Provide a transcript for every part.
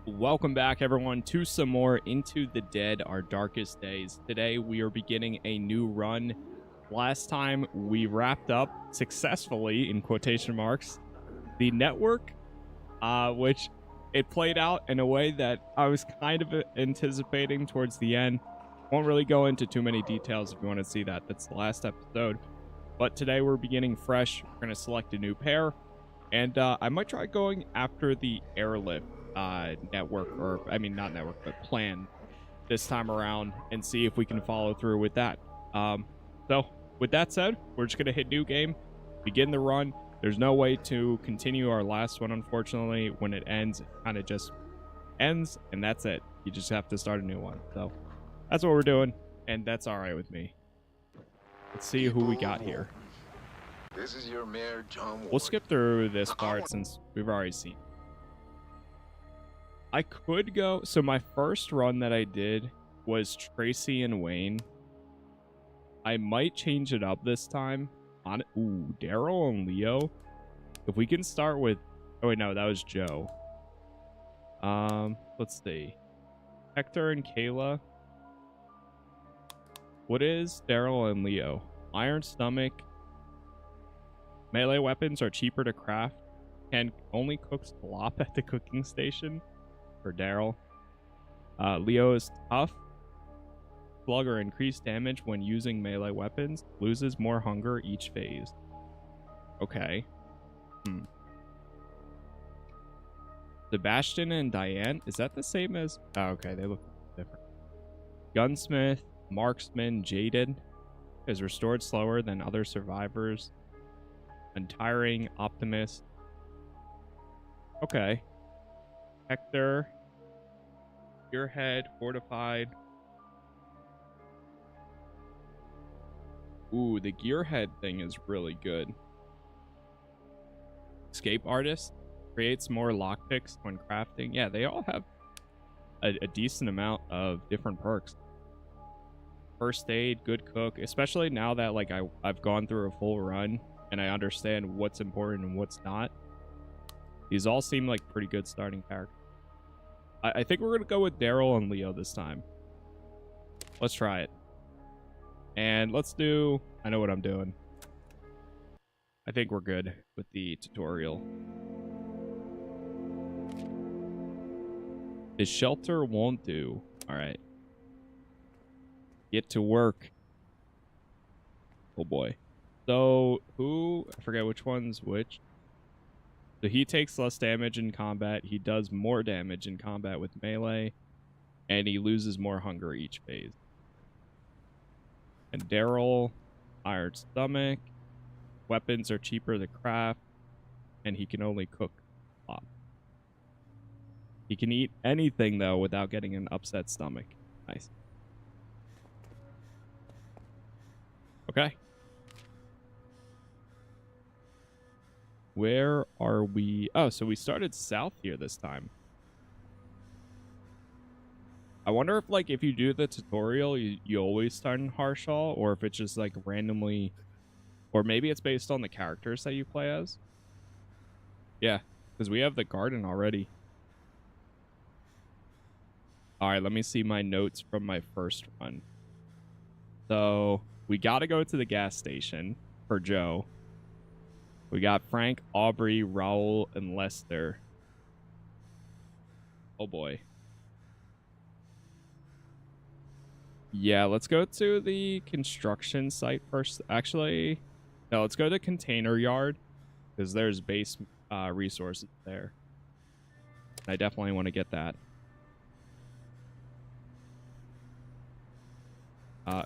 Welcome back, everyone, to some more Into the Dead, Our Darkest Days. Today, we are beginning a new run. Last time, we wrapped up successfully, in quotation marks, the network, which it played out in a way that I was kind of anticipating towards the end. Won't really go into too many details if you want to see that. That's the last episode. But today, we're beginning fresh. We're going to select a new pair. And I might try going after the airlift network, or I mean not network, but plan this time around and see if we can follow through with that. So with that said, we're just gonna hit new game, begin the run. There's no way to continue our last one, unfortunately. When it ends, it kind of just ends, and that's it. You just have to start a new one. So that's what we're doing, and that's all right with me. Let's see who we got here. This is your mayor, John. We'll skip through this part since we've already seen. I could go. So my first run that I did was Tracy and Wayne. I might change it up this time. Ooh, Daryl and Leo. If we can start with. Oh wait, no, that was Joe. Let's see. Hector and Kayla. What is Daryl and Leo? Iron Stomach. Melee weapons are cheaper to craft. And only cooks slop at the cooking station. For Daryl. Leo is tough. Slugger increased damage when using melee weapons. Loses more hunger each phase. Okay. Sebastian and Diane. Is that the same as... Oh, okay, they look different. Gunsmith, Marksman, Jaded. Is restored slower than other survivors. Untiring, Optimist. Okay. Hector, Gearhead, Fortified. Ooh, the Gearhead thing is really good. Escape Artist creates more lockpicks when crafting. Yeah, they all have a decent amount of different perks. First Aid, Good Cook, especially now that like I've gone through a full run and I understand what's important and what's not. These all seem like pretty good starting characters. I think we're going to go with Daryl and Leo this time. Let's try it. And let's do... I know what I'm doing. I think we're good with the tutorial. The shelter won't do. Alright. Get to work. Oh boy. So, who... I forget which one's which. So he takes less damage in combat. He does more damage in combat with melee. And he loses more hunger each phase. And Daryl, Iron Stomach. Weapons are cheaper to craft. And he can only cook a lot. He can eat anything, though, without getting an upset stomach. Nice. Okay. Where are we? Oh, so we started south here this time. I wonder if, like, if you do the tutorial, you always start in Harshal, or if it's just, like, randomly... Or maybe it's based on the characters that you play as. Yeah, because we have the garden already. Alright, let me see my notes from my first run. So, we gotta go to the gas station for Joe. We got Frank, Aubrey, Raul, and Lester. Oh boy. Yeah, let's go to the construction site first. Actually, no, let's go to container yard because there's base resources there. I definitely want to get that.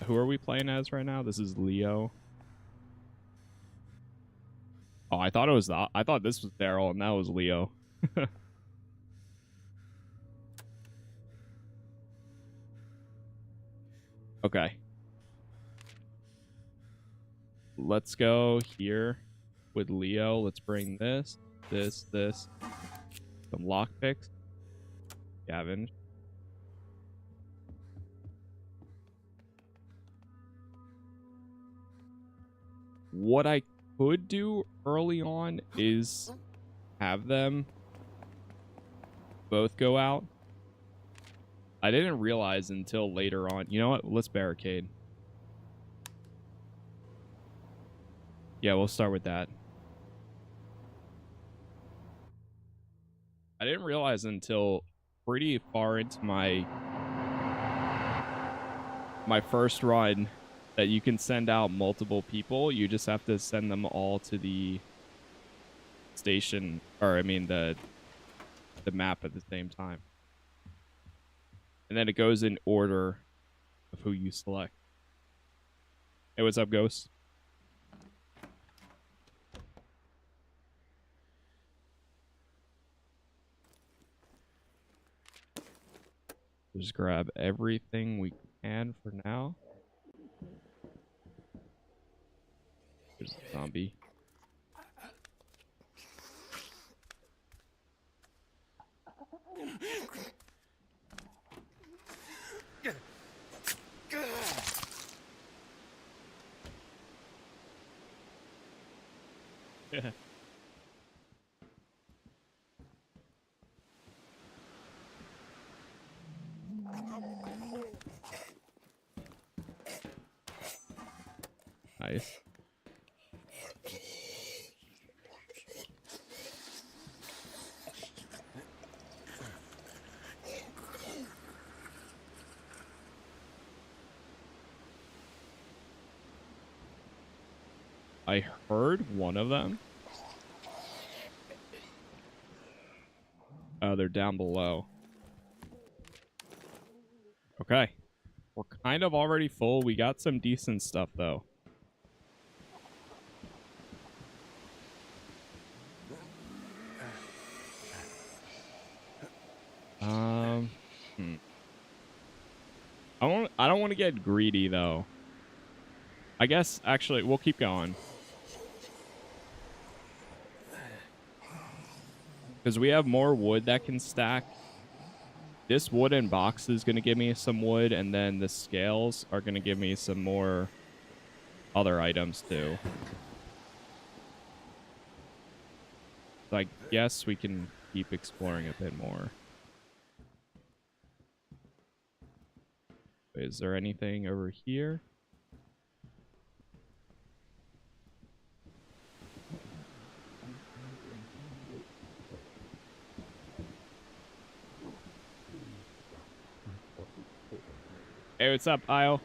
Who are we playing as right now? This is Leo. Oh, I thought it was I thought this was Daryl and that was Leo. Okay. Let's go here with Leo. Let's bring this. Some lockpicks. Gavin. What I could do early on is have them both go out. I didn't realize until later on. You know what? Let's barricade. Yeah, we'll start with that. I didn't realize until pretty far into my first run that you can send out multiple people. You just have to send them all to the station, or I mean the map at the same time. And then it goes in order of who you select. Hey, what's up, Ghost? Just grab everything we can for now. There's a zombie. Nice. I heard one of them. Oh, they're down below. Okay. We're kind of already full. We got some decent stuff, though. I don't want to get greedy, though. I guess, actually, we'll keep going. Because we have more wood that can stack. This wooden box is going to give me some wood, and then the scales are going to give me some more other items, too. So I guess we can keep exploring a bit more. Is there anything over here? Hey, what's up, Io?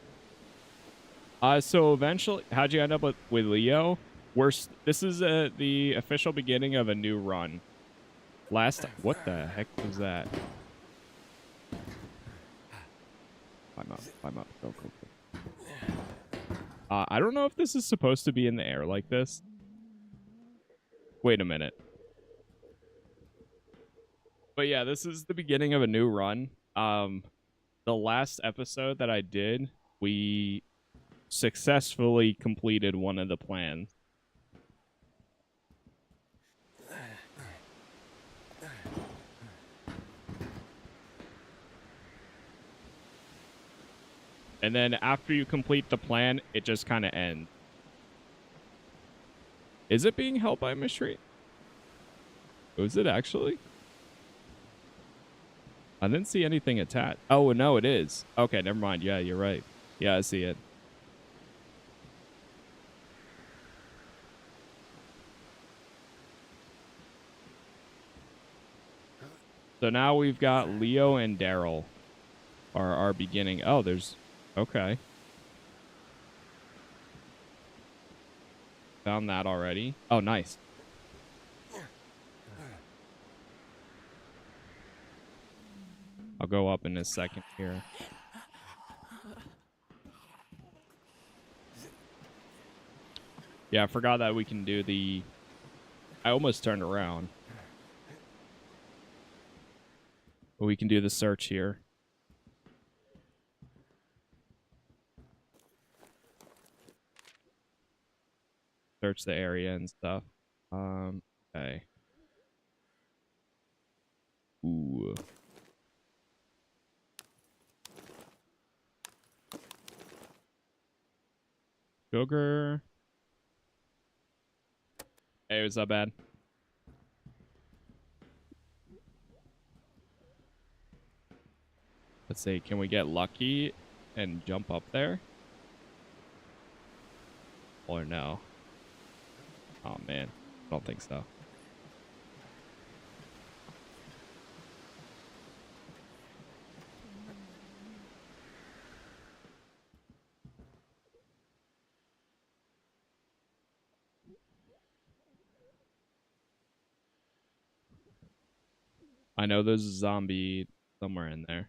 So eventually, how'd you end up with Leo? This is the official beginning of a new run. What the heck was that? Climb up, go. I don't know if this is supposed to be in the air like this. Wait a minute. But yeah, this is the beginning of a new run. The last episode that I did, we successfully completed one of the plans. And then after you complete the plan, it just kind of ends. Is it being held by a mystery? Was it actually? I didn't see anything attached. Oh, no, it is. Okay, never mind. Yeah, you're right. Yeah, I see it. So now we've got Leo and Daryl are beginning. Oh, there's... Okay. Found that already. Oh, nice. I'll go up in a second here. Yeah, I forgot that we can do the... I almost turned around. But we can do the search here. Search the area and stuff. Okay. Ooh. Sugar. Hey, what's up, bad? Let's see, can we get lucky and jump up there? Or no? Oh man, I don't think so. I know there's a zombie somewhere in there.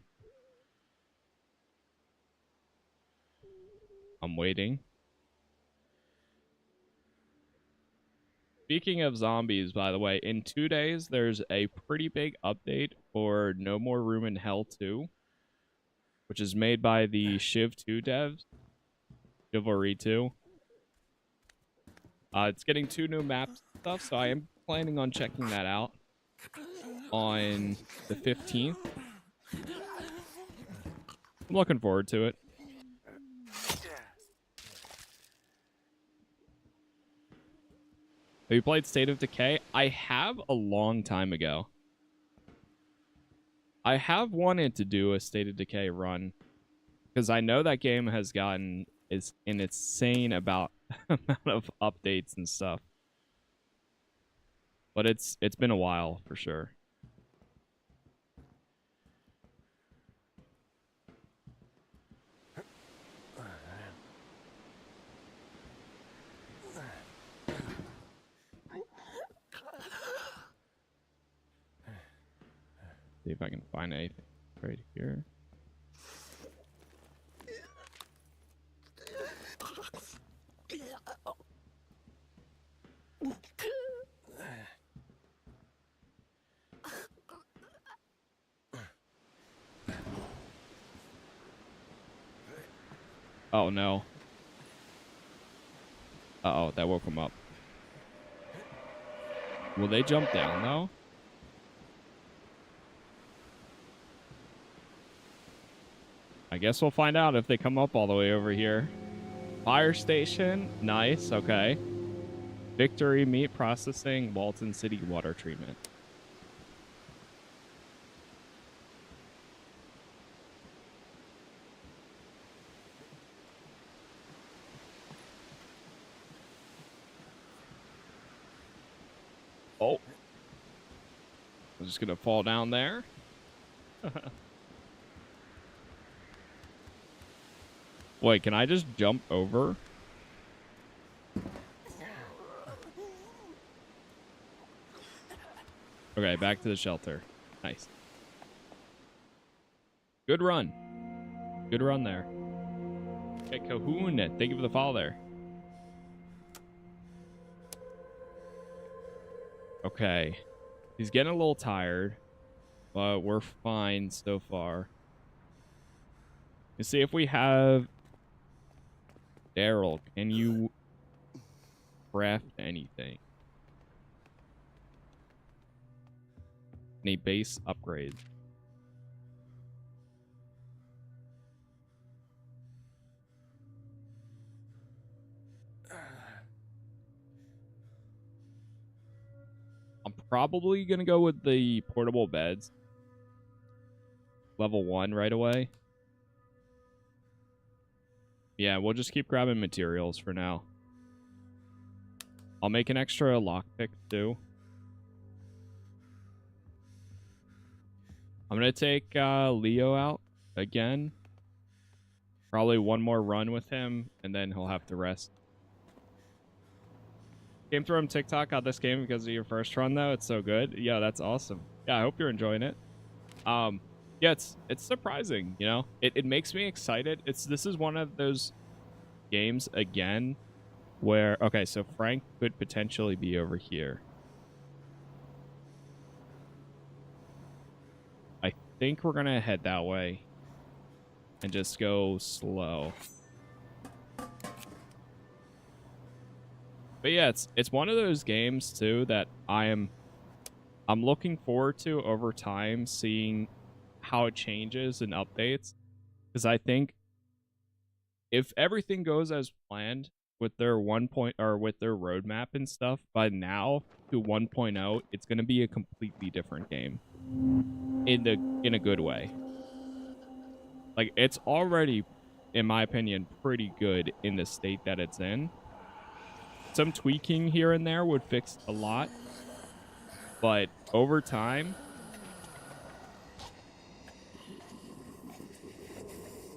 I'm waiting. Speaking of zombies, by the way, in 2 days, there's a pretty big update for No More Room in Hell 2, which is made by the Shiv 2 devs, Chivalry 2. It's getting 2 new maps and stuff, so I am planning on checking that out on the 15th. I'm looking forward to it. Have you played State of Decay? I have a long time ago. I have wanted to do a State of Decay run because I know that game has gotten an insane amount of updates and stuff. But it's been a while for sure. See if I can find anything right here. Oh no. Uh-oh, that woke him up. Will they jump down though? I guess we'll find out if they come up all the way over here. Fire station. Nice. Okay. Victory meat processing. Walton City water treatment. Oh. I'm just going to fall down there. Wait, can I just jump over? Okay, back to the shelter. Nice. Good run. Good run there. Okay, Cahoon, thank you for the follow there. Okay. He's getting a little tired, but we're fine so far. Let's see if we have... Daryl, can you craft anything? Any base upgrades? I'm probably going to go with the portable beds. Level 1 right away. Yeah, we'll just keep grabbing materials for now. I'll make an extra lockpick too. I'm going to take Leo out again. Probably one more run with him, and then he'll have to rest. Came through on TikTok on this game because of your first run, though. It's so good. Yeah, that's awesome. Yeah, I hope you're enjoying it. Yeah, it's surprising, you know? It makes me excited. This is one of those games, again, where... Okay, so Frank could potentially be over here. I think we're going to head that way and just go slow. But yeah, it's one of those games, too, that I'm looking forward to over time, seeing how it changes and updates, because I think if everything goes as planned with their with their roadmap and stuff, by now to 1.0, it's going to be a completely different game in a good way. Like, it's already, in my opinion, pretty good in the state that it's in. Some tweaking here and there would fix a lot, but over time,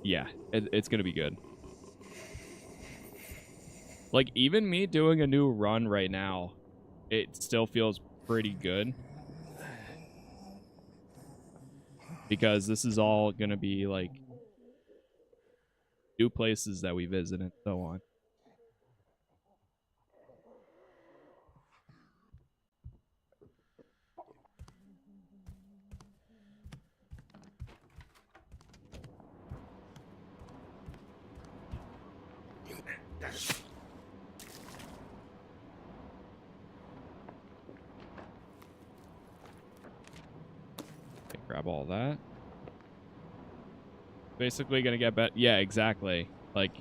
yeah, it's gonna be good. Like, even me doing a new run right now, it still feels pretty good. Because this is all gonna be, like, new places that we visit and so on. Okay, grab all that. Basically gonna get better. Yeah, exactly. Like,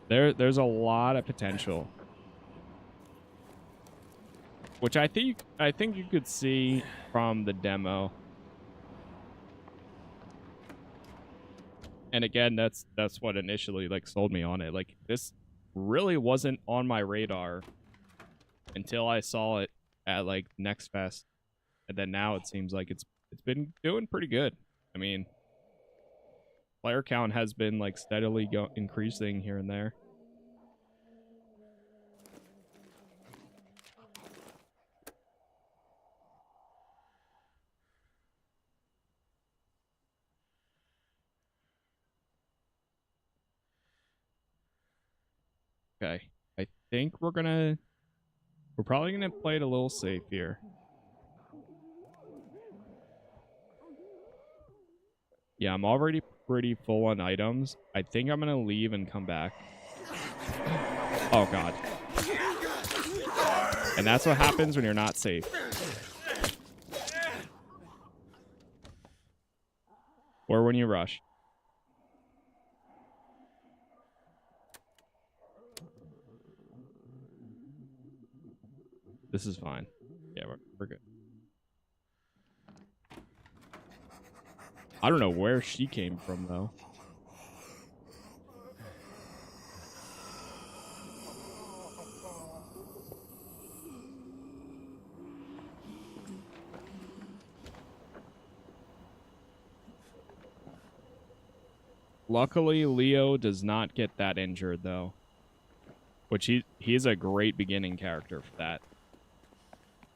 there's a lot of potential, which I think you could see from the demo. And again, that's what initially, like, sold me on it. Like, this really wasn't on my radar until I saw it at, like, Next Fest, and then now it seems like it's been doing pretty good. I mean, player count has been, like, steadily increasing here and there. Okay, I think we're probably gonna play it a little safe here. Yeah, I'm already pretty full on items. I think I'm gonna leave and come back. Oh god. And that's what happens when you're not safe. Or when you rush. This is fine. Yeah, we're good. I don't know where she came from, though. Luckily, Leo does not get that injured, though. Which he's a great beginning character for that.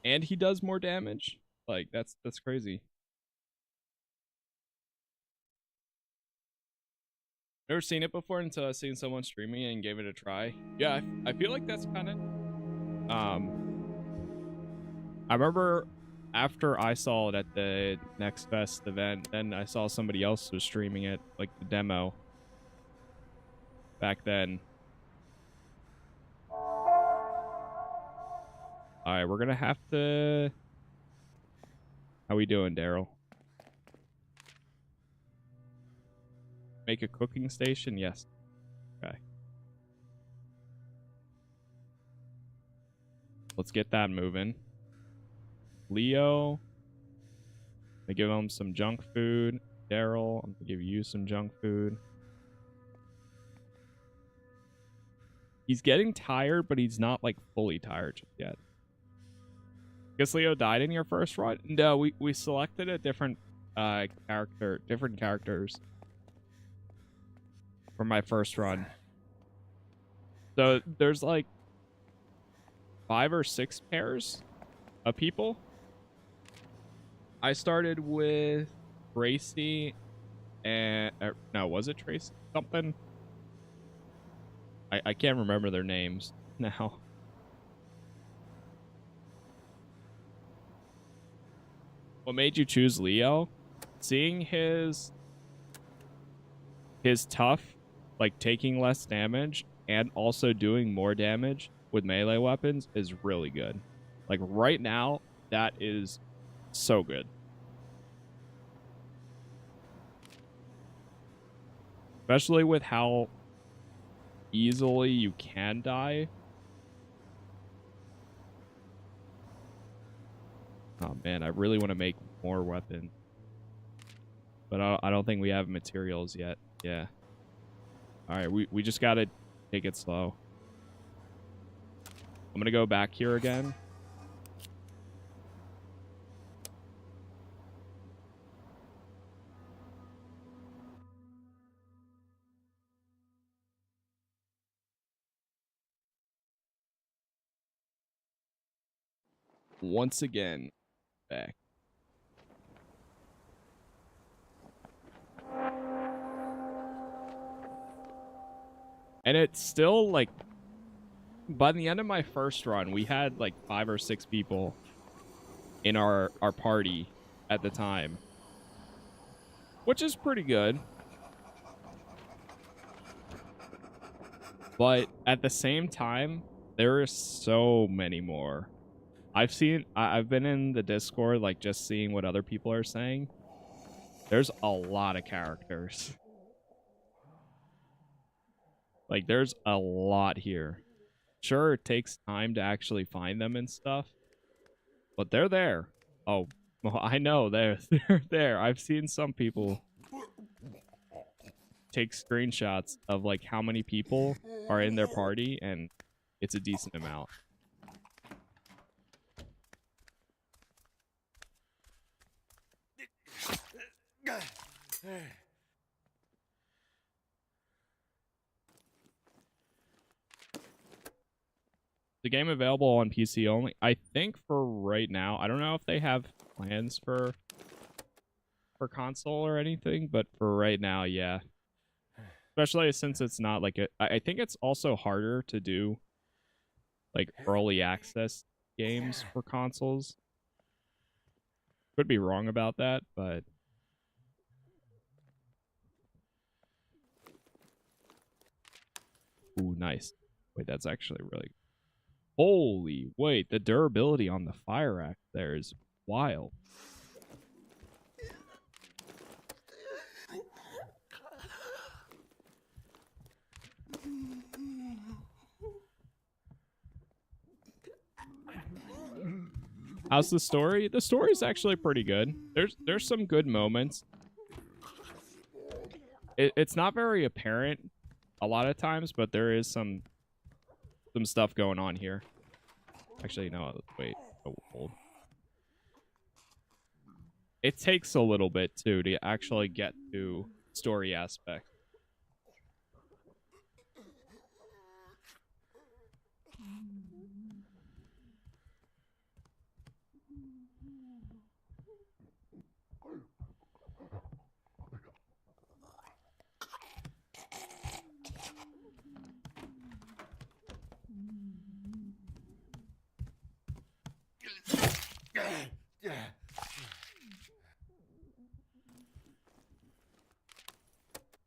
And he does more damage. Like, that's crazy. Never seen it before until I seen someone streaming and gave it a try. Yeah, I feel like that's kind of... I remember after I saw it at the Next Fest event, then I saw somebody else was streaming it, like the demo, back then. Alright, we're gonna have to... How we doing, Daryl? Make a cooking station? Yes. Okay. Let's get that moving. Leo. I give him some junk food. Daryl, I'm gonna give you some junk food. He's getting tired, but he's not, like, fully tired just yet. Guess Leo died in your first run? No, we selected a different different characters for my first run. So there's like 5 or 6 pairs of people. I started with Tracy and no, was it Tracy something? I can't remember their names now. What made you choose Leo? Seeing his tough, like, taking less damage and also doing more damage with melee weapons is really good. Like, right now, that is so good. Especially with how easily you can die. Oh man, I really want to make more weapons. But I don't think we have materials yet. Yeah. All right, we just got to take it slow. I'm going to go back here again. Once again, back. And it's still like, by the end of my first run, we had like 5 or 6 people in our party at the time, which is pretty good. But at the same time, there are so many more. I've been in the Discord, like just seeing what other people are saying. There's a lot of characters. Like, there's a lot here. Sure, it takes time to actually find them and stuff, but they're there. Oh, well, I know they're there. I've seen some people take screenshots of like how many people are in their party, and it's a decent amount. The game available on PC only. I think for right now, I don't know if they have plans for console or anything, but for right now, yeah. Especially since it's not like I think it's also harder to do like early access games for consoles. Could be wrong about that, but ooh, nice. Wait, that's actually really holy. Wait, the durability on the fire axe there is wild. How's the story? The story's actually pretty good. There's some good moments. It's not very apparent a lot of times, but there is some stuff going on here. Actually, no, wait. Oh, hold. It takes a little bit too to actually get to story aspect.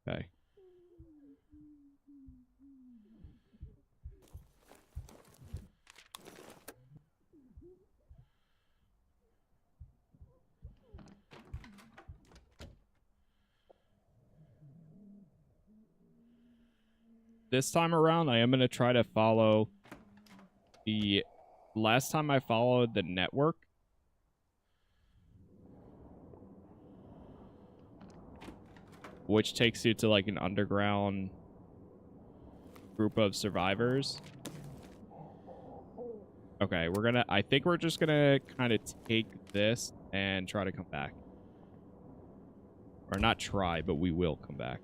Okay. This time around, I am going to try to follow the last time I followed the network. Which takes you to like an underground group of survivors. Okay, I think we're just gonna kind of take this and try to come back. Or not try, but we will come back.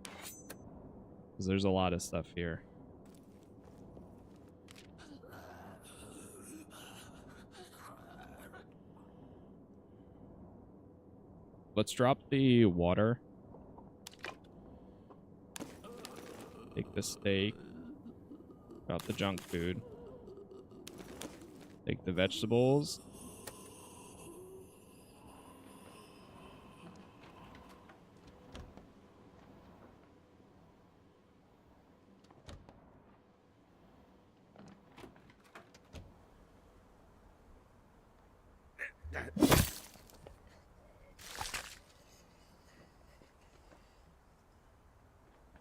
Because there's a lot of stuff here. Let's drop the water. Take the steak. Drop the junk food. Take the vegetables.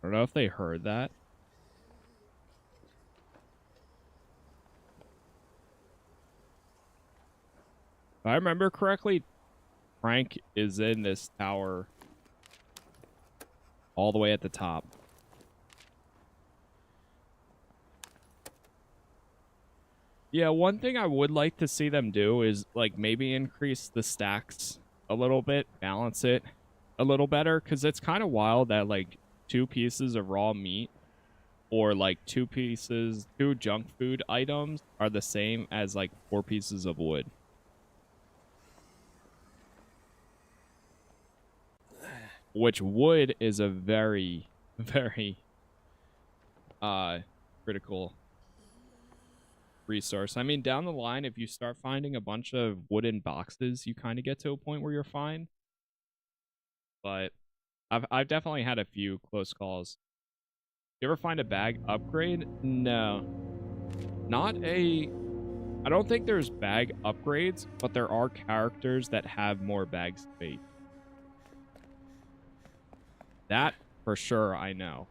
I don't know if they heard that. If I remember correctly, Frank is in this tower all the way at the top. Yeah, one thing I would like to see them do is like maybe increase the stacks a little bit, balance it a little better, because it's kind of wild that like 2 pieces of raw meat or like 2 junk food items are the same as like 4 pieces of wood. Which wood is a very, very critical resource. I mean, down the line, if you start finding a bunch of wooden boxes, you kind of get to a point where you're fine. But I've definitely had a few close calls. You ever find a bag upgrade? No. I don't think there's bag upgrades, but there are characters that have more bag space. That for sure I know.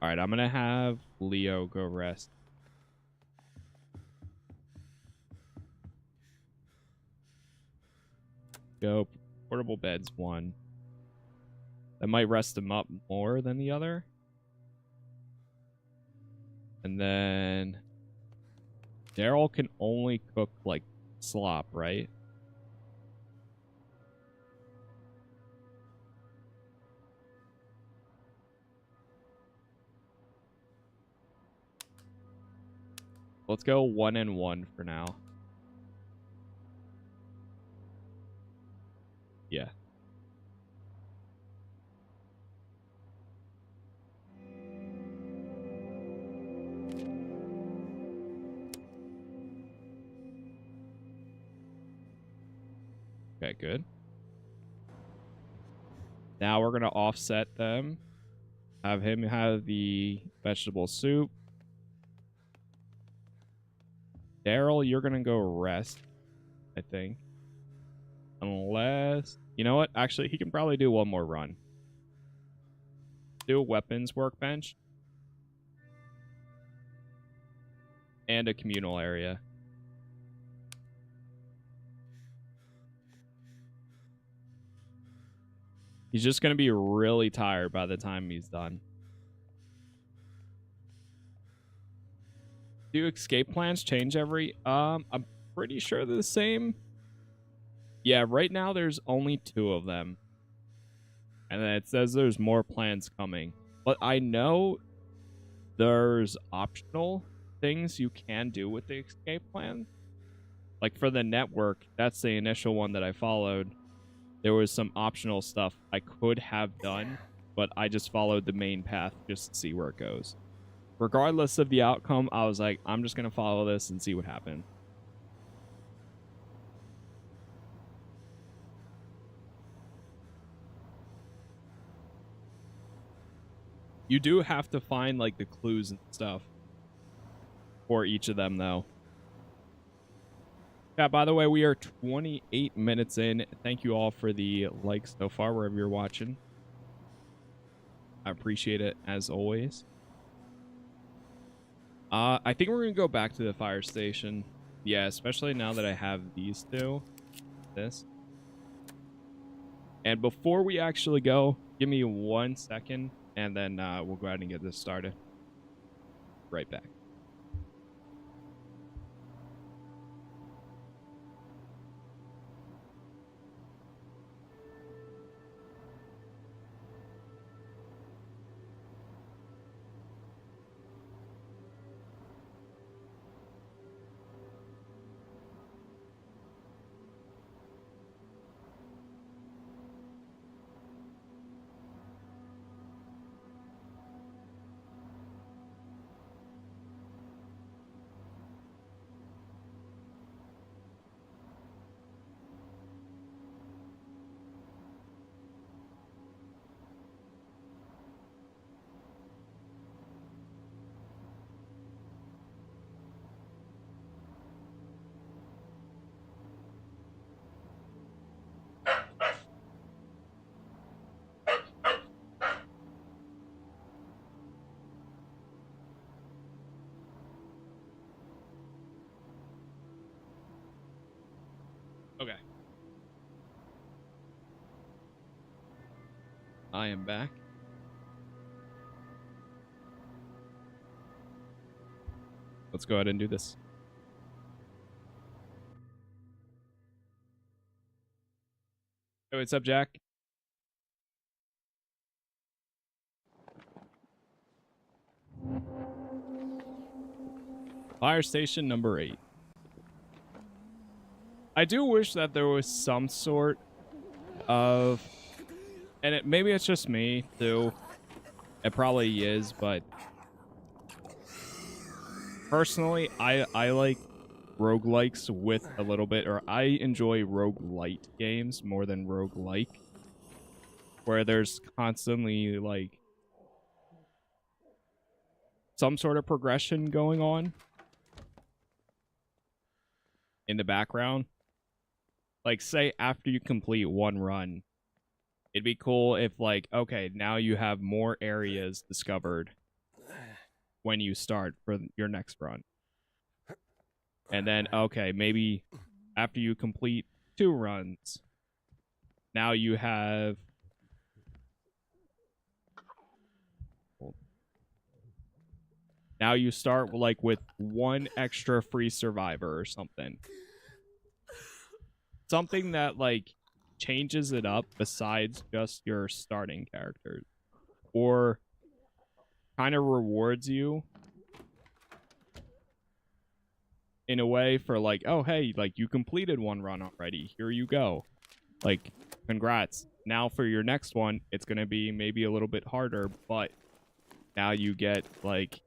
All right, I'm going to have Leo go rest. Go. Portable bed's 1. That might rest him up more than the other. And then Daryl can only cook like slop, right? Let's go 1 and 1 for now. Yeah. Okay, good. Now we're going to offset them. Have him have the vegetable soup. Daryl, you're going to go rest, I think. Unless... You know what? Actually, he can probably do one more run. Do a weapons workbench. And a communal area. He's just going to be really tired by the time he's done. Do escape plans change every... I'm pretty sure they're the same. Yeah, right now there's only 2 of them. And then it says there's more plans coming. But I know there's optional things you can do with the escape plan. Like for the network, that's the initial one that I followed. There was some optional stuff I could have done, but I just followed the main path just to see where it goes. Regardless of the outcome, I was like, I'm just going to follow this and see what happens. You do have to find like the clues and stuff for each of them though. Yeah, by the way, we are 28 minutes in. Thank you all for the likes so far wherever you're watching. I appreciate it as always. I think we're going to go back to the fire station. Yeah, especially now that I have these 2. This. And before we actually go, give me 1 second, and then we'll go ahead and get this started. Right back. Okay. I am back. Let's go ahead and do this. Hey, what's up, Jack? Fire station number 8. I do wish that there was some sort of, and maybe it's just me too. It probably is, but personally, I like roguelikes with a little bit, or I enjoy roguelite games more than roguelike, where there's constantly like some sort of progression going on in the background. Like, say after you complete one run, it'd be cool if, like, okay, now you have more areas discovered when you start for your next run. And then, okay, maybe after you complete 2 runs, now you have... Now you start, like, with 1 extra free survivor or something. Something that, like, changes it up besides just your starting characters. Or kind of rewards you in a way for, like, oh, hey, like, you completed 1 run already. Here you go. Like, congrats. Now for your next one, it's going to be maybe a little bit harder, but now you get, like,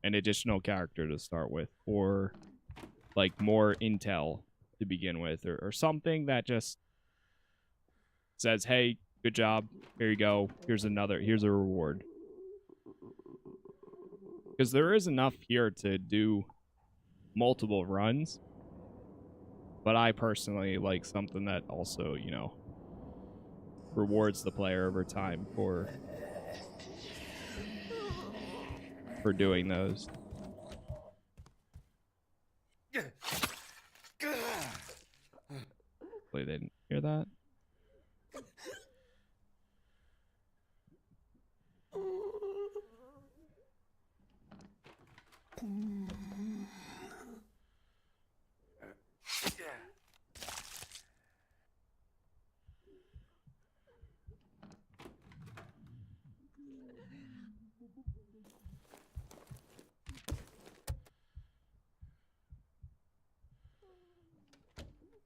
an additional character to start with, or, like, more intel to begin with, or something that just says, hey, good job. Here you go. Here's a reward. Because there is enough here to do multiple runs, but I personally like something that also, you know, rewards the player over time for doing those. Hopefully they didn't hear that.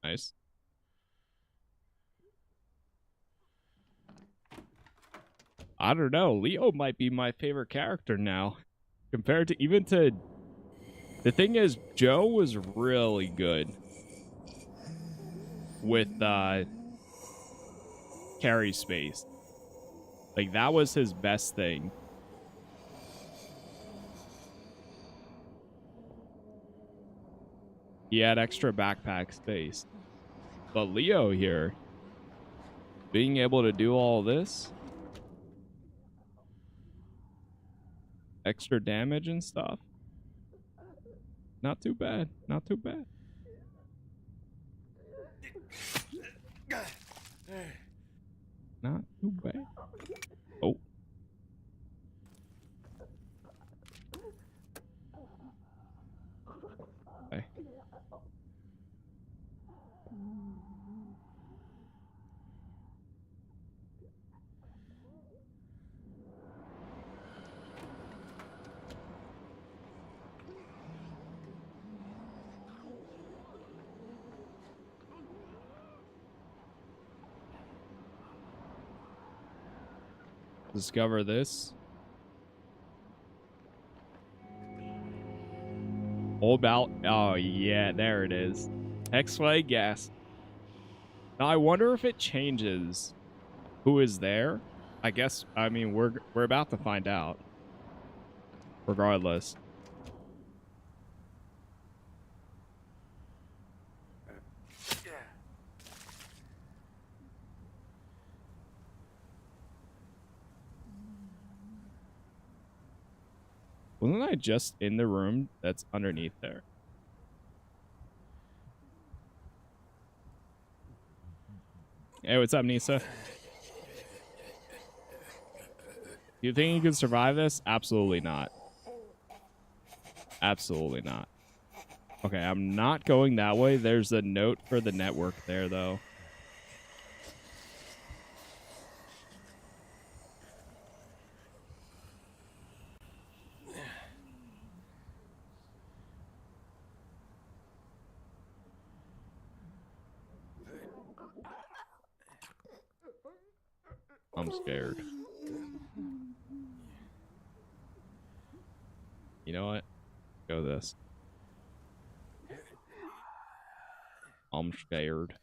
Nice. I don't know. Leo might be my favorite character now. Compared to even to... The thing is, Joe was really good with carry space. Like, that was his best thing. He had extra backpack space. But Leo here, being able to do all this, extra damage and stuff, not too bad. Not too bad. Not too bad. Oh. Okay. Discover this. Old Bal. Oh, yeah, there it is. X-Way gas. Now, I wonder if it changes who is there. I guess, I mean, we're about to find out. Regardless. Wasn't I just in the room that's underneath there? Hey, what's up, Nisa? You think you can survive this? Absolutely not. Absolutely not. Okay, I'm not going that way. There's a note for the network there, though. I'm scared. You know what? Go this. I'm scared.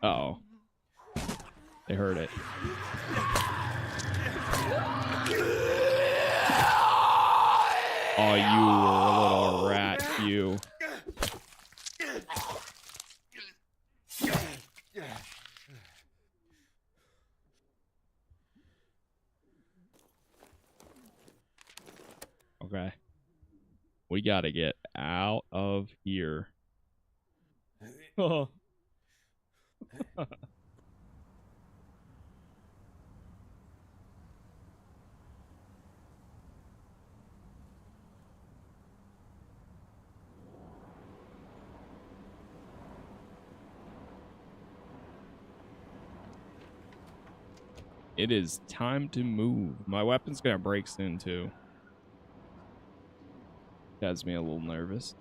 Uh-oh. They heard it. Oh, you little rat, you. Okay. We gotta get out of here. Oh. It is time to move. My weapon's gonna break soon, too. Has me a little nervous.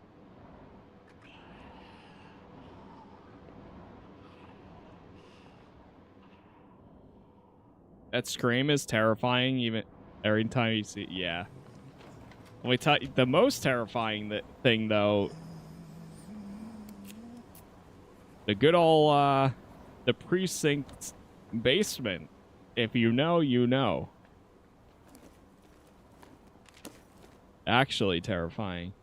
That scream is terrifying, even every time you see it. Yeah. Let me tell you, the most terrifying thing, though, the good old, the precinct basement. If you know, you know. Actually terrifying.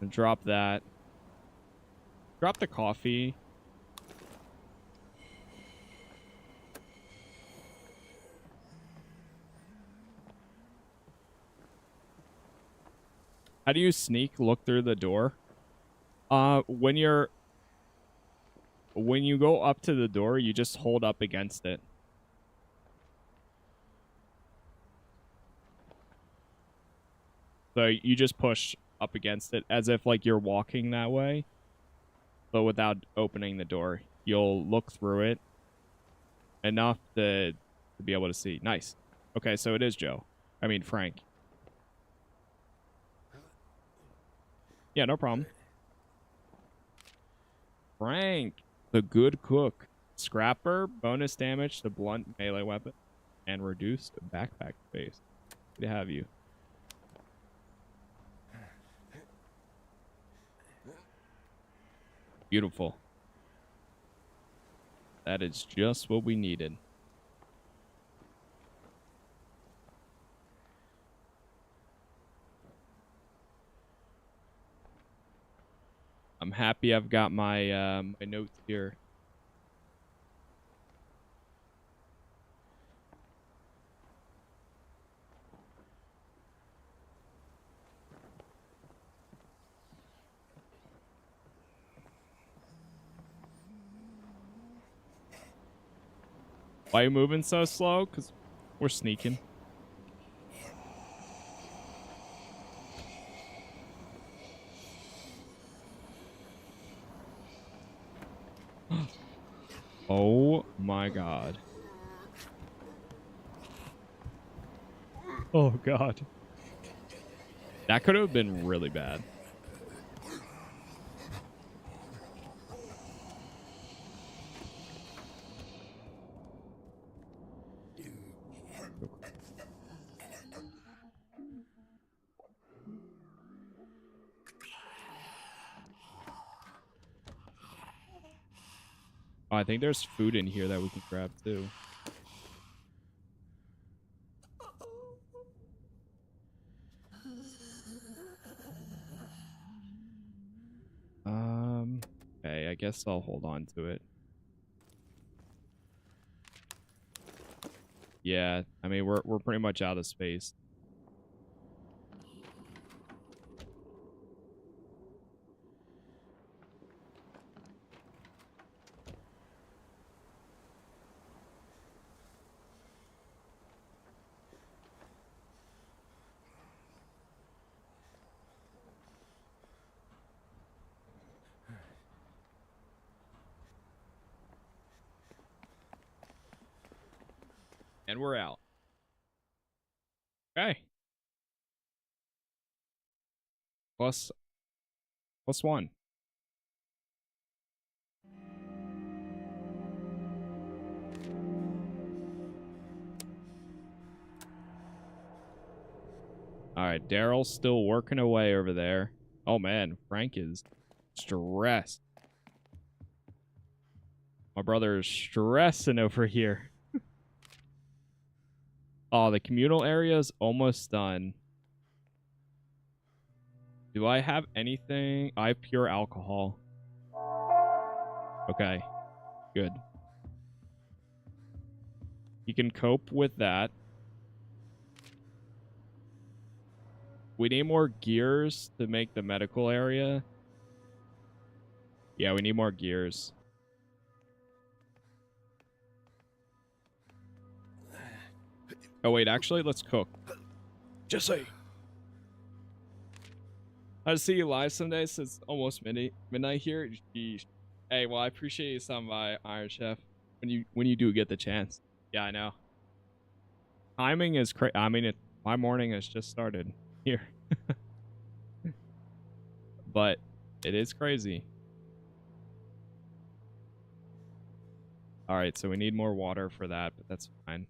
Drop that. Drop the coffee. How do you sneak? Look through the door. When you go up to the door, you just hold up against it. So you just push up against it as if like you're walking that way, but without opening the door. You'll look through it enough to be able to see. Nice. Okay, so it is Joe. I mean, Frank. Yeah, no problem. Frank, the good cook. Scrapper, bonus damage to blunt melee weapon, and reduced backpack space. Good to have you. Beautiful. That is just what we needed. I'm happy I've got my my notes here. Why are you moving so slow? Because we're sneaking. Oh my god. Oh god. That could have been really bad. I think there's food in here that we can grab too. Okay, I guess I'll hold on to it. Yeah, I mean we're pretty much out of space. And we're out. Okay. Plus one. All right, Daryl's still working away over there. Oh man, Frank is stressed. My brother is stressing over here. Oh, the communal area is almost done. Do I have anything? I have pure alcohol. Okay, good. You can cope with that. We need more gears to make the medical area. Yeah, we need more gears. Oh, wait, actually, let's cook. Jesse! I'll see you live someday since it's almost midnight here. Jeez. Hey, well, I appreciate you stopping by, Iron Chef, when you do get the chance. Yeah, I know. Timing is crazy. I mean, my morning has just started here. But it is crazy. All right, so we need more water for that, but that's fine.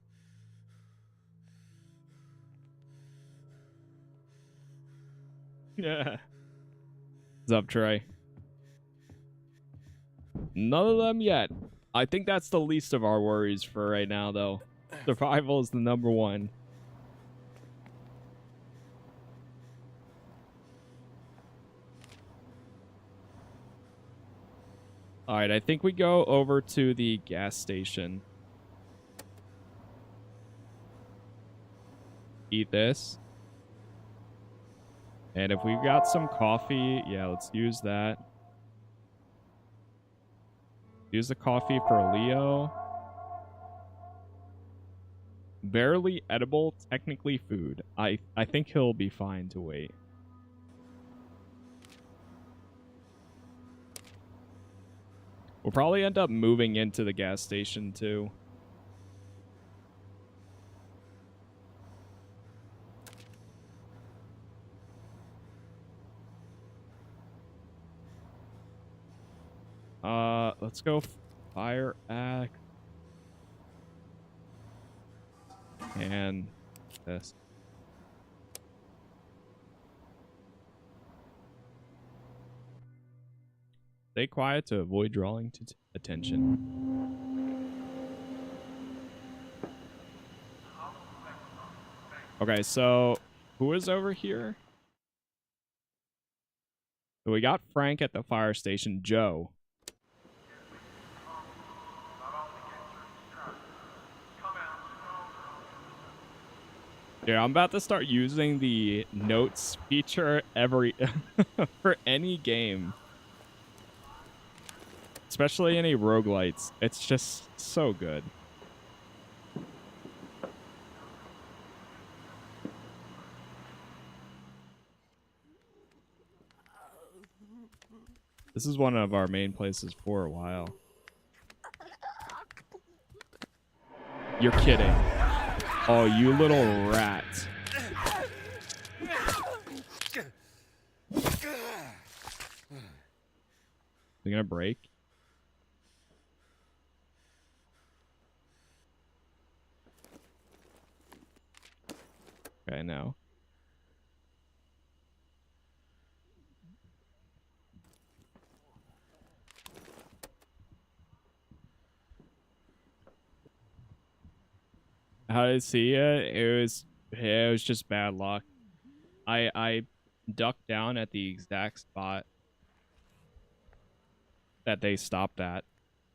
Yeah. What's up, Trey? None of them yet. I think that's the least of our worries for right now, though. Survival is the number one. All right, I think we go over to the gas station. Eat this. And if we've got some coffee, yeah, let's use that. Use the coffee for Leo. Barely edible, technically food. I think he'll be fine to wait. We'll probably end up moving into the gas station too. Let's go fire axe. And this. Stay quiet to avoid drawing attention. Okay, so who is over here? So we got Frank at the fire station. Joe. Yeah, I'm about to start using the notes feature for any game. Especially any roguelites. It's just so good. This is one of our main places for a while. You're kidding. Oh, you little rat. You gonna break? Okay, now. How did I see it? It was just bad luck. I ducked down at the exact spot that they stopped at.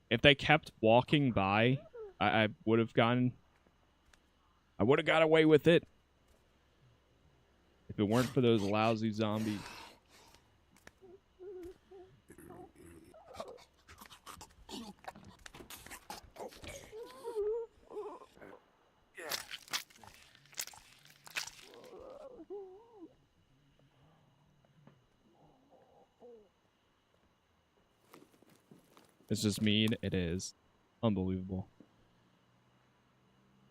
If they kept walking by, I would have gone. I would have got away with it if it weren't for those lousy zombies. It's just mean. It is. Unbelievable.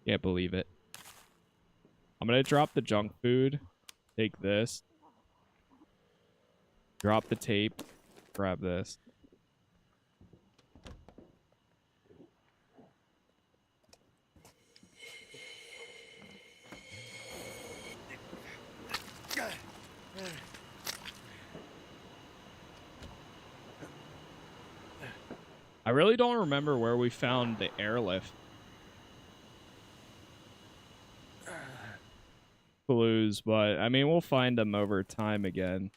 Can't believe it. I'm going to drop the junk food. Take this. Drop the tape. Grab this. I really don't remember where we found the airlift. Clues, but I mean, we'll find them over time again.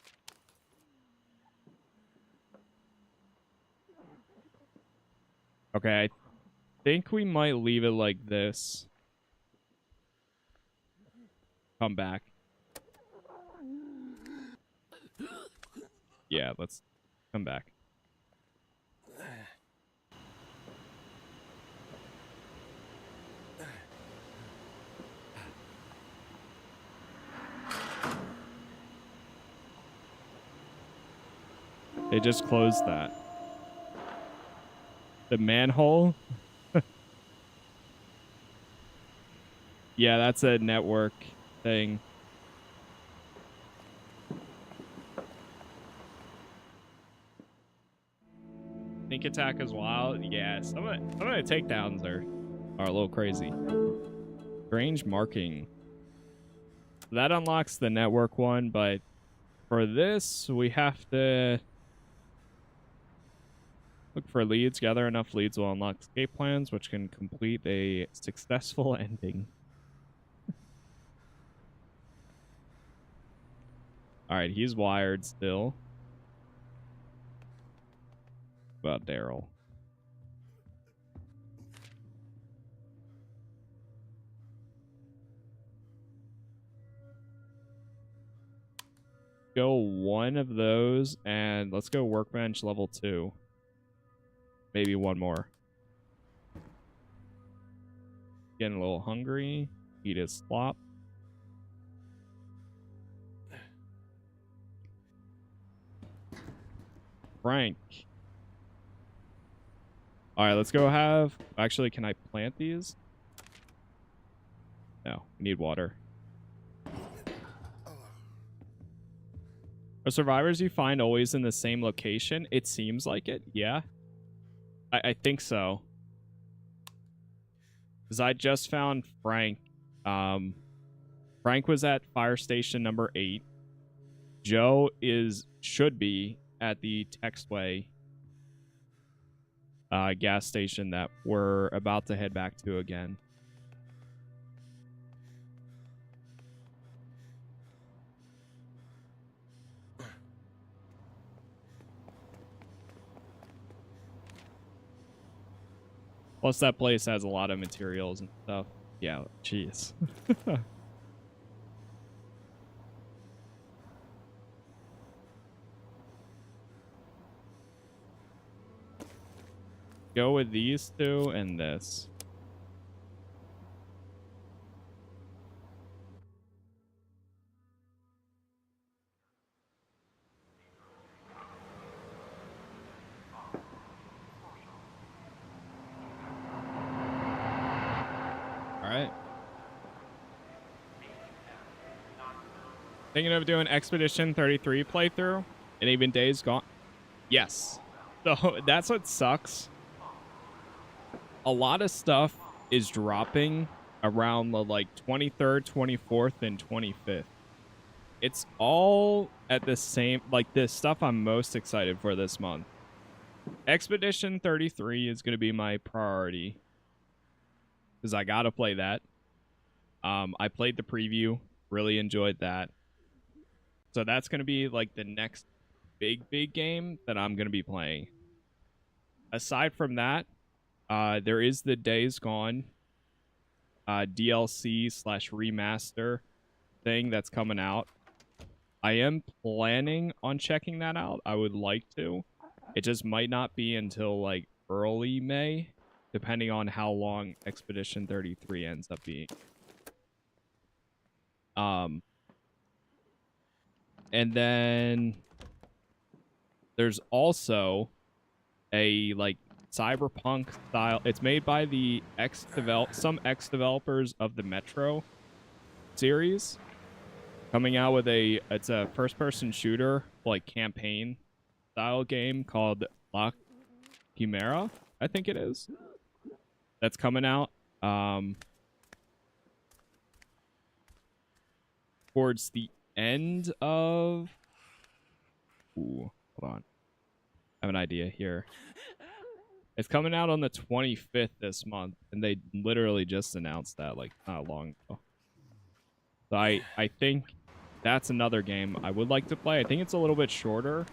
Okay, I think we might leave it like this. Come back. Yeah, let's come back. They just closed that. The manhole? Yeah, that's a network thing. Sneak attack is wild. Yeah, some of the takedowns are a little crazy. Strange marking. That unlocks the network one, but for this, we have to look for leads. Gather enough leads will unlock escape plans, which can complete a successful ending. Alright, he's wired still. About Daryl. Go one of those, and let's go workbench level 2. Maybe one more. Getting a little hungry. Eat his slop. Frank. Alright, let's go have... Actually, can I plant these? No, we need water. Are survivors you find always in the same location? It seems like it, yeah. I think so. Because I just found Frank. Frank was at fire station number 8. Joe should be at the Textway gas station that we're about to head back to again. Plus, that place has a lot of materials and stuff. Yeah, jeez. Go with these two and this. Alright. Thinking of doing Expedition 33 playthrough? And even days gone? Yes. So that's what sucks. A lot of stuff is dropping around the like 23rd, 24th, and 25th. It's all at the same, like this stuff I'm most excited for this month. Expedition 33 is going to be my priority. Because I got to play that. I played the preview, really enjoyed that. So that's going to be like the next big game that I'm going to be playing. Aside from that, there is the Days Gone DLC / remaster thing that's coming out. I am planning on checking that out. I would like to. It just might not be until like early May, depending on how long Expedition 33 ends up being. And then there's also a like cyberpunk style. It's made by the some ex developers of the Metro series, coming out with it's a first person shooter like campaign style game called La Chimera, I think it is. That's coming out towards the end of hold on. I have an idea here. It's coming out on the 25th this month, and they literally just announced that like not long ago. So I think that's another game I would like to play. I think it's a little bit shorter.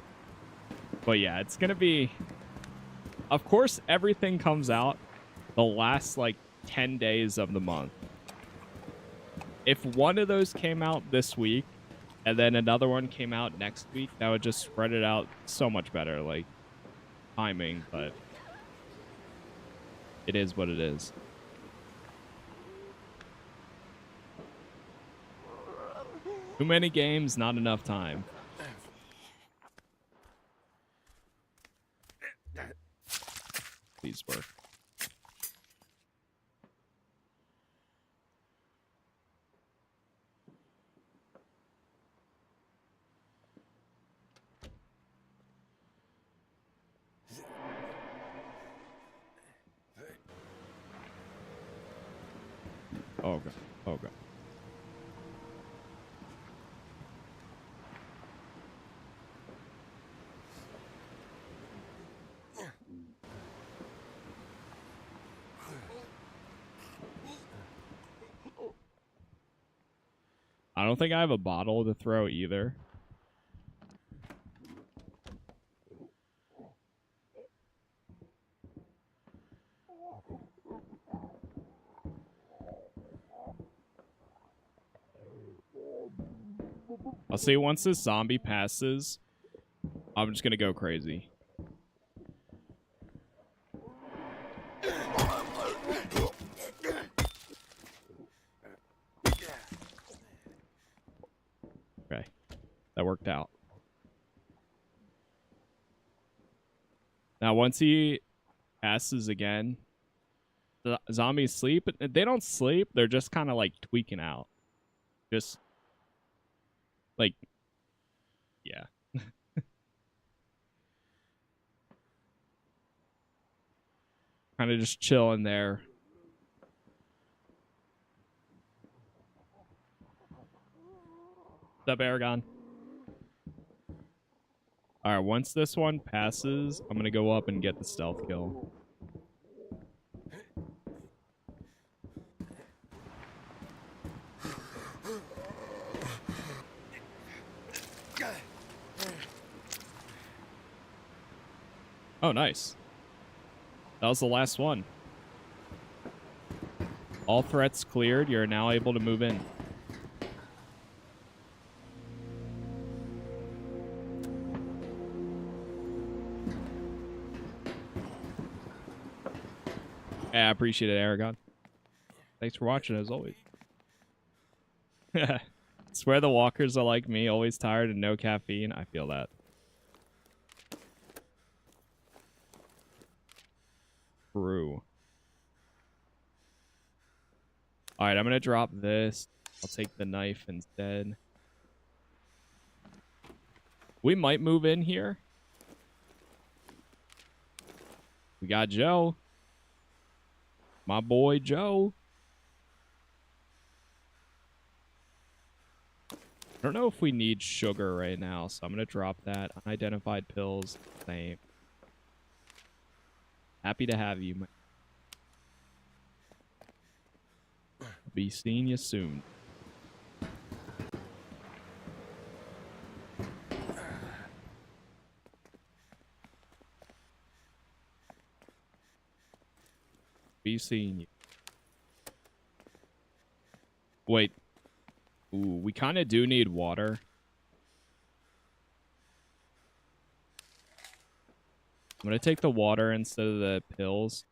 But yeah, it's going to be... Of course, everything comes out the last like 10 days of the month. If one of those came out this week, and then another one came out next week, that would just spread it out so much better, like timing, but it is what it is. Too many games, not enough time. Please work. Oh god. Oh god. I don't think I have a bottle to throw either. I'll say once this zombie passes, I'm just gonna go crazy. Okay, that worked out. Now, once he passes again, the zombies sleep. They don't sleep. They're just kind of like tweaking out. Just like, yeah. Kind of just chilling there. What's up, Aragon? All right, once this one passes, I'm going to go up and get the stealth kill. Oh, nice. That was the last one. All threats cleared. You're now able to move in. Yeah, I appreciate it, Aragon. Thanks for watching, as always. Swear the walkers are like me, always tired and no caffeine. I feel that. True. Alright, I'm going to drop this. I'll take the knife instead. We might move in here. We got Joe. My boy Joe. I don't know if we need sugar right now, so I'm going to drop that. Unidentified pills, same. Happy to have you. be seeing you soon. Be seeing you. Wait. Ooh, we kind of do need water. I'm going to take the water instead of the pills.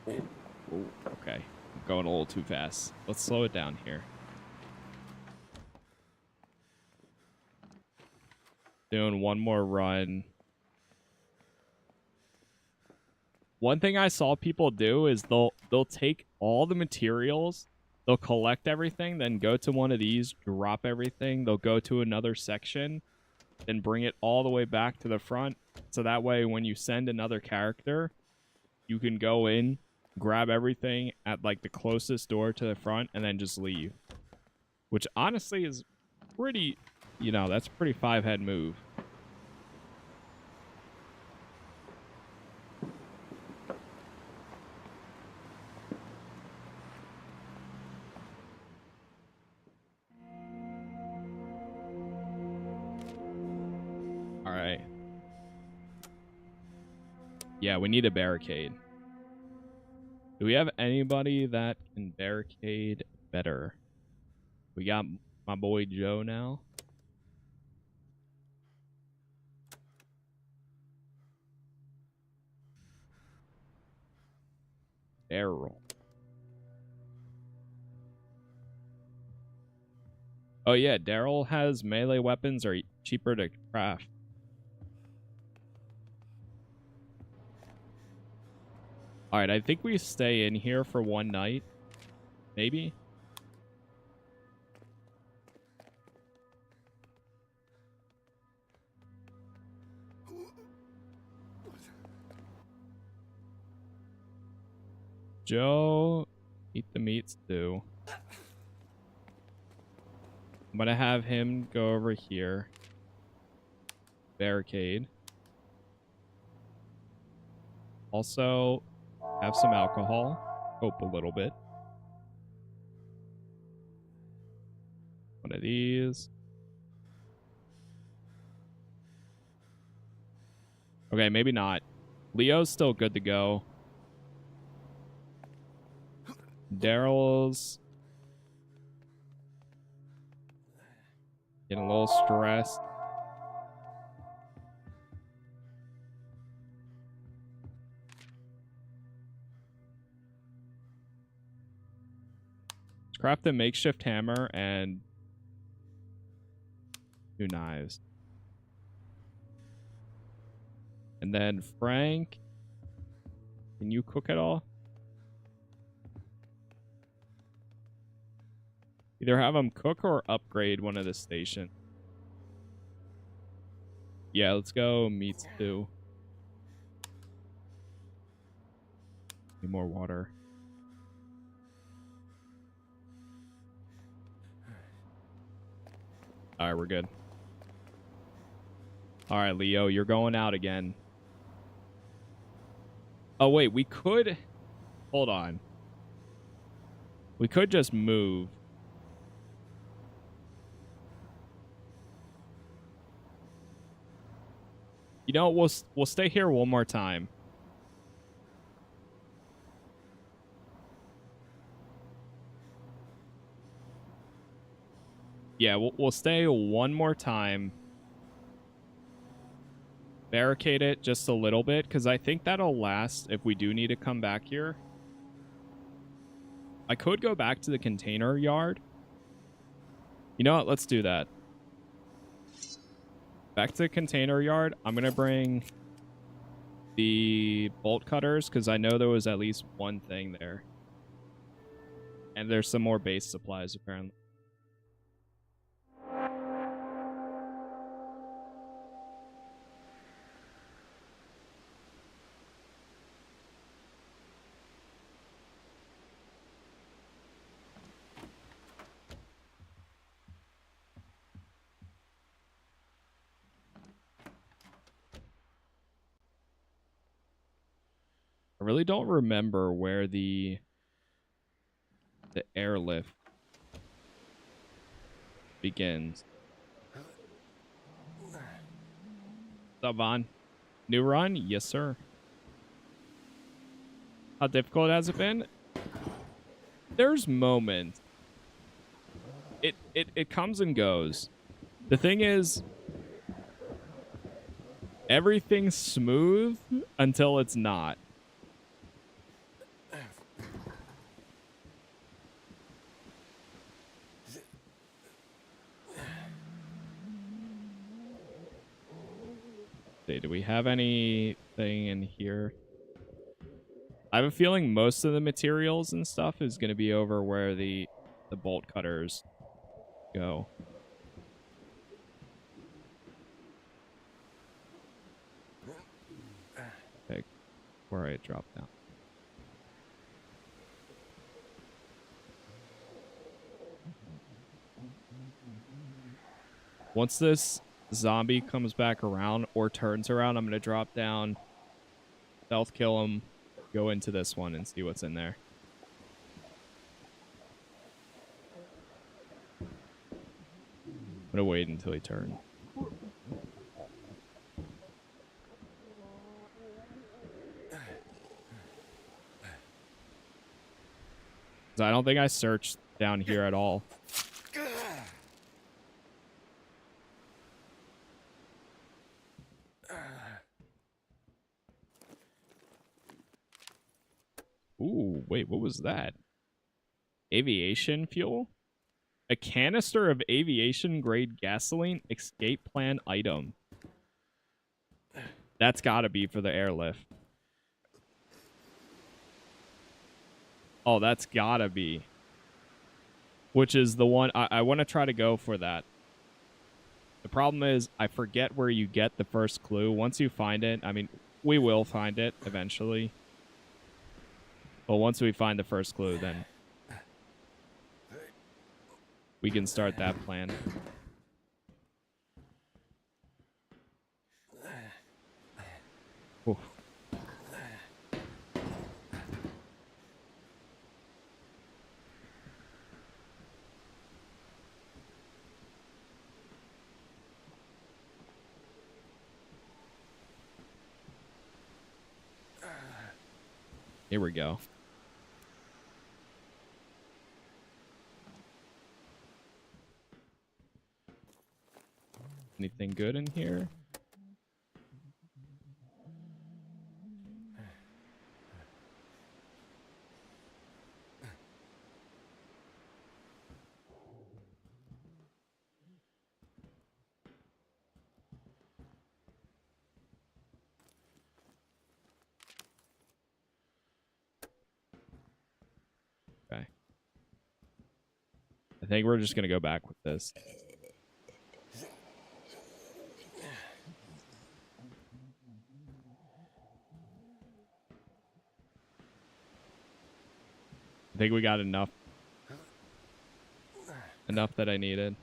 Ooh, okay. I'm going a little too fast. Let's slow it down here. Doing one more run. One thing I saw people do is they'll take all the materials, they'll collect everything, then go to one of these, drop everything, they'll go to another section, then bring it all the way back to the front. So that way when you send another character, you can go in, grab everything at like the closest door to the front, and then just leave. Which honestly is pretty, you know, that's a pretty 5-head move. All right. Yeah, we need a barricade. Do we have anybody that can barricade better? We got my boy Joe now. Daryl. Oh yeah, Daryl has melee weapons are cheaper to craft. All right, I think we stay in here for one night. Maybe. Joe, eat the meat stew. I'm gonna have him go over here. Barricade. Also, have some alcohol. Cope a little bit. One of these. Okay, maybe not. Leo's still good to go. Daryl's getting a little stressed. Let's craft a makeshift hammer and 2 knives. And then Frank, can you cook at all? Either have him cook or upgrade one of the stations. Yeah, let's go meat stew. Need more water. All right, we're good. All right, Leo, you're going out again. Oh, wait, we could... Hold on. We could just move. You know, we'll stay here one more time. Yeah, we'll stay one more time. Barricade it just a little bit, because I think that'll last if we do need to come back here. I could go back to the container yard. You know what? Let's do that. Back to the container yard. I'm going to bring the bolt cutters, because I know there was at least one thing there. And there's some more base supplies, apparently. I really don't remember where the airlift begins. What's up, Vaughn? New run? Yes, sir. How difficult has it been? There's moments. It comes and goes. The thing is, everything's smooth until it's not. Okay, do we have anything in here? I have a feeling most of the materials and stuff is going to be over where the bolt cutters go. Okay, where I drop down. Once this zombie comes back around or turns around, I'm going to drop down, stealth kill him, go into this one and see what's in there. I'm going to wait until he turns. I don't think I searched down here at all. Ooh, wait, what was that? Aviation fuel? A canister of aviation-grade gasoline escape plan item. That's gotta be for the airlift. Oh, that's gotta be. Which is the one... I want to try to go for that. The problem is, I forget where you get the first clue. Once you find it, I mean, we will find it eventually. But once we find the first clue, then we can start that plan. Ooh. Here we go. Anything good in here? Okay. I think we're just going to go back with this. I think we got enough. Enough that I needed.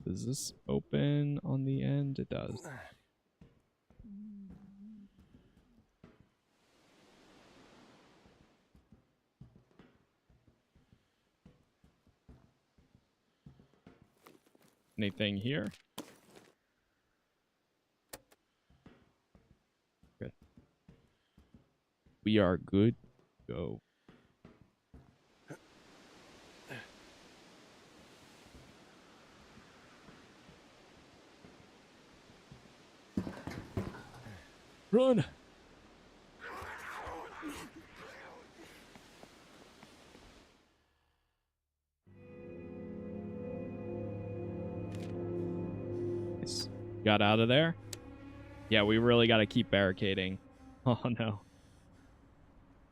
Does this open on the end? It does. Anything here? Good. We are good to go. Run! Nice. Got out of there? Yeah, we really got to keep barricading. Oh, no.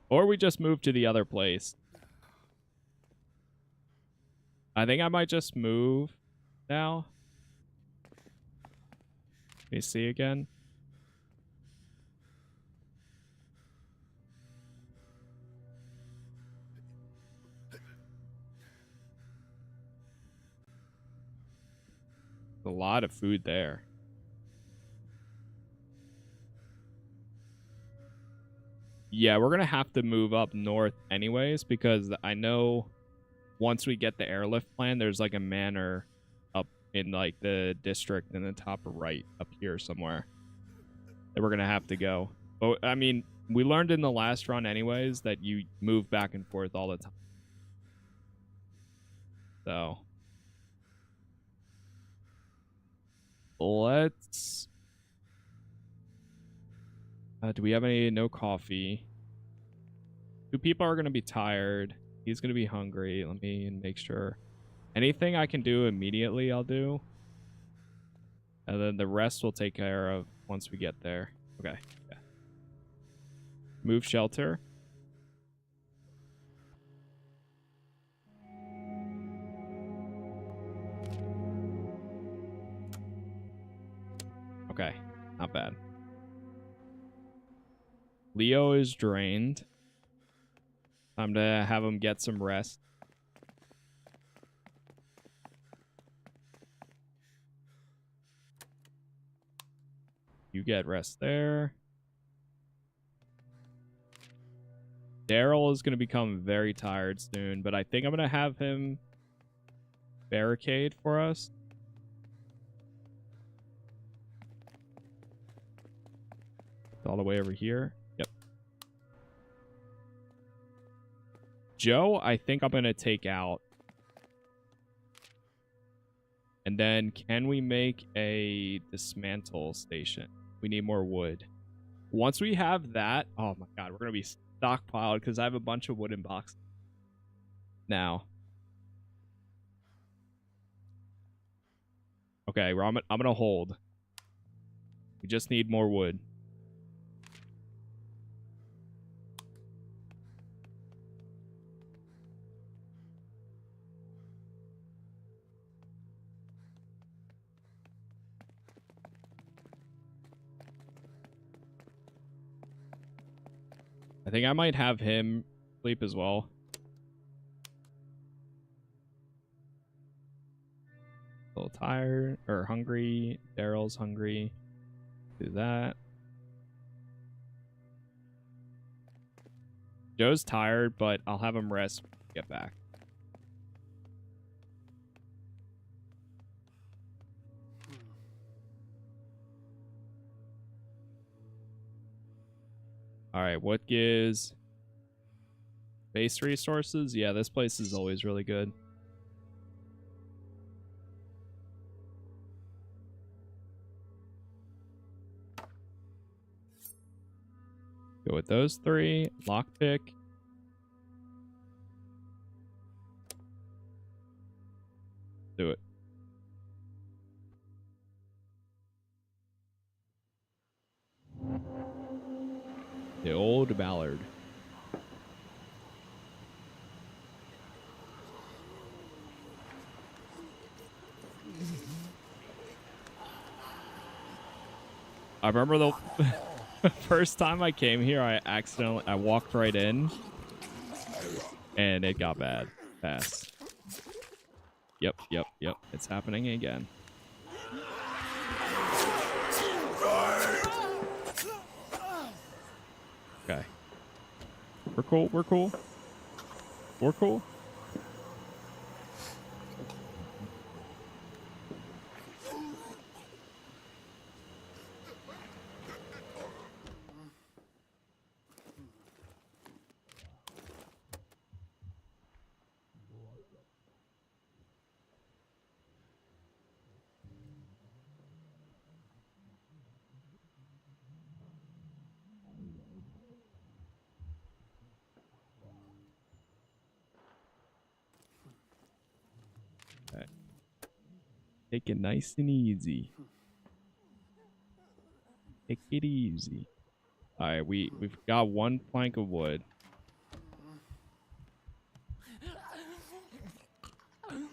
Or we just move to the other place. I think I might just move now. Let me see again. A lot of food there. Yeah, we're going to have to move up north anyways, because I know once we get the airlift plan, there's like a manor up in like the district in the top right up here somewhere that we're going to have to go. But I mean, we learned in the last run anyways that you move back and forth all the time. So let's... do we have any... No coffee. 2 people are going to be tired. He's going to be hungry. Let me make sure. Anything I can do immediately, I'll do. And then the rest we'll take care of once we get there. Okay. Yeah. Move shelter. Okay. Not bad. Leo is drained. Time to have him get some rest. You get rest there. Daryl is going to become very tired soon, but I think I'm going to have him barricade for us. All the way over here. Yep. Joe, I think I'm going to take out. And then can we make a dismantle station? We need more wood. Once we have that, oh my god, we're going to be stockpiled because I have a bunch of wooden boxes now. Okay, I'm going to hold. We just need more wood. I think I might have him sleep as well. A little tired or hungry. Daryl's hungry. Do that. Joe's tired, but I'll have him rest when we get back. All right, what gives base resources? Yeah, this place is always really good. Go with those 3. Lockpick. Do it. The old Ballard. I remember the first time I came here, I walked right in and it got bad fast. Yep. It's happening again. Okay. We're cool. Okay. Take it nice and easy. Take it easy. All right, we've got 1 plank of wood.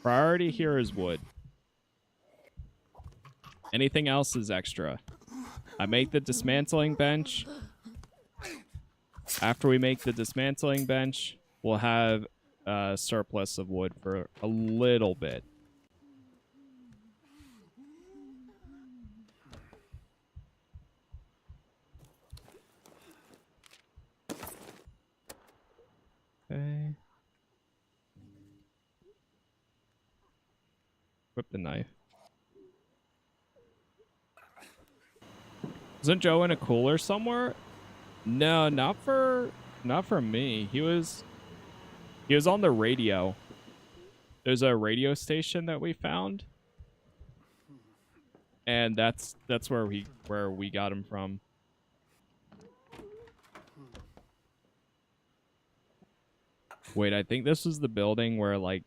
Priority here is wood. Anything else is extra. I make the dismantling bench. After we make the dismantling bench, we'll have a surplus of wood for a little bit. equip the knife. Isn't Joe in a cooler somewhere? No, not for me. He was on the radio. There's a radio station that we found, and that's where we got him from. Wait, I think this was the building where like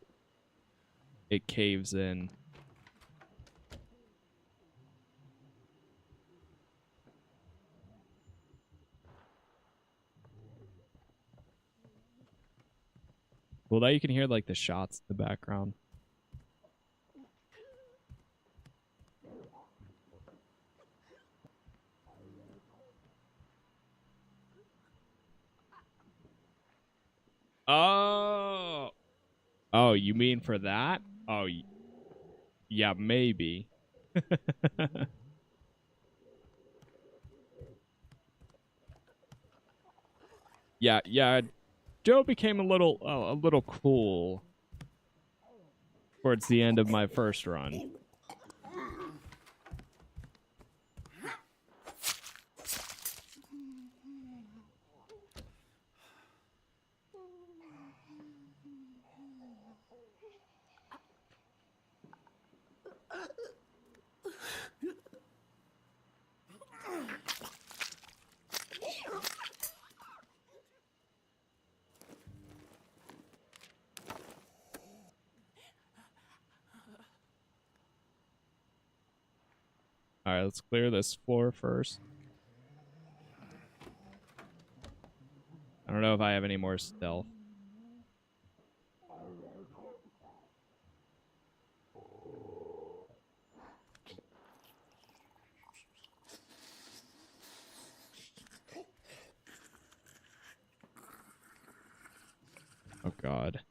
it caves in. Well, that you can hear like the shots in the background. Oh. Oh, you mean for that? Oh, yeah, maybe. Yeah. Joe became a little cool towards the end of my first run. All right, let's clear this floor first. I don't know if I have any more stealth. Oh, God.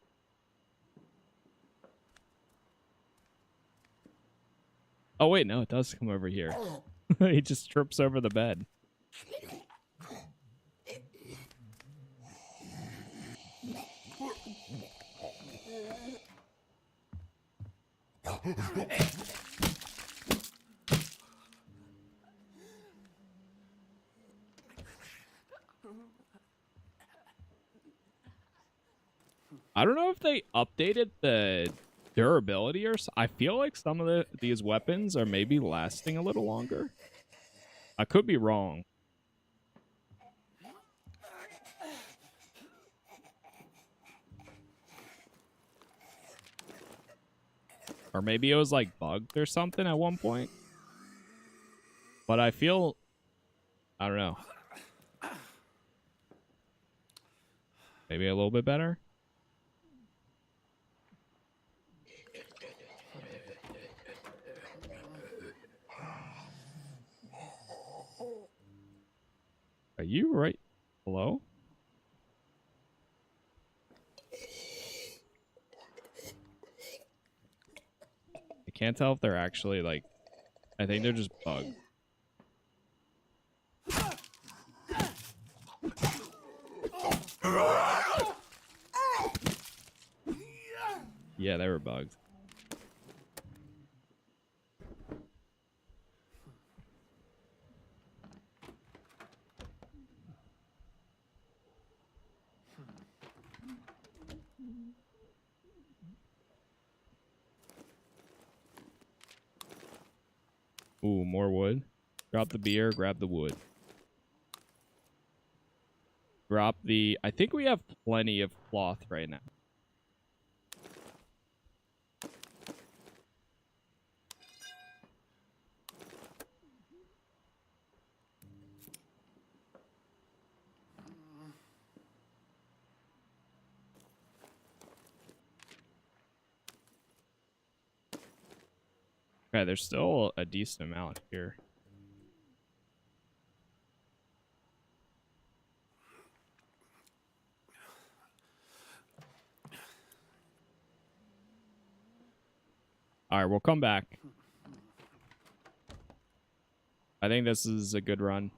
Oh, wait, no, it does come over here. He just trips over the bed. I don't know if they updated the durability or I feel like some of these weapons are maybe lasting a little longer. I could be wrong. Or maybe it was like bugged or something at one point. But I feel, I don't know. Maybe a little bit better. Are you right? Hello? I can't tell if they're actually like, I think they're just bugged. Yeah, they were bugged. Ooh, more wood. Drop the beer, grab the wood. Drop the... I think we have plenty of cloth right now. Okay, there's still a decent amount here. All right, we'll come back. I think this is a good run.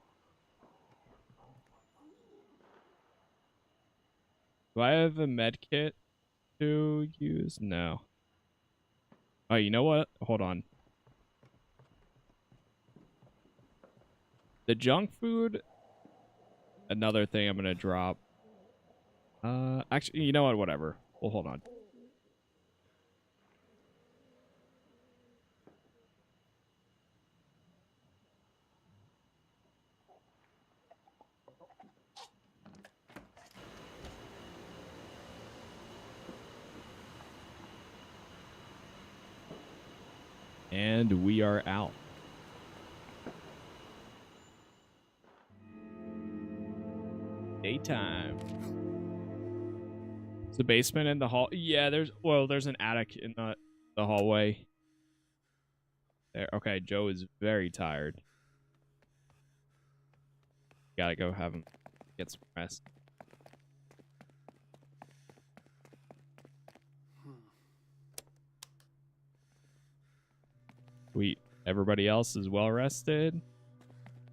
Do I have a med kit to use? No. Oh, you know what? Hold on. The junk food, another thing I'm gonna drop. Actually, you know what? Whatever. Well, hold on. And we are out. Daytime. Is the basement in the hall? Yeah, there's an attic in the hallway. There. Okay, Joe is very tired. Gotta go have him get some rest. Sweet. Everybody else is well rested.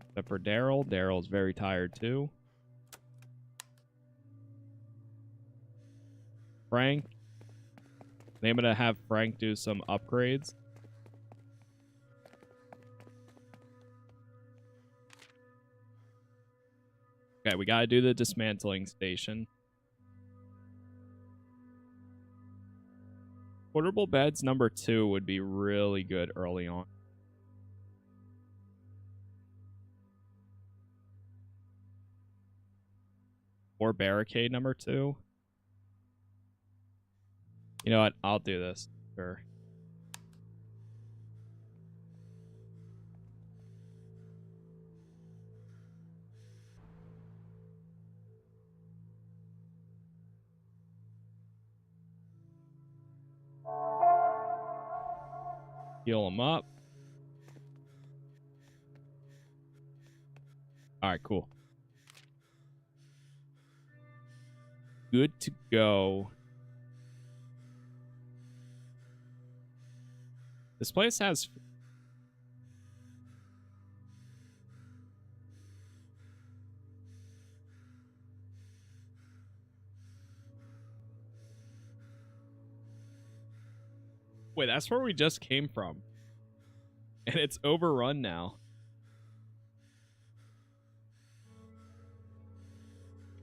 Except for Daryl. Daryl's very tired too. Frank. I'm gonna have Frank do some upgrades. Okay, we gotta do the dismantling station. Portable beds number 2 would be really good early on. Or barricade number 2. You know what? I'll do this. Sure. Heal them up. All right, cool. Good to go. This place has... Wait, that's where we just came from. And it's overrun now.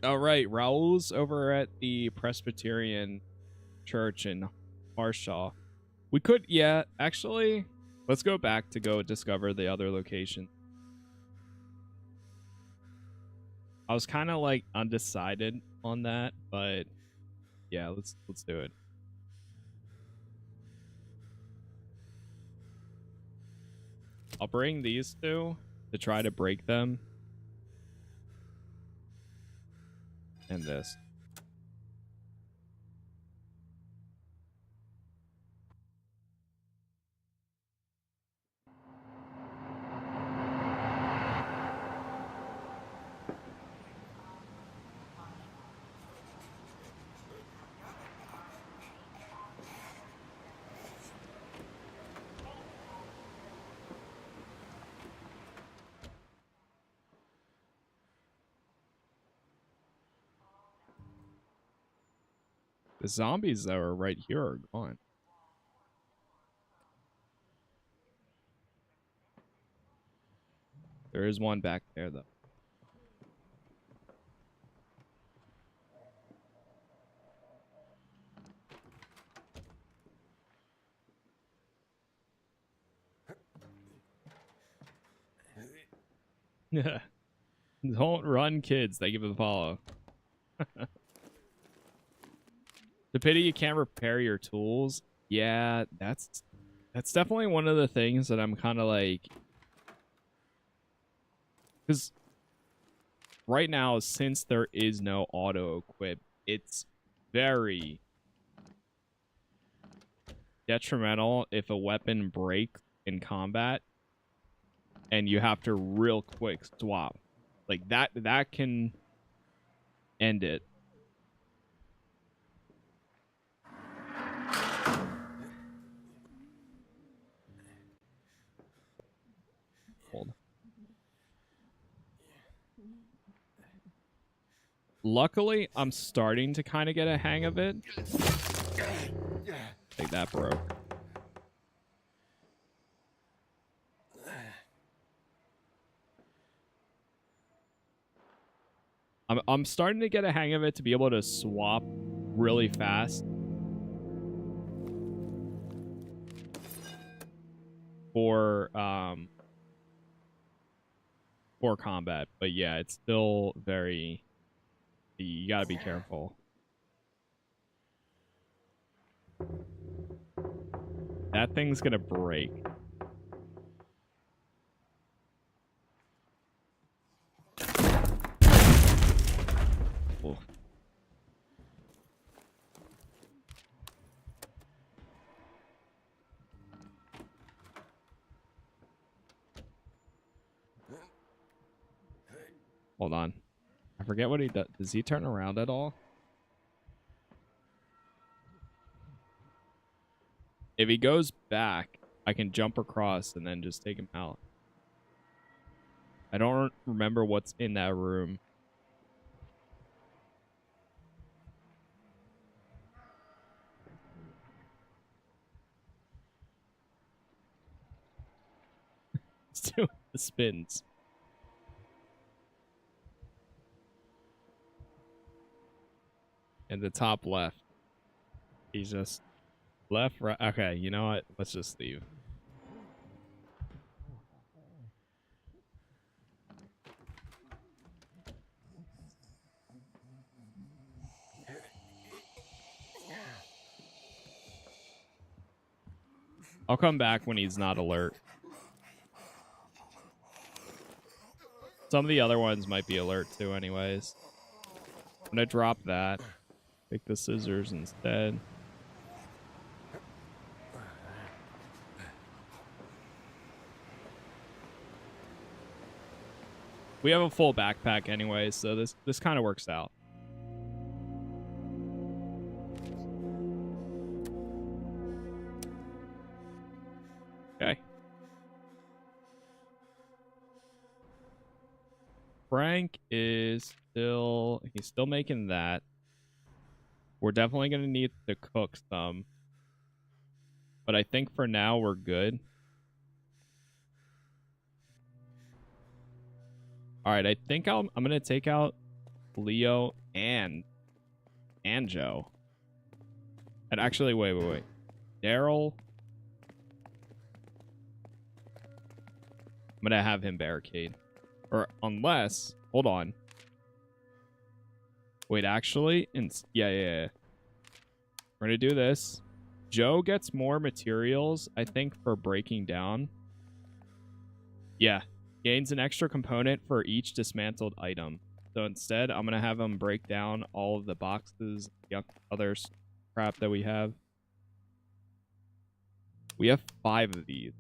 All right, Raul's over at the Presbyterian Church in Harshaw. We could, yeah, actually, let's go back to go discover the other location. I was kind of like undecided on that, but yeah, let's do it. I'll bring these two to try to break them. And this. The zombies that are right here are gone. There is one back there, though. Yeah. Don't run, kids. Thank you for the follow. The pity you can't repair your tools. Yeah, that's definitely one of the things that I'm kind of like... Because right now, since there is no auto-equip, it's very detrimental if a weapon breaks in combat and you have to real quick swap. Like, that can end it. Hold. Luckily, I'm starting to kind of get a hang of it. Like, that broke. I'm starting to get a hang of it to be able to swap really fast for combat. But yeah, it's still very, you gotta be careful. That thing's gonna break. Oh. Hold on. I forget what he does. Does he turn around at all? If he goes back, I can jump across and then just take him out. I don't remember what's in that room. It's doing the spins. And the top left. He's just left, right. Okay, you know what? Let's just leave. I'll come back when he's not alert. Some of the other ones might be alert too anyways. I'm gonna drop that. Take the scissors instead. We have a full backpack anyway, so this kind of works out. Okay. Frank is he's still making that. We're definitely going to need to cook some. But I think for now we're good. All right, I think I'm going to take out Leo and Joe. And actually, wait. Daryl. I'm going to have him barricade. Or unless, hold on. Wait, actually, yeah. We're going to do this. Joe gets more materials, I think, for breaking down. Yeah. Gains an extra component for each dismantled item. So instead, I'm going to have him break down all of the boxes, other crap that we have. We have 5 of these.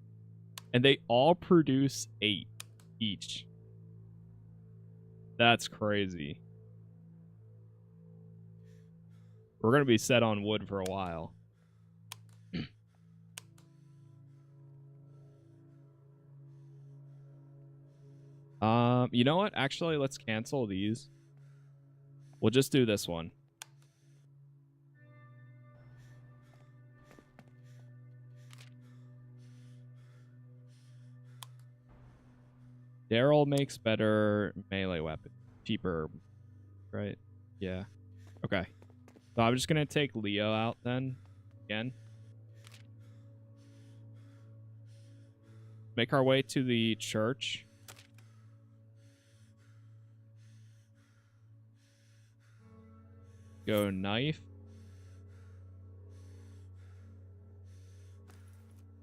And they all produce 8 each. That's crazy. We're going to be set on wood for a while. You know what? Actually, let's cancel these. We'll just do this one. Daryl makes better melee weapon. Cheaper, right? Yeah. Okay. So I'm just going to take Leo out then. Again. Make our way to the church. Go knife.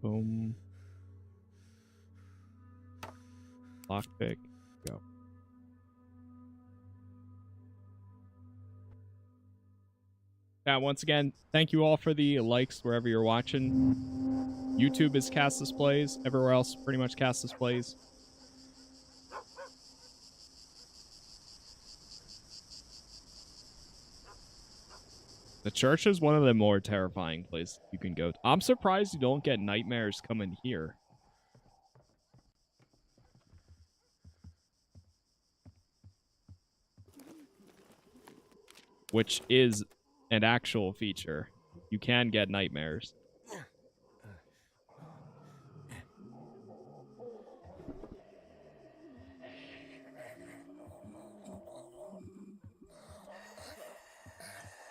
Boom. Lockpick. Go. Yeah, once again, thank you all for the likes wherever you're watching. YouTube is Casas Plays. Everywhere else, pretty much Casas Plays. The church is one of the more terrifying places you can go to. I'm surprised you don't get nightmares coming here. Which is an actual feature. You can get nightmares.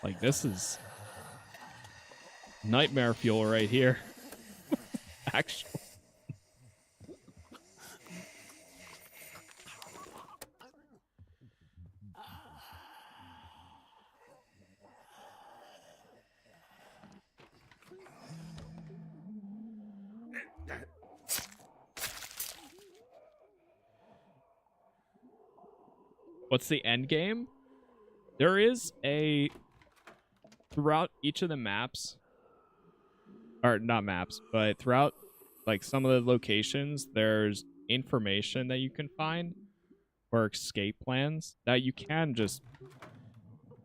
Like, this is nightmare fuel right here. Actually. What's the end game? There is a throughout each of the maps, or not maps, but throughout like some of the locations, there's information that you can find or escape plans that you can just,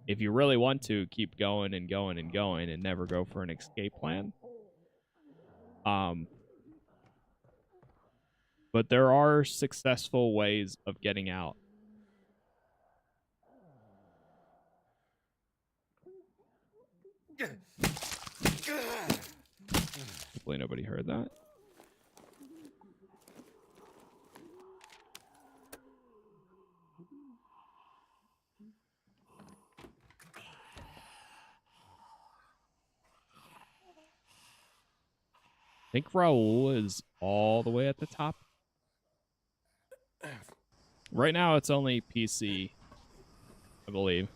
if you really want to, keep going and going and going and never go for an escape plan. But there are successful ways of getting out. Hopefully nobody heard that. I think Raul is all the way at the top. Right now it's only PC, I believe.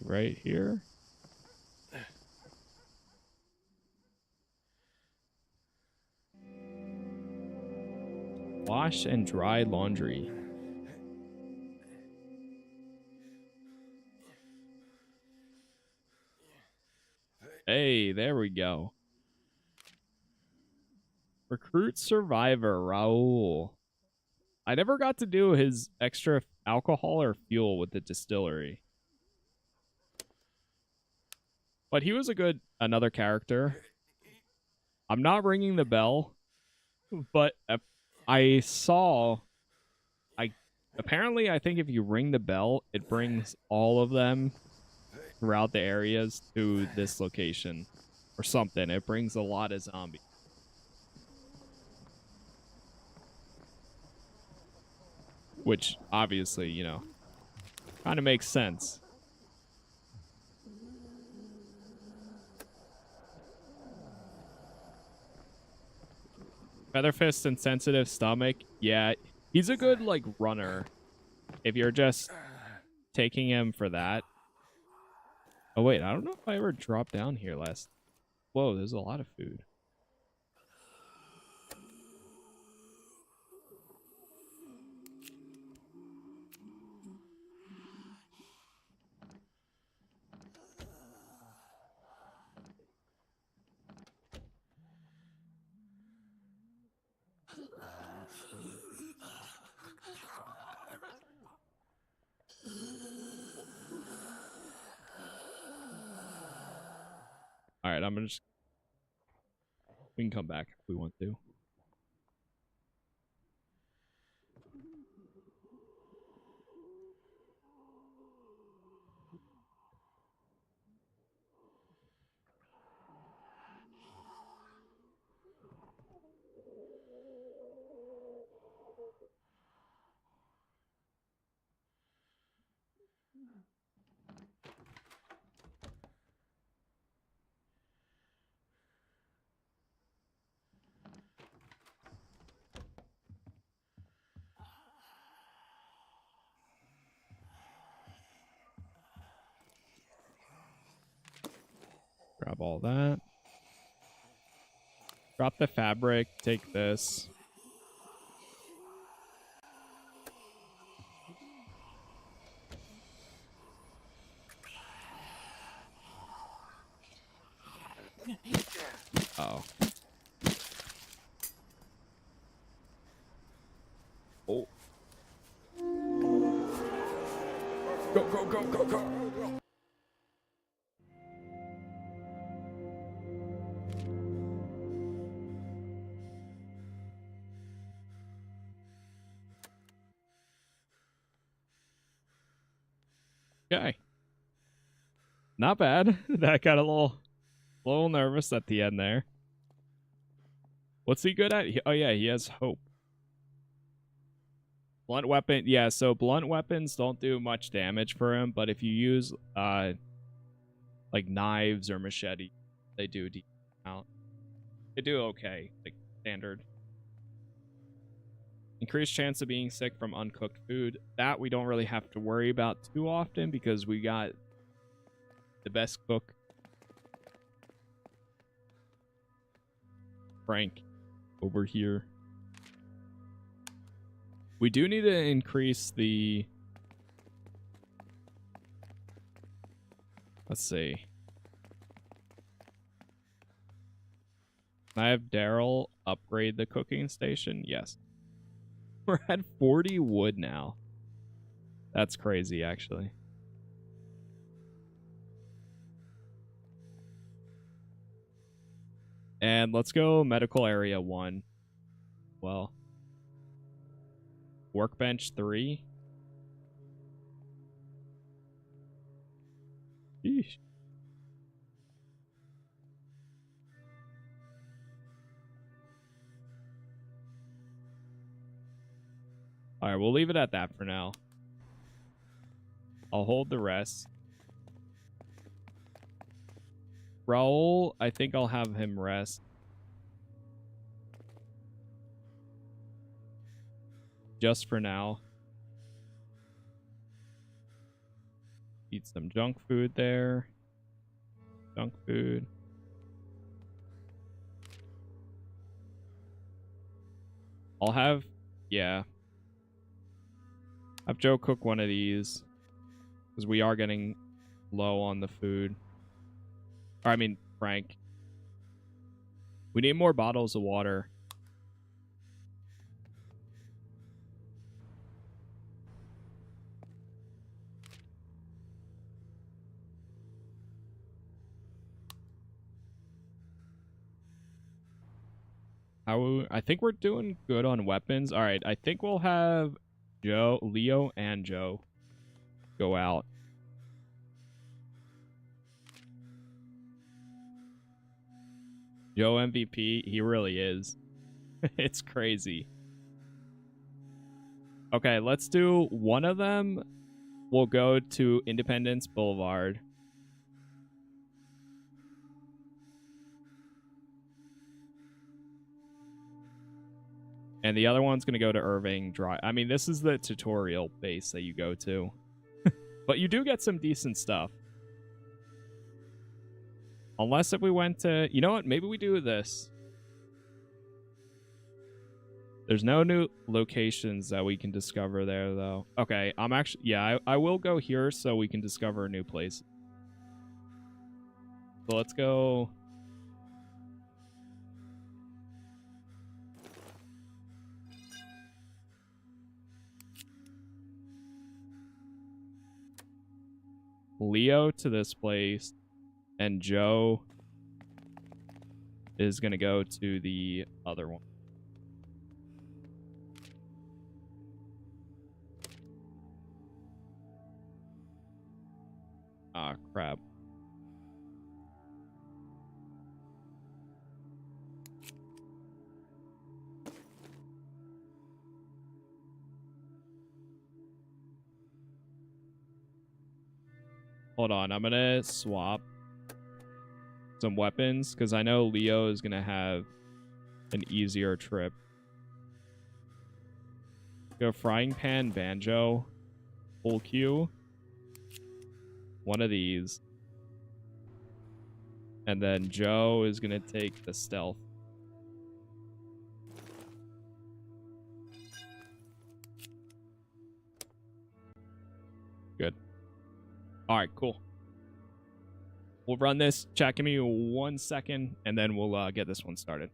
Right here. Wash and dry laundry. Hey, there we go. Recruit survivor, Raul. I never got to do his extra alcohol or fuel with the distillery. But he was another character. I'm not ringing the bell, but I saw, apparently I think if you ring the bell, it brings all of them throughout the areas to this location or something. It brings a lot of zombies. Which obviously, you know, kind of makes sense. Featherfist and sensitive stomach. Yeah, he's a good, like, runner. If you're just taking him for that. Oh, wait, I don't know if I ever dropped down here last. Whoa, there's a lot of food. All right, I'm gonna just. We can come back if we want to. Grab all that. Drop the fabric. Take this. Uh-oh. Oh. Go, go, go, go, go. Okay. Not bad. That got a little nervous at the end there. What's he good at? Oh, yeah, he has hope. Blunt weapon. Yeah, so blunt weapons don't do much damage for him, but if you use like knives or machete, they do a decent amount. They do okay, like standard. Increased chance of being sick from uncooked food. That we don't really have to worry about too often because we got the best cook, Frank, over here. We do need to increase the... Let's see. Can I have Daryl upgrade the cooking station? Yes. We're at 40 wood now. That's crazy, actually. And let's go medical area 1. Well, workbench 3. Sheesh. All right, we'll leave it at that for now. I'll hold the rest. Raul, I think I'll have him rest. Just for now. Eat some junk food there. Junk food. I'll have, yeah. Have Joe cook one of these. Because we are getting low on the food. Or, I mean, Frank. We need more bottles of water. I think we're doing good on weapons. All right, I think we'll have Leo and Joe go out. Joe MVP, he really is. It's crazy. Okay, let's do one of them. We'll go to Independence Boulevard. And the other one's going to go to Irving Drive. I mean, this is the tutorial base that you go to. But you do get some decent stuff. Unless if we went to... You know what? Maybe we do this. There's no new locations that we can discover there, though. Okay, I'm actually... Yeah, I will go here so we can discover a new place. So let's go... Leo to this place, and Joe is going to go to the other one. Ah, crap. Hold on, I'm gonna swap some weapons because I know Leo is gonna have an easier trip. Go frying pan, banjo, full Q, one of these, and then Joe is gonna take the stealth. Good. All right, cool. We'll run this. Chat, give me 1 second, and then we'll get this one started.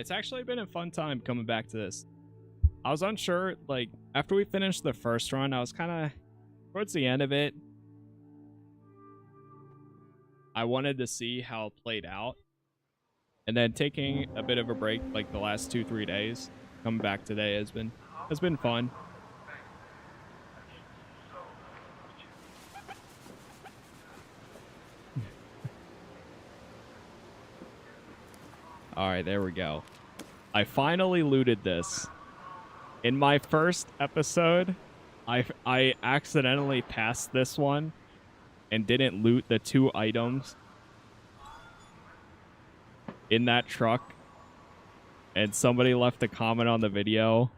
It's actually been a fun time coming back to this. I was unsure, like, after we finished the first run, I was kind of, towards the end of it, I wanted to see how it played out. And then taking a bit of a break, like the last 2-3 days, coming back today has been fun. All right, there we go. I finally looted this. In my first episode, I accidentally passed this one and didn't loot the 2 items in that truck. And somebody left a comment on the video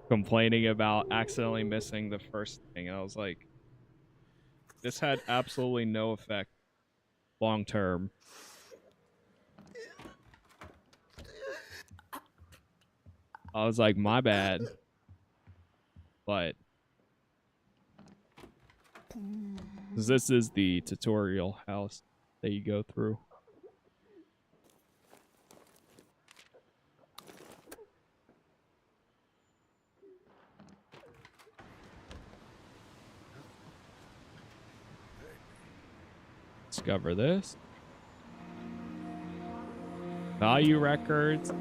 complaining about accidentally missing the first thing. And I was like, this had absolutely no effect long term. I was like, my bad. But this is the tutorial house that you go through. Discover this. Value records.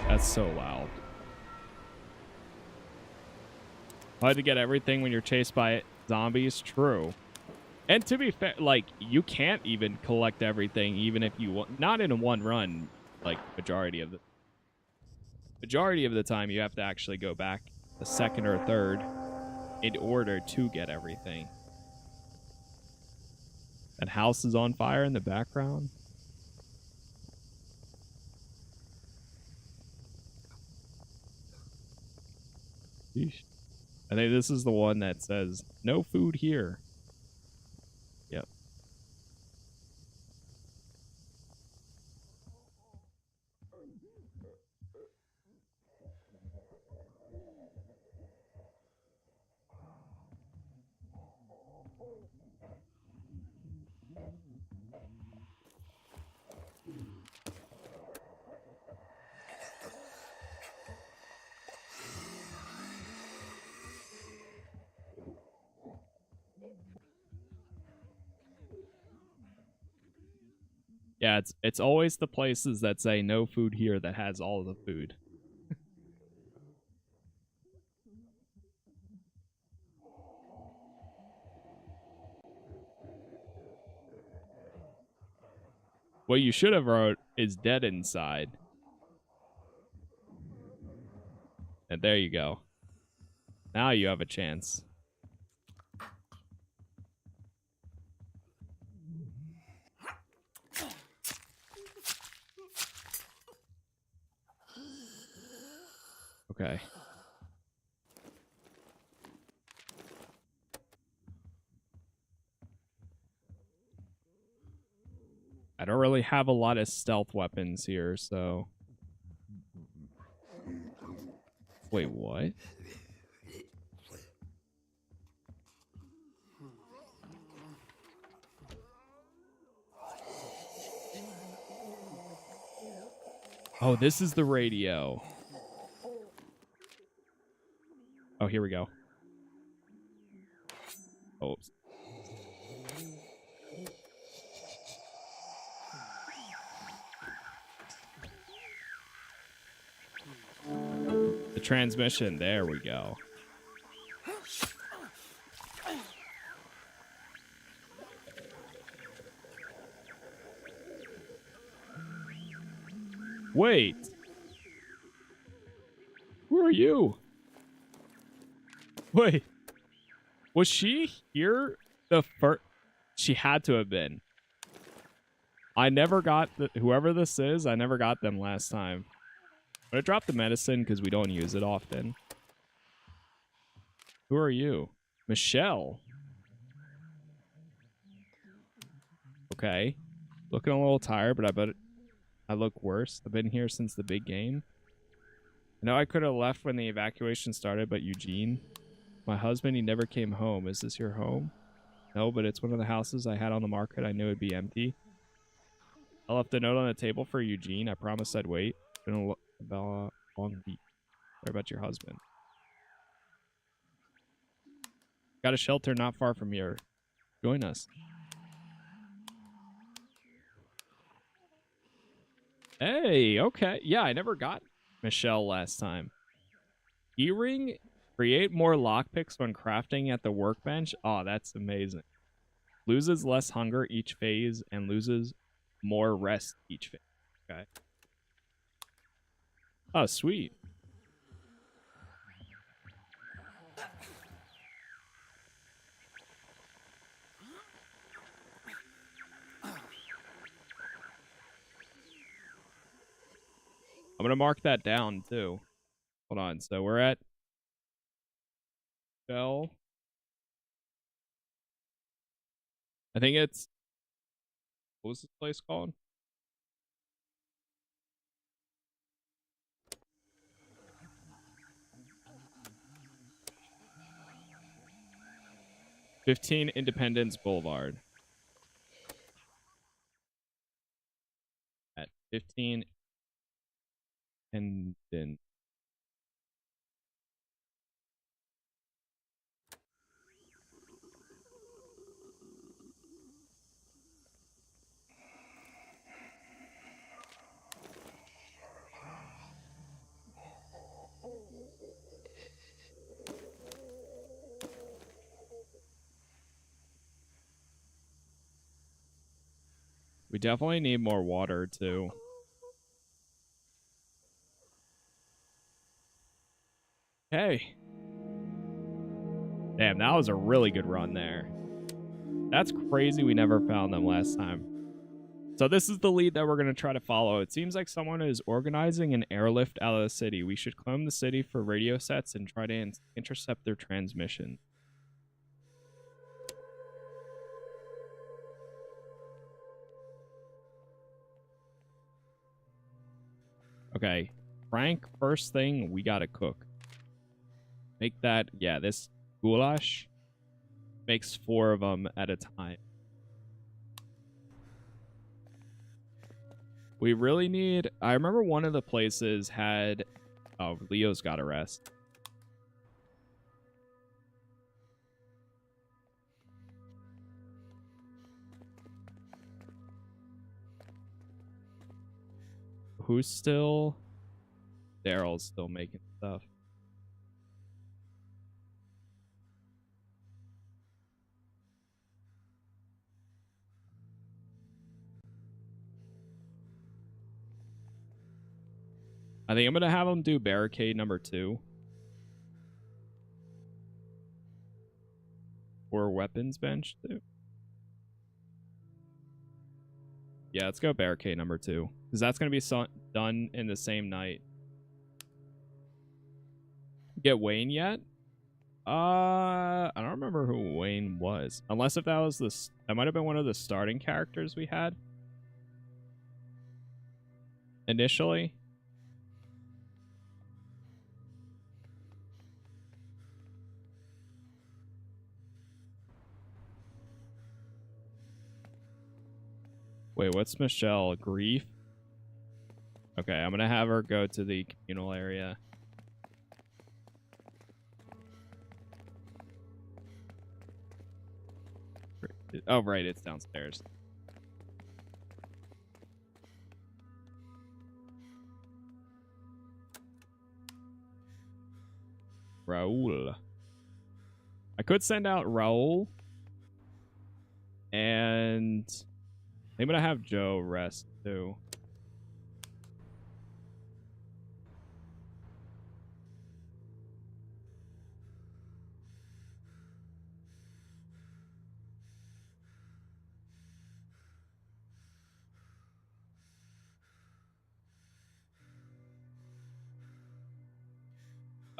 That's so loud. Hard to get everything when you're chased by zombies. True. And to be fair, like, you can't even collect everything, even if you want. Not in one run, like, majority of the time, you have to actually go back a second or third in order to get everything. That house is on fire in the background. Sheesh. I think this is the one that says, no food here. Yep. Yeah, it's always the places that say no food here that has all of the food. What you should have wrote is dead inside. And there you go. Now you have a chance. Okay. I don't really have a lot of stealth weapons here, so... Wait, what? Oh, this is the radio. Oh, here we go. Oh. The transmission, there we go. Wait. Who are you? Wait. Was she here the first? She had to have been. I never got whoever this is, I never got them last time. I'm gonna drop the medicine because we don't use it often. Who are you? Michelle. Okay. Looking a little tired, but I bet I look worse. I've been here since the big game. I know I could have left when the evacuation started, but Eugene, my husband, he never came home. Is this your home? No, but it's one of the houses I had on the market. I knew it'd be empty. I left a note on the table for Eugene. I promised I'd wait. It's been about a long week. Sorry about your husband. Got a shelter not far from here. Join us. Hey, okay. Yeah, I never got Michelle last time. E-ring, create more lockpicks when crafting at the workbench. Oh, that's amazing. Loses less hunger each phase and loses more rest each phase. Okay. Oh, sweet. I'm going to mark that down, too. Hold on. So we're at Bell. I think it's... What was this place called? "15 Independence Boulevard." At 15 Independence. We definitely need more water, too. Hey. Damn, that was a really good run there. That's crazy we never found them last time. So this is the lead that we're going to try to follow. It seems like someone is organizing an airlift out of the city. We should comb the city for radio sets and try to intercept their transmission. Okay, Frank, first thing, we gotta cook. Make that, yeah, this goulash makes 4 of them at a time. We really need, I remember one of the places had, oh, Leo's got a rest. Who's still? Daryl's still making stuff. I think I'm going to have him do barricade number 2. Or weapons bench too. Yeah, let's go barricade number 2. Because that's going to be done in the same night. Get Wayne yet? I don't remember who Wayne was. Unless if that was this, that might have been one of the starting characters we had initially. Wait, what's Michelle? Grief? Okay, I'm gonna have her go to the communal area. Oh, right, it's downstairs. Raul. I could send out Raul. And I'm gonna have Joe rest too.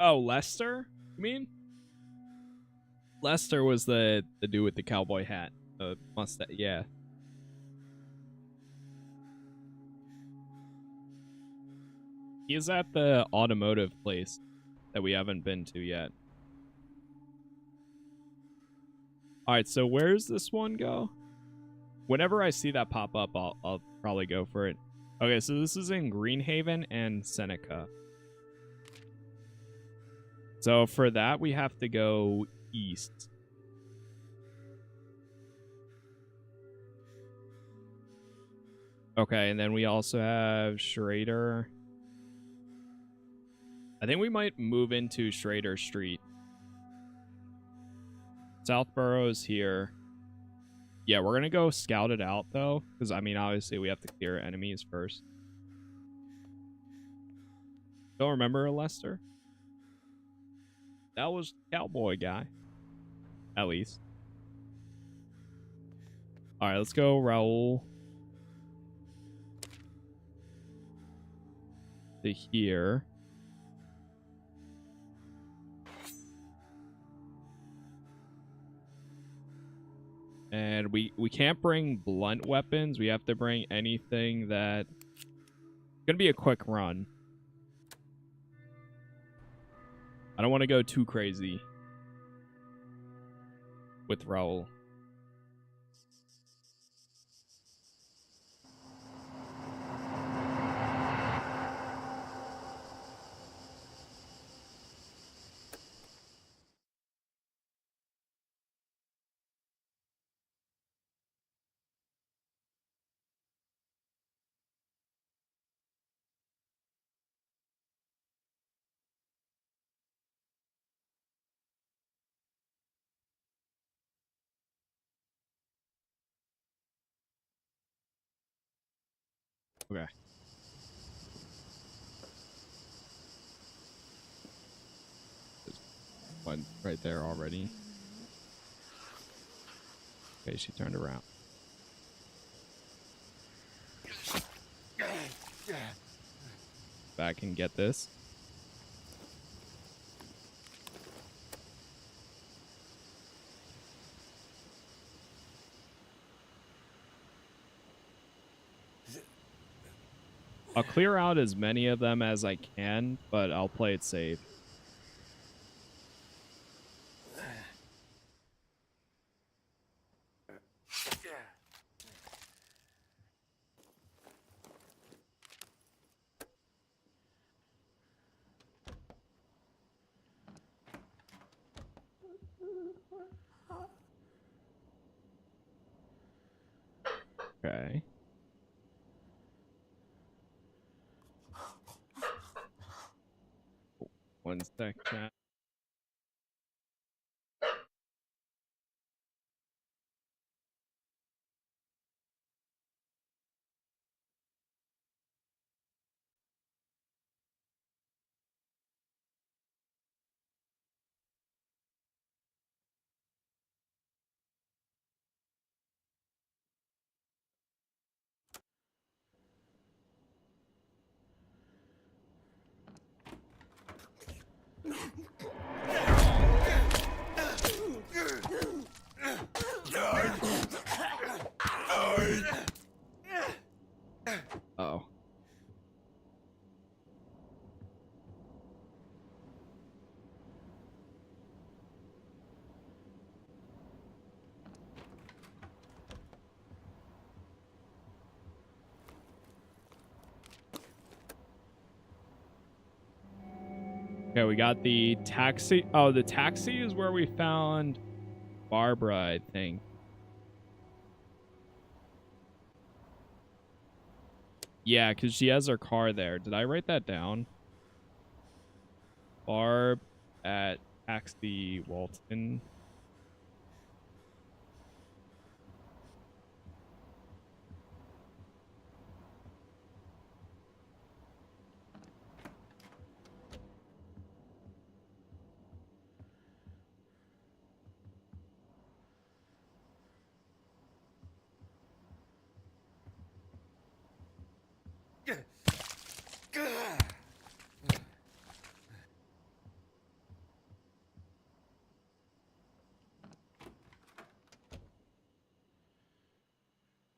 Oh, Lester? You mean? Lester was the dude with the cowboy hat. The mustache, yeah. He is at the automotive place that we haven't been to yet. All right, so where's this one go? Whenever I see that pop up, I'll probably go for it. Okay, so this is in Greenhaven and Seneca. So for that, we have to go east. Okay, and then we also have Schrader. I think we might move into Schrader Street. Southborough's here. Yeah, we're going to go scout it out, though. Because, I mean, obviously, we have to clear enemies first. Don't remember Lester? That was the cowboy guy. At least. Alright, let's go, Raul. To here. And we can't bring blunt weapons. We have to bring anything that... It's going to be a quick run. I don't want to go too crazy with Raul. Okay. There's one right there already. Okay, she turned around. Back and get this. I'll clear out as many of them as I can, but I'll play it safe. Okay. One sec, chat. Uh-oh. Okay, we got the taxi. Oh, the taxi is where we found Barbara, I think. Yeah, because she has her car there. Did I write that down? Barb at Taxi Walton.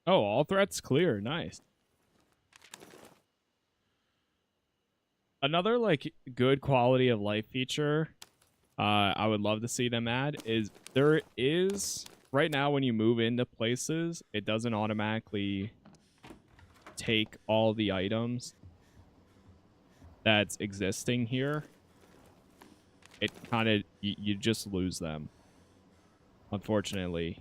Oh, all threats clear. Nice. Another like good quality of life feature I would love to see them add is there is right now when you move into places, it doesn't automatically take all the items that's existing here. It kind of you just lose them, unfortunately.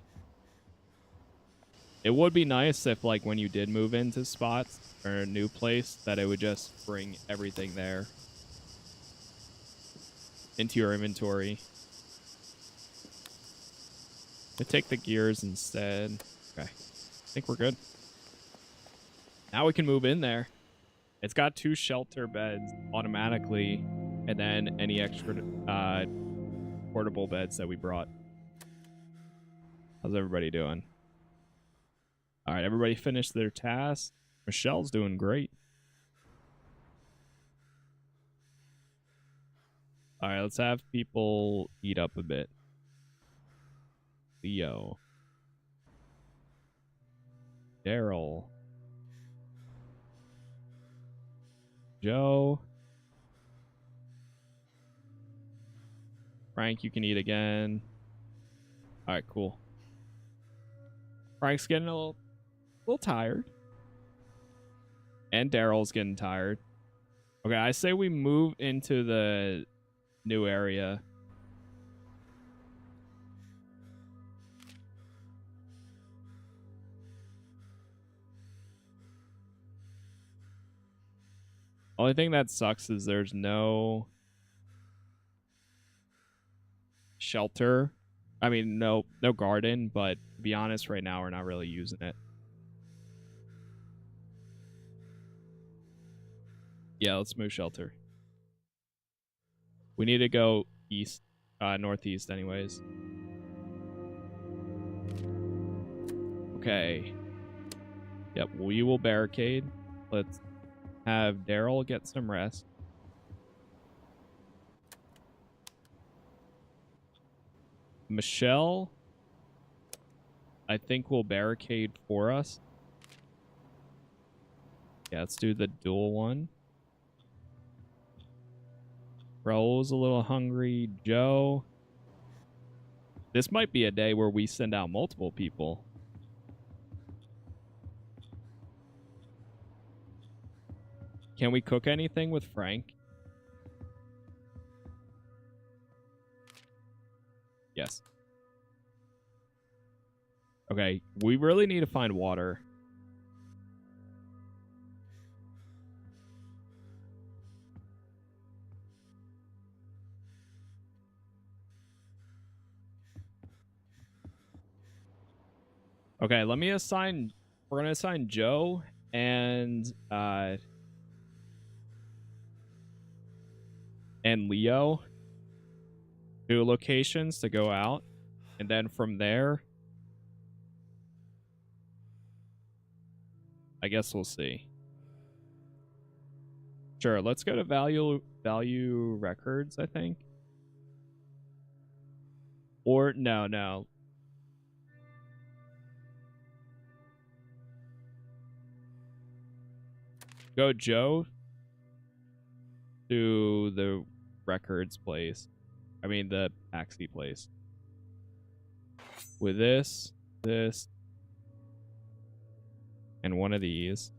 It would be nice if like when you did move into spots or a new place that it would just bring everything there into your inventory. I take the gears instead. Okay. I think we're good. Now we can move in there. It's got 2 shelter beds automatically, and then any extra portable beds that we brought. How's everybody doing? All right, everybody finished their task. Michelle's doing great. All right, let's have people eat up a bit. Leo. Daryl. Joe. Frank, you can eat again. All right, cool. Frank's getting a little tired. And Daryl's getting tired. Okay, I say we move into the new area. Only thing that sucks is there's no shelter. I mean, no garden, but to be honest, right now we're not really using it. Yeah, let's move shelter. We need to go east, northeast anyways. Okay. Yep, we will barricade. Let's have Daryl get some rest. Michelle, I think will barricade for us. Yeah, let's do the dual one. Raul's a little hungry. Joe. This might be a day where we send out multiple people. Can we cook anything with Frank? Yes. Okay, we really need to find water. Okay, let me assign... We're going to assign Joe and Leo to locations to go out. And then from there, I guess we'll see. Sure, let's go to value records, I think. Or no. Go Joe to the records place. I mean the taxi place. With this, and one of these.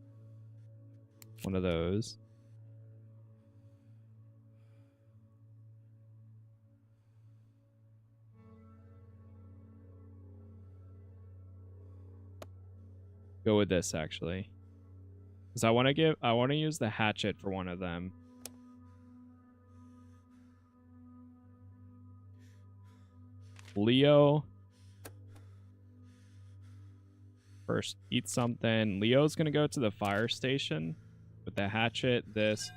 One of those. Go with this actually. Because I want to use the hatchet for one of them. Leo. First, eat something. Leo's going to go to the fire station with the hatchet, this.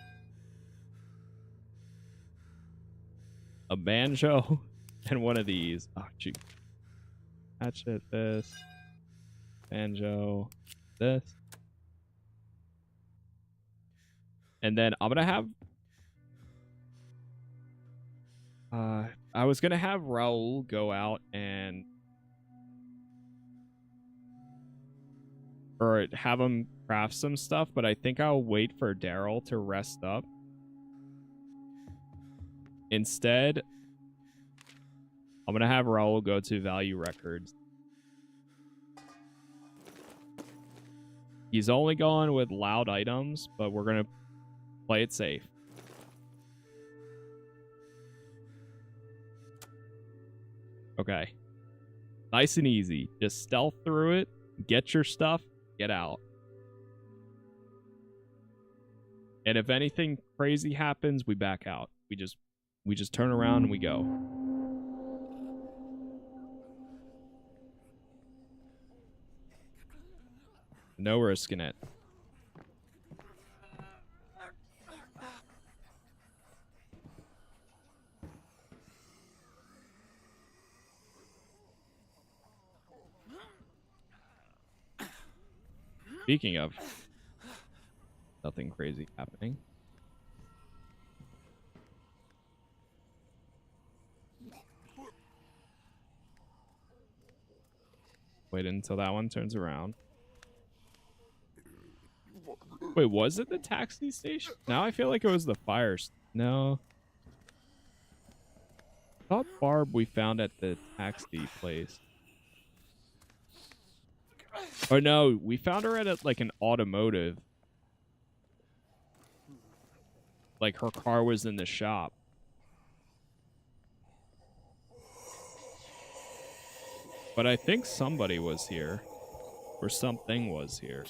A banjo, and one of these. Oh, gee. Hatchet, this. Banjo, this. And then I'm going to have... I was going to have Raul go out and... Or have him craft some stuff, but I think I'll wait for Daryl to rest up. Instead, I'm going to have Raul go to value records. He's only going with loud items, but we're going to play it safe. Okay. Nice and easy. Just stealth through it, get your stuff, get out. And if anything crazy happens, we back out. We just turn around and we go. No risking it. Speaking of, nothing crazy happening. Wait until that one turns around. Wait, was it the taxi station? Now I feel like it was the fire. No. I thought Barb we found at the taxi place. Or no, we found her at like an automotive. Like her car was in the shop. But I think somebody was here. Or something was here.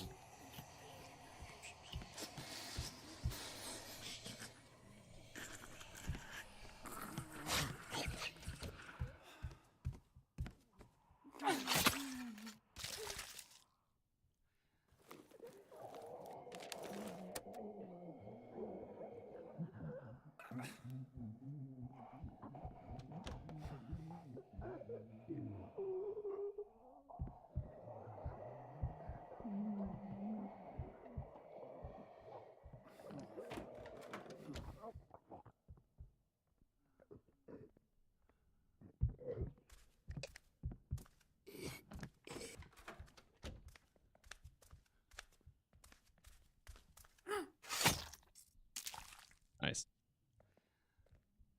Nice.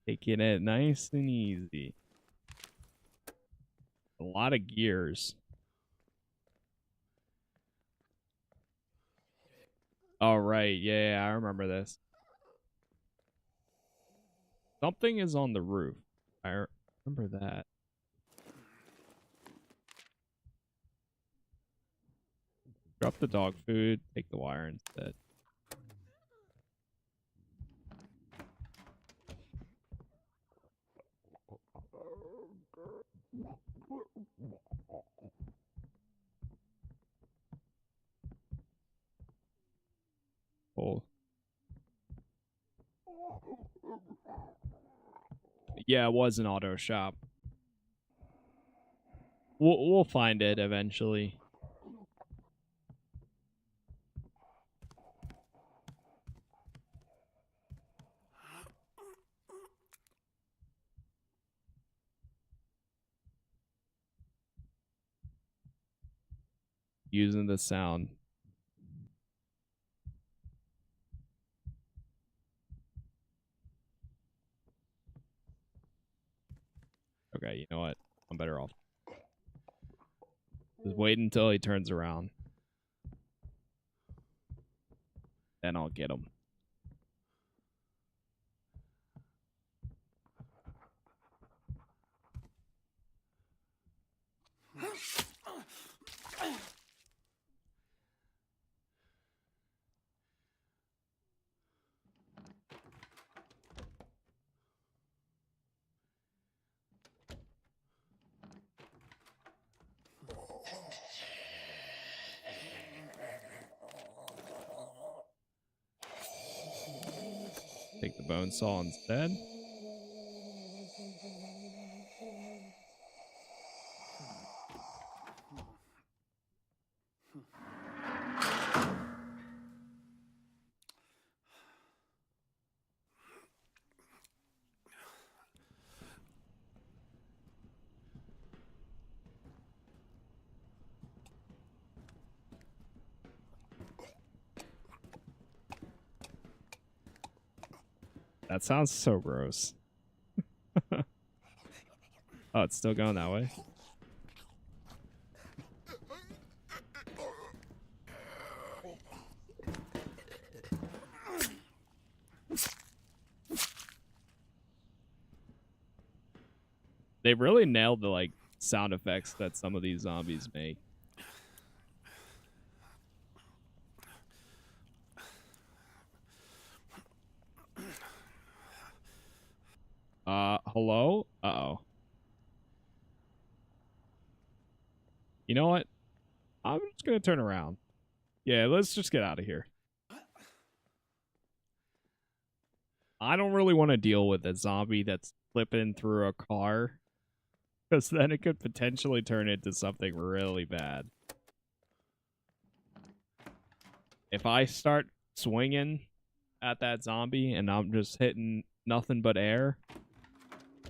Taking it nice and easy. A lot of gears. All right. Yeah, I remember this. Something is on the roof. I remember that. Drop the dog food. Take the wire instead. Oh. Yeah, it was an auto shop. We'll find it eventually. Using the sound. Okay, you know what? I'm better off. Just wait until he turns around. Then I'll get him. Take the bone saw instead. That sounds so gross. Oh, it's still going that way. They really nailed the like sound effects that some of these zombies make. Hello? Uh-oh. You know what? I'm just gonna turn around. Yeah, let's just get out of here. I don't really want to deal with a zombie that's flipping through a car, because then it could potentially turn into something really bad. If I start swinging at that zombie and I'm just hitting nothing but air,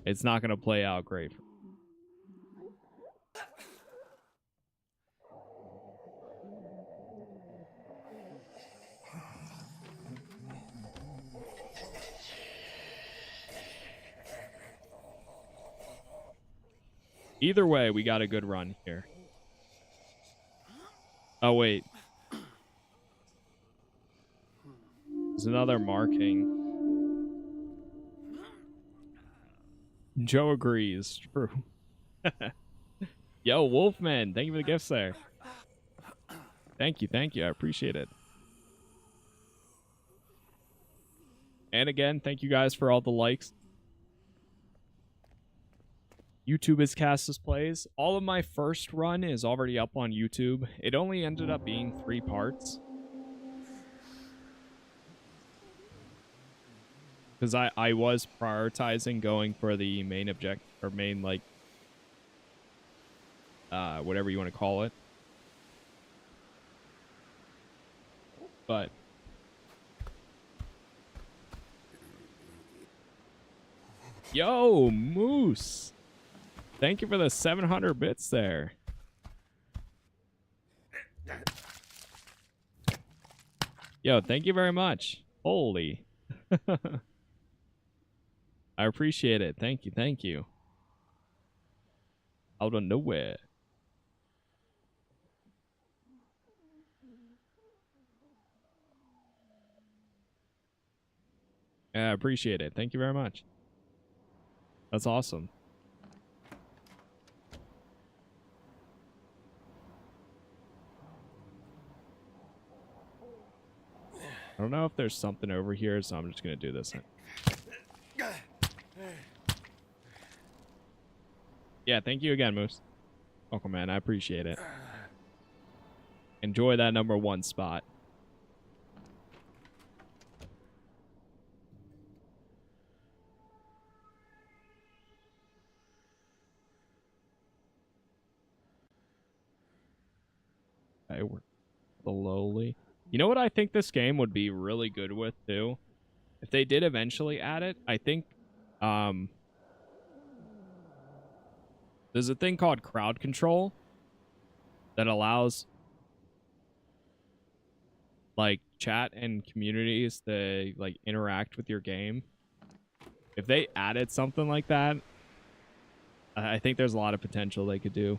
it's not going to play out great. Either way, we got a good run here. Oh, wait. There's another marking. Joe agrees. True. Yo, Wolfman, thank you for the gifts there. Thank you, thank you. I appreciate it. And again, thank you guys for all the likes. YouTube is Casas Plays. All of my first run is already up on YouTube. It only ended up being 3 parts. Because I was prioritizing going for the main object, or main, like, whatever you want to call it. But yo, Moose, thank you for the 700 bits there. Yo, thank you very much. Holy. I appreciate it. Thank you, thank you. Out of nowhere. Yeah, I appreciate it. Thank you very much. That's awesome. I don't know if there's something over here, so I'm just going to do this. Yeah, thank you again, Moose. Welcome, man. I appreciate it. Enjoy that #1 spot. Okay, we're slowly. You know what I think this game would be really good with, too? If they did eventually add it, I think, there's a thing called crowd control that allows, like, chat and communities to, like, interact with your game. If they added something like that, I think there's a lot of potential they could do.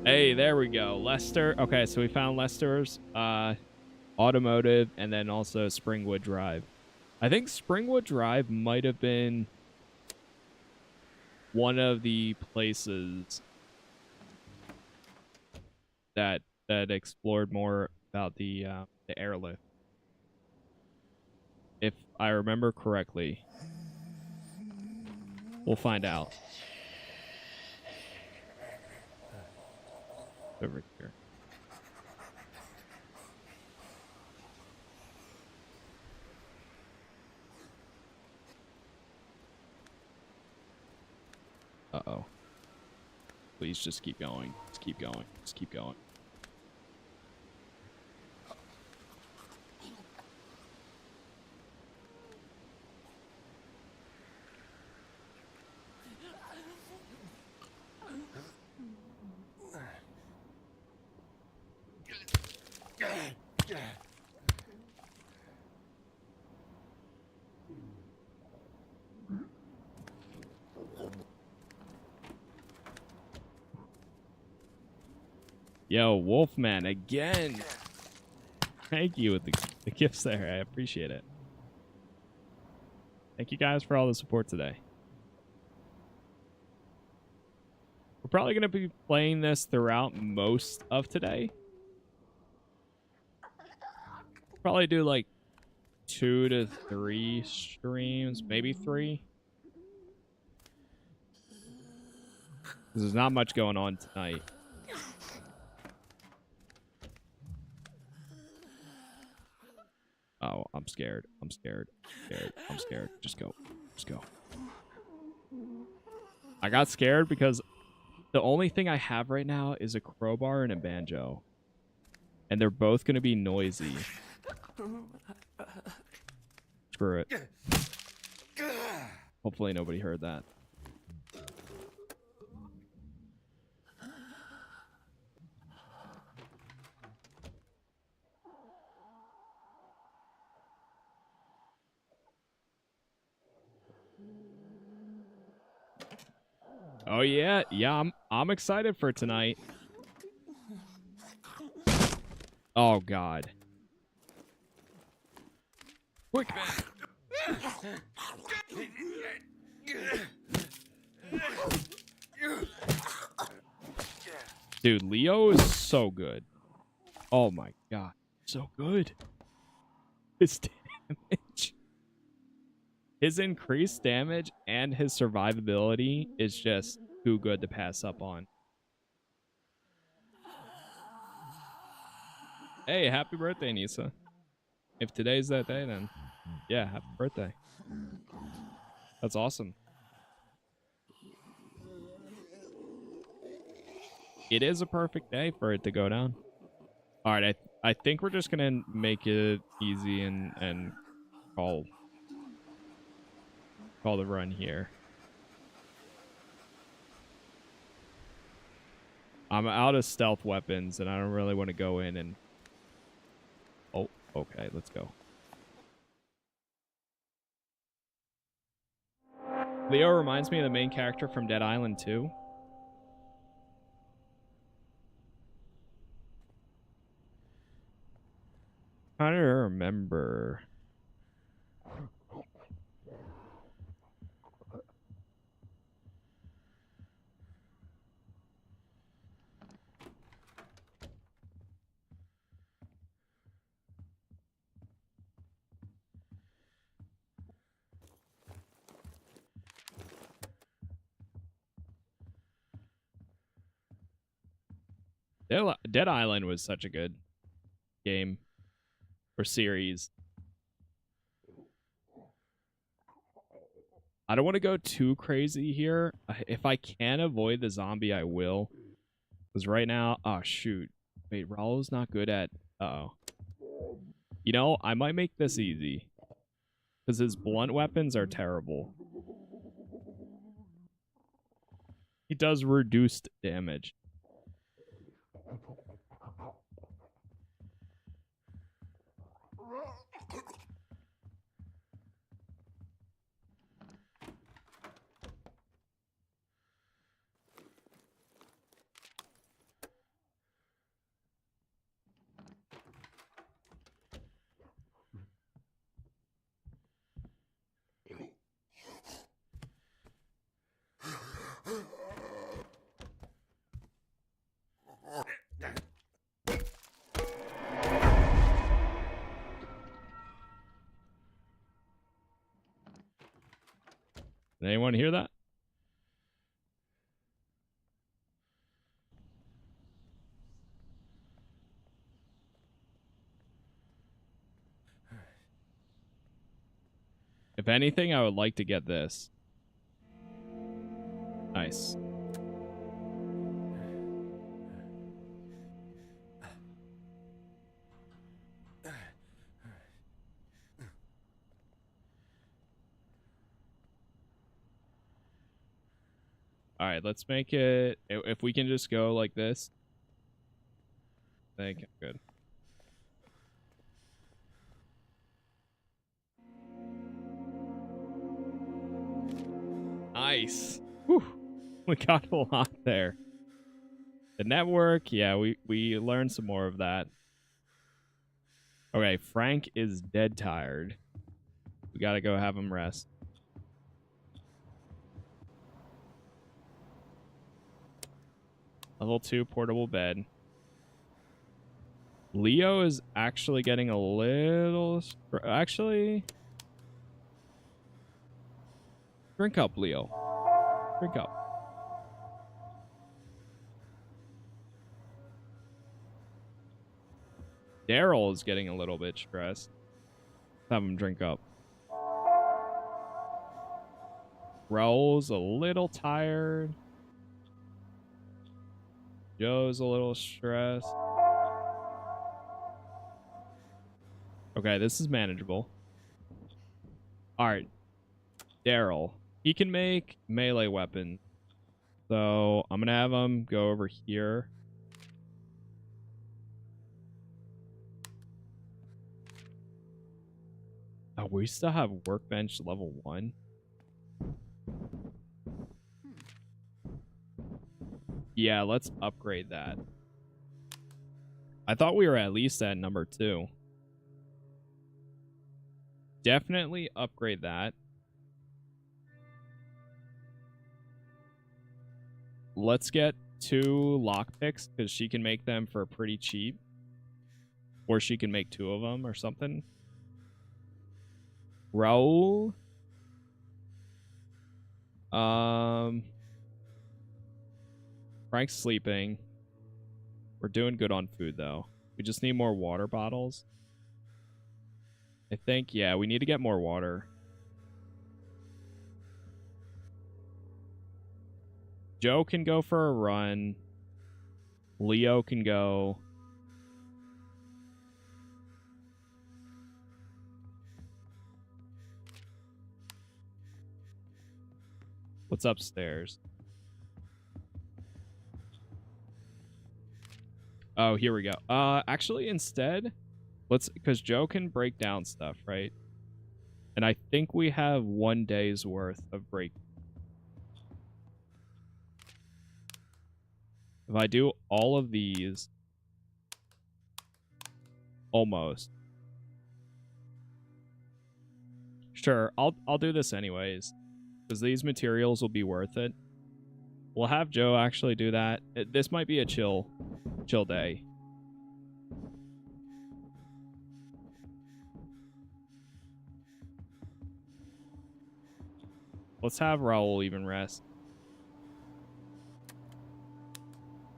Hey, there we go. Lester. Okay, so we found Lester's automotive and then also Springwood Drive. I think Springwood Drive might have been one of the places that explored more about the airlift, if I remember correctly. We'll find out. Over here. Uh-oh. Please just keep going. Just keep going. Just keep going. Yo, Wolfman again. Thank you with the gifts there. I appreciate it. Thank you guys for all the support today. We're probably going to be playing this throughout most of today. Probably do like 2 to 3 streams, maybe 3. There's not much going on tonight. Oh, I'm scared. I'm scared. I'm scared. Just go. Just go. I got scared because the only thing I have right now is a crowbar and a banjo. And they're both going to be noisy. Screw it. Hopefully nobody heard that. Oh yeah, I'm excited for tonight. Oh god. Quick man. Dude, Leo is so good. Oh my god. So good. His damage. His increased damage and his survivability is just too good to pass up on. Hey, happy birthday, Nisa. If today's that day, then yeah, happy birthday. That's awesome. It is a perfect day for it to go down. All right, I think we're just gonna make it easy and call the run here. I'm out of stealth weapons, and I don't really want to go in and... Oh, okay, let's go. Leo reminds me of the main character from Dead Island 2. I don't remember. Dead Island was such a good game or series. I don't want to go too crazy here. If I can avoid the zombie, I will. Because right now... Oh, shoot. Wait, Raul's not good at... Uh-oh. You know, I might make this easy. Because his blunt weapons are terrible. He does reduced damage. Did anyone hear that? If anything, I would like to get this. Nice. All right, let's make it... If we can just go like this. I think good. Nice. Whew. We got a lot there. The network, yeah, we learned some more of that. Okay, Frank is dead tired. We gotta go have him rest. Level 2 portable bed. Leo is actually getting a little... Actually... Drink up, Leo. Drink up. Daryl is getting a little bit stressed. Have him drink up. Raul's a little tired. Joe's a little stressed. Okay, this is manageable. Alright. Daryl. He can make melee weapons. So I'm going to have him go over here. Oh, we still have workbench level 1. Yeah, let's upgrade that. I thought we were at least at number 2. Definitely upgrade that. Let's get 2 lockpicks because she can make them for pretty cheap. Or she can make 2 of them or something. Raul. Frank's sleeping. We're doing good on food, though. We just need more water bottles. I think, yeah, we need to get more water. Joe can go for a run. Leo can go. What's upstairs? Oh, here we go. Actually, instead, let's, because Joe can break down stuff, right? And I think we have 1 day's worth of break. If I do all of these, almost. Sure, I'll do this anyways, because these materials will be worth it. We'll have Joe actually do that. This might be a chill day. Let's have Raul even rest.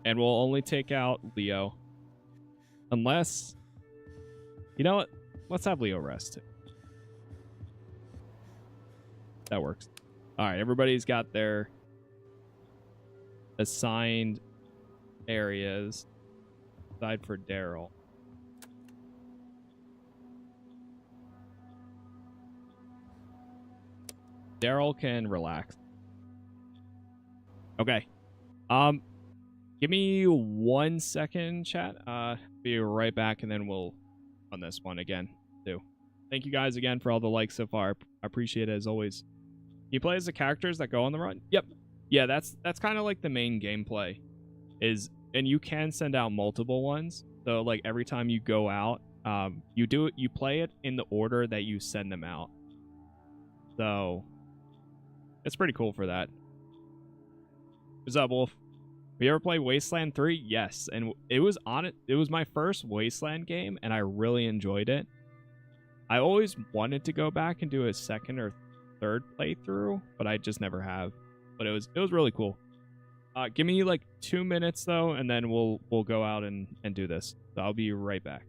And we'll only take out Leo. Unless... You know what? Let's have Leo rest too. That works. Alright, everybody's got their assigned areas. Aside for Daryl. Daryl can relax. Okay. Give me 1 second, chat. Be right back, and then we'll on this one again too. Thank you guys again for all the likes so far. I appreciate it as always. You play as the characters that go on the run? Yep. Yeah, that's kind of like the main gameplay. And you can send out multiple ones. So like every time you go out, you play it in the order that you send them out. So it's pretty cool for that. What's up, Wolf? We ever play Wasteland 3? Yes, and it was my first Wasteland game, and I really enjoyed it. I always wanted to go back and do a second or third playthrough, but I just never have. But it was really cool. Give me like 2 minutes though, and then we'll go out and do this. So I'll be right back.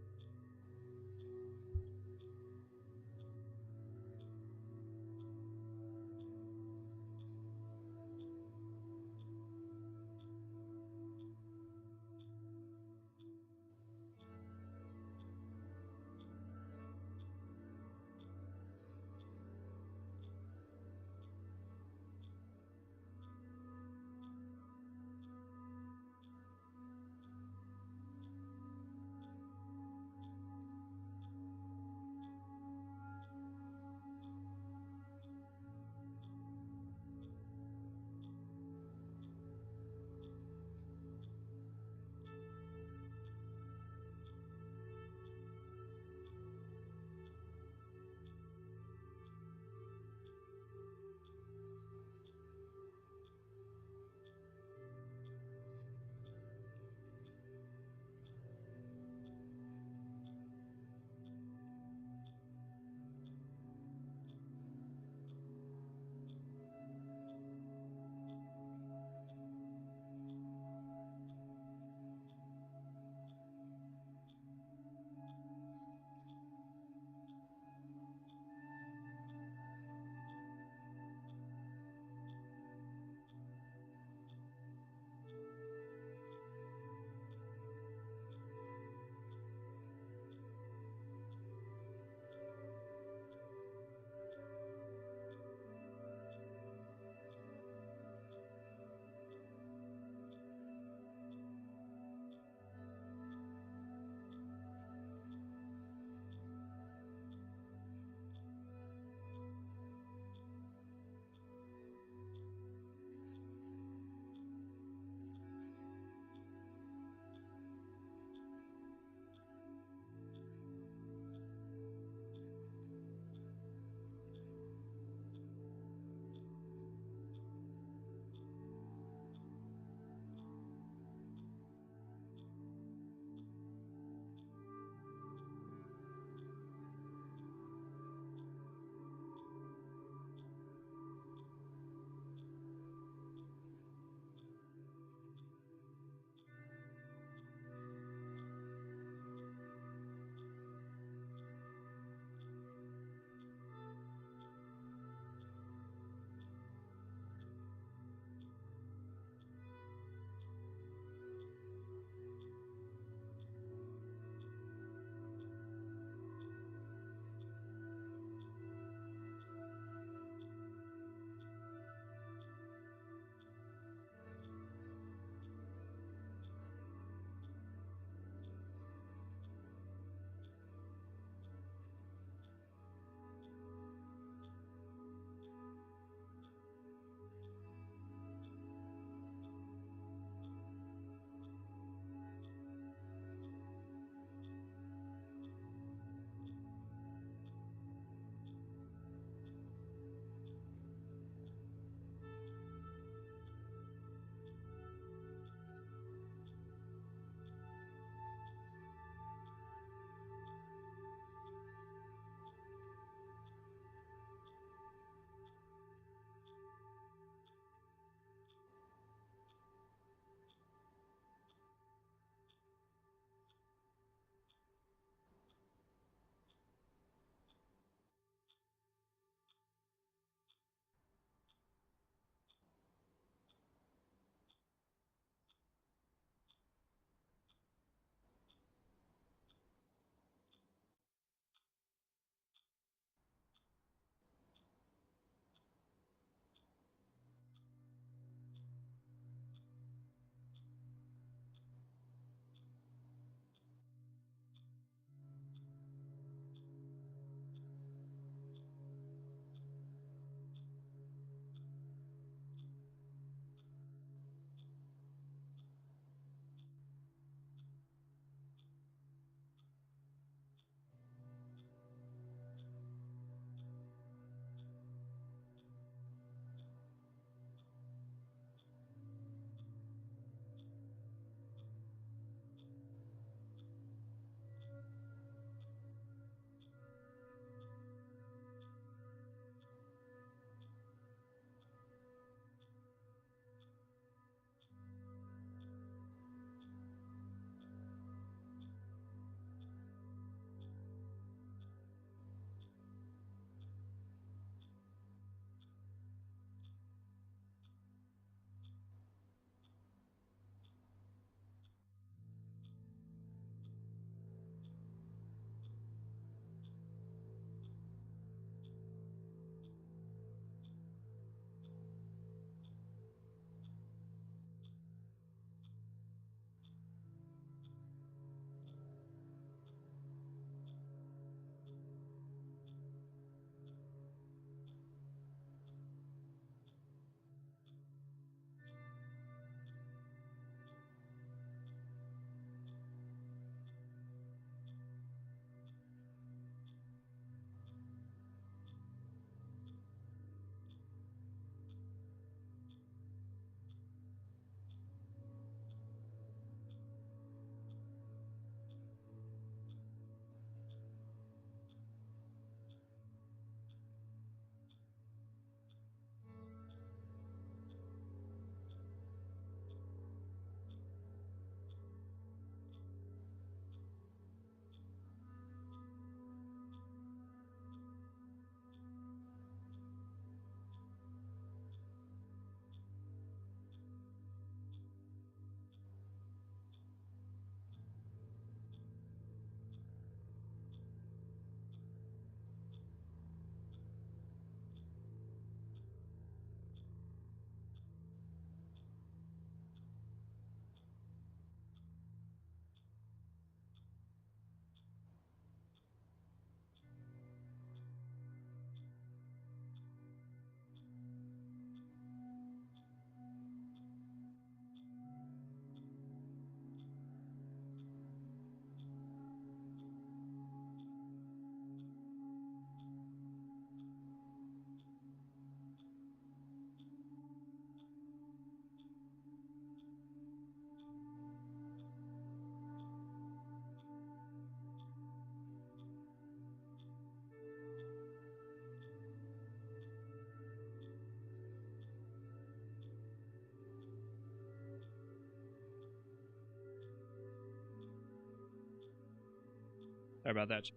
Sorry about that.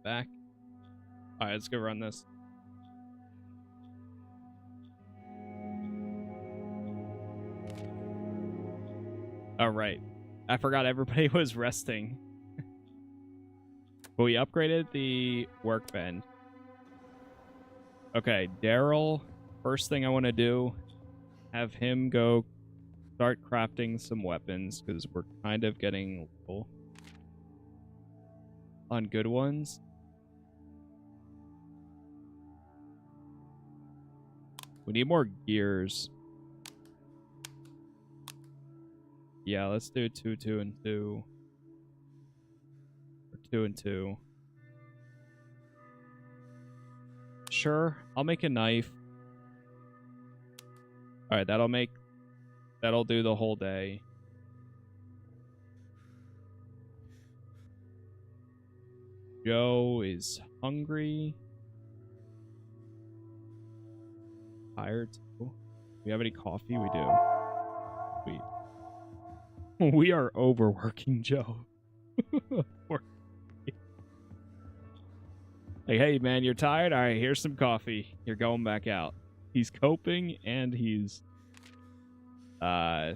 Back. All right, let's go run this. All right. I forgot everybody was resting. But we upgraded the workbench. Okay, Daryl. First thing I want to do, have him go start crafting some weapons because we're kind of getting low on good ones. We need more gears. Yeah, let's do 2, 2, and 2. Or 2 and 2. Sure, I'll make a knife. Alright, that'll do the whole day. Joe is hungry. Tired too. Do we have any coffee? We do. Sweet. We are overworking Joe. Like, hey man, you're tired? Alright, here's some coffee. You're going back out. He's coping and he's yeah.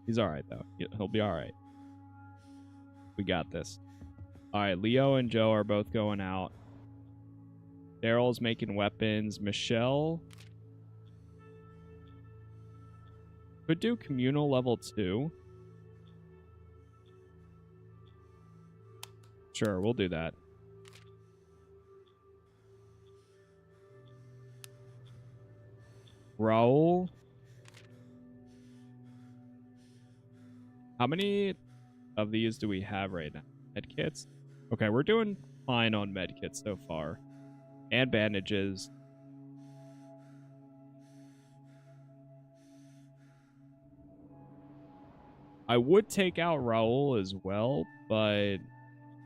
He's alright though. He'll be alright. We got this. Alright, Leo and Joe are both going out. Daryl's making weapons. Michelle could do communal level 2. Sure, we'll do that. Raul. How many of these do we have right now? Medkits? Okay, we're doing fine on medkits so far. And bandages. I would take out Raul as well, but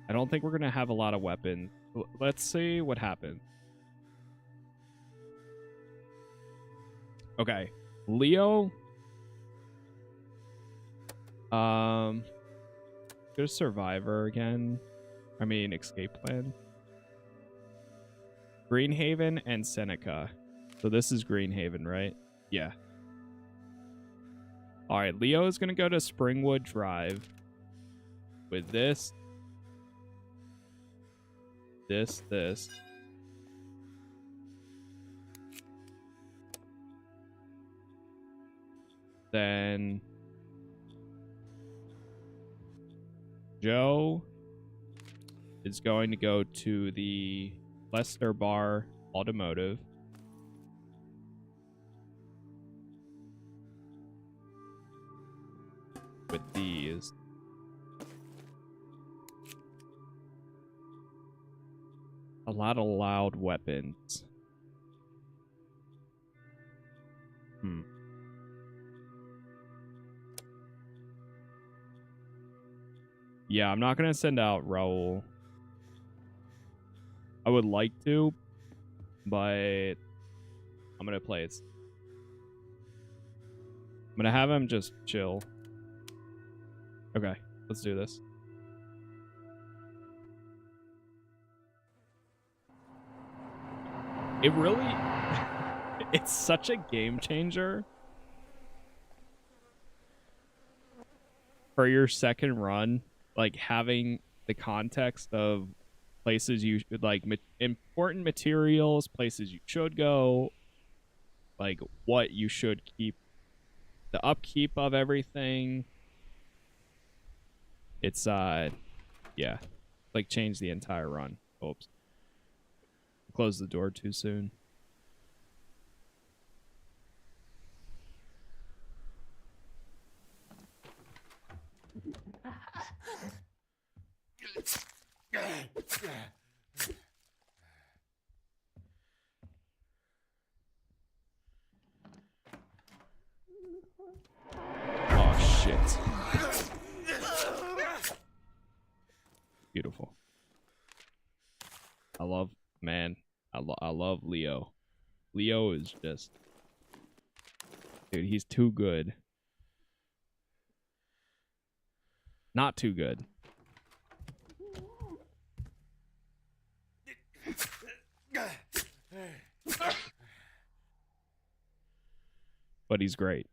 I don't think we're going to have a lot of weapons. Let's see what happens. Okay. Leo. Go to Survivor again. I mean, Escape Plan. Greenhaven and Seneca. So this is Greenhaven, right? Yeah. Alright, Leo is going to go to Springwood Drive with this. This. Then Joe is going to go to the Lester Bar Automotive. With these. A lot of loud weapons. Yeah, I'm not going to send out Raul. I would like to, but I'm going to play it. I'm going to have him just chill. Okay, let's do this. It really... it's such a game changer. For your second run, like having the context of places you should, like important materials, places you should go, like what you should keep, the upkeep of everything. It's yeah, like change the entire run. Oops, close the door too soon. Oh shit. Beautiful. I love, man, I love Leo. Leo is just Dude, he's too good. Not too good. But he's great.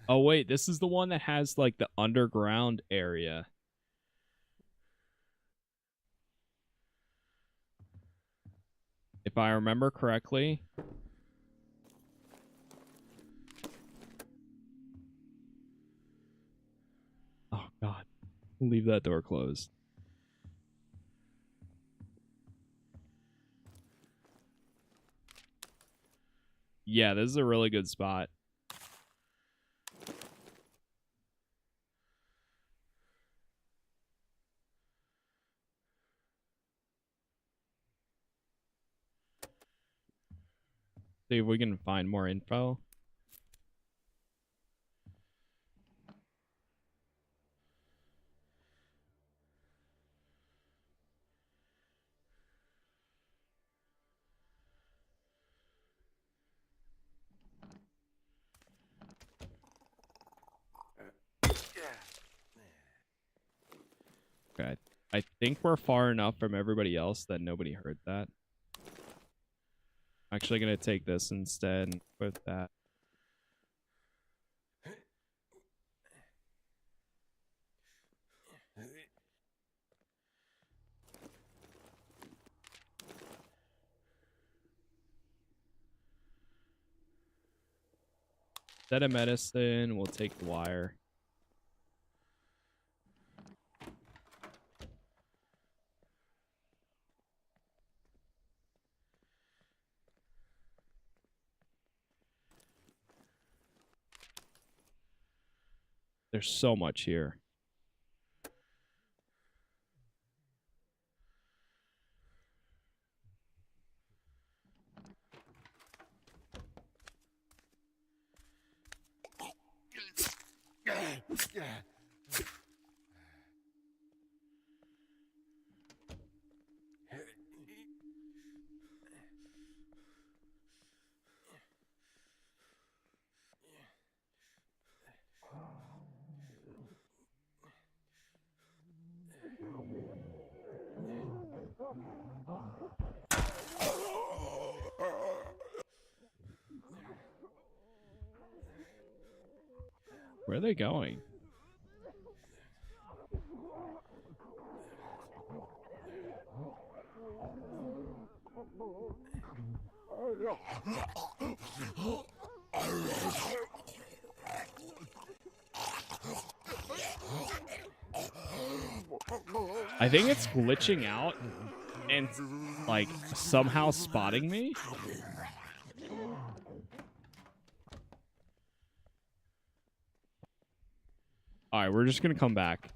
Oh, wait, this is the one that has, like, the underground area. If I remember correctly. Oh, God. Leave that door closed. Yeah, this is a really good spot. See if we can find more info. Okay. I think we're far enough from everybody else that nobody heard that. I'm actually going to take this instead and put that. Instead of medicine, we'll take the wire. There's so much here. Where are they going? I think it's glitching out and, like, somehow spotting me. Alright, we're just gonna come back.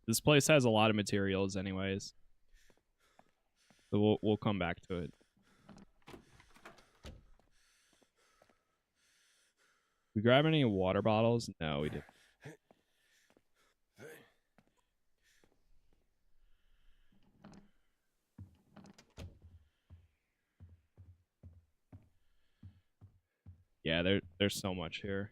This place has a lot of materials anyways. So we'll come back to it. We grab any water bottles? No, we didn't. Yeah, there's so much here.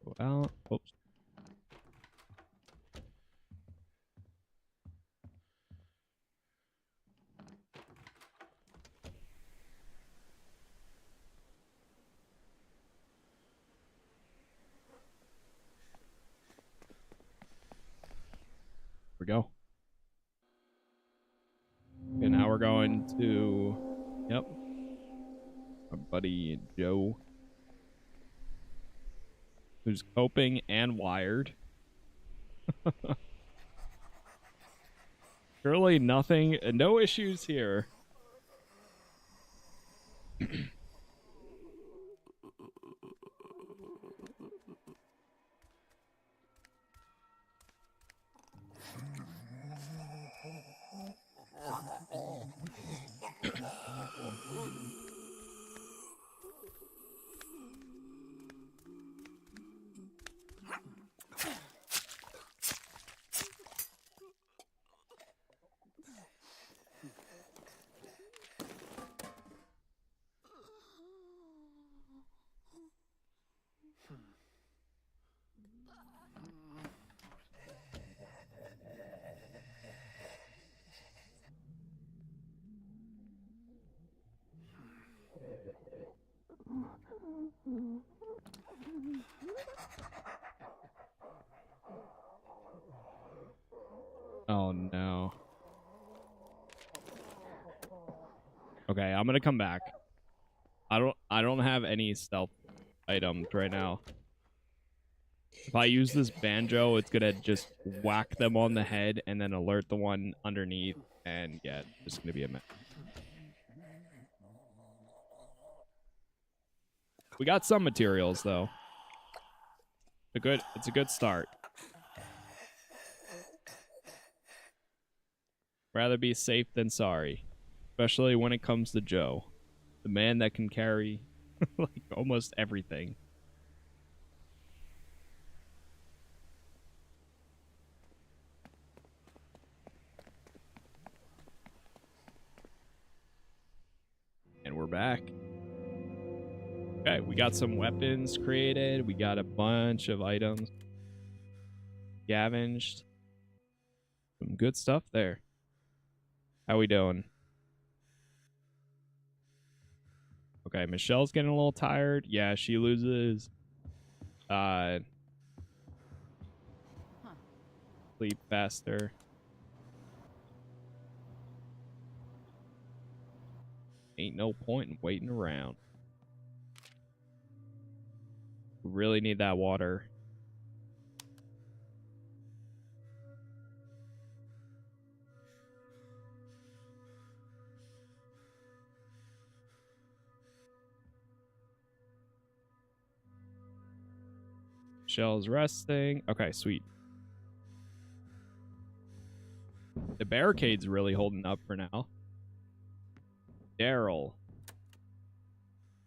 Go out. Oops. Here we go. Okay, now we're going to, yep, our buddy Joe, who's coping and wired. Surely nothing, no issues here. Oh no. Okay, I'm gonna come back. I don't have any stealth items right now. If I use this banjo, it's gonna just whack them on the head and then alert the one underneath, and yeah, it's gonna be a mess. We got some materials though. It's a good start. Rather be safe than sorry, especially when it comes to Joe, the man that can carry like almost everything. And we're back. Okay, we got some weapons created. We got a bunch of items scavenged. Some good stuff there. How we doing? Okay, Michelle's getting a little tired. Yeah, she loses sleep faster. Ain't no point in waiting around. We really need that water. Michelle's resting. Okay, sweet. The barricade's really holding up for now. Daryl.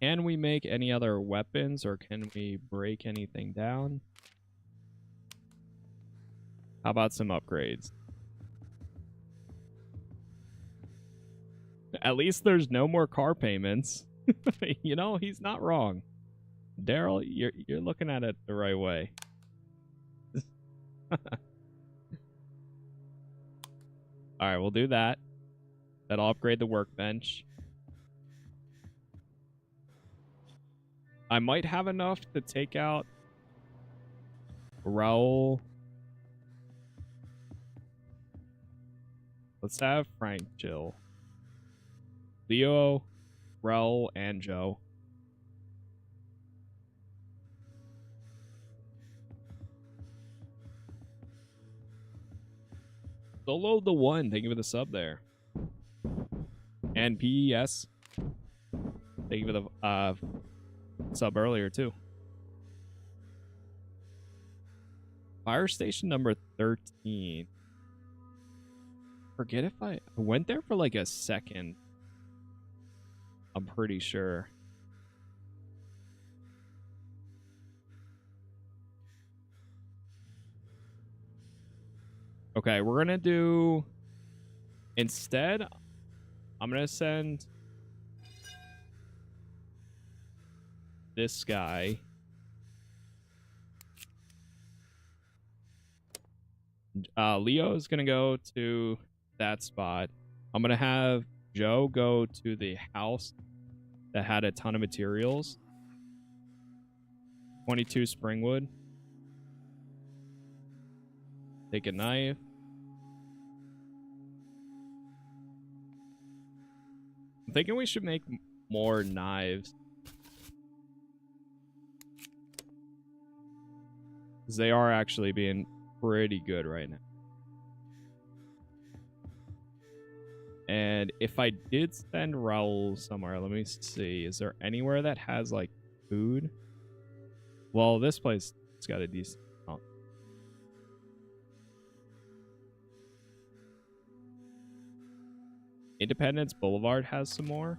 Can we make any other weapons or can we break anything down? How about some upgrades? At least there's no more car payments. You know, he's not wrong. Daryl, you're looking at it the right way. Alright, we'll do that. That'll upgrade the workbench. I might have enough to take out Raul. Let's have Frank chill. Leo, Raul, and Joe. Solo the one. Thank you for the sub there. And PES. Thank you for the sub earlier too. Fire station number 13. Forget if I went there for like a second. I'm pretty sure. Okay, we're gonna do instead. I'm gonna send this guy. Leo is gonna go to that spot. I'm gonna have Joe go to the house that had a ton of materials. 22 Springwood. Take a knife. I'm thinking we should make more knives. Because they are actually being pretty good right now. And if I did send Raul somewhere, let me see. Is there anywhere that has like food? Well, this place has got a decent amount. Independence Boulevard has some more.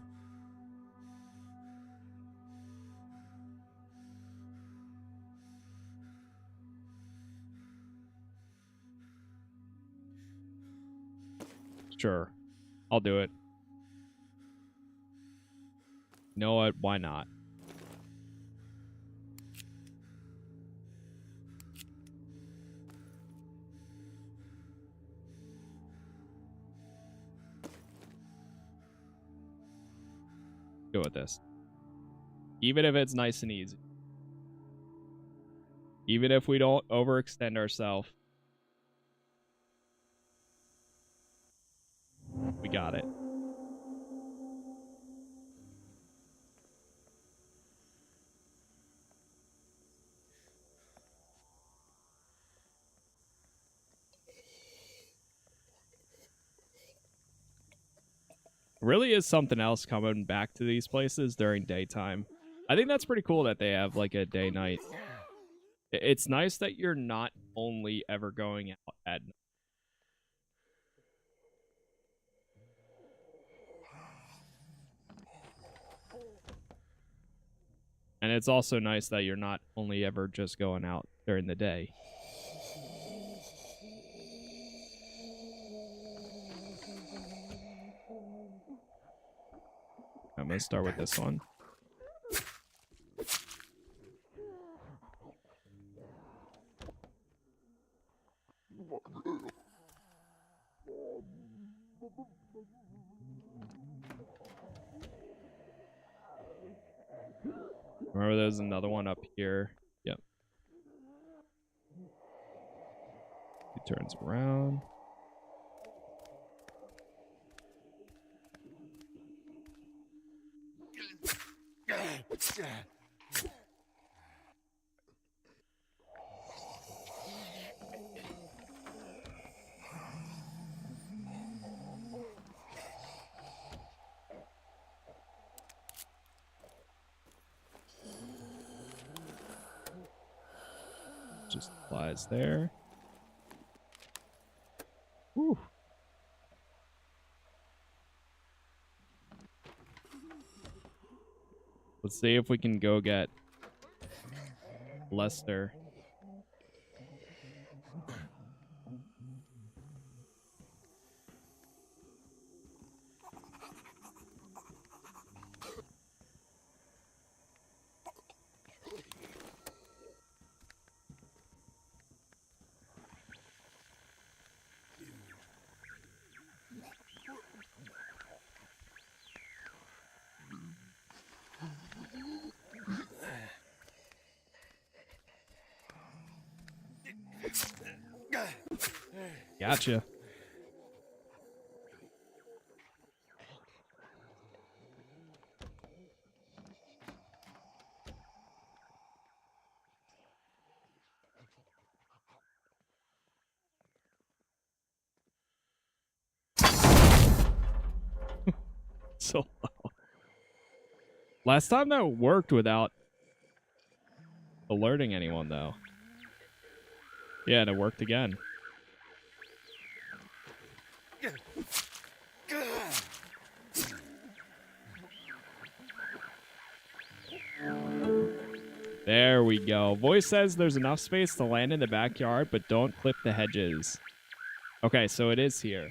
Sure. I'll do it. You know what? Why not? Go with this. Even if it's nice and easy. Even if we don't overextend ourselves. We got it. Really is something else coming back to these places during daytime. I think that's pretty cool that they have like a day night. It's nice that you're not only ever going out at night. And it's also nice that you're not only ever just going out during the day. I'm going to start with this one. Remember there's another one up here. Yep. He turns around. Just flies there. Whew. Let's see if we can go get Lester. Gotcha. So low. Last time that worked without alerting anyone, though. Yeah, and it worked again. There we go. Voice says there's enough space to land in the backyard, but don't clip the hedges. Okay, so it is here.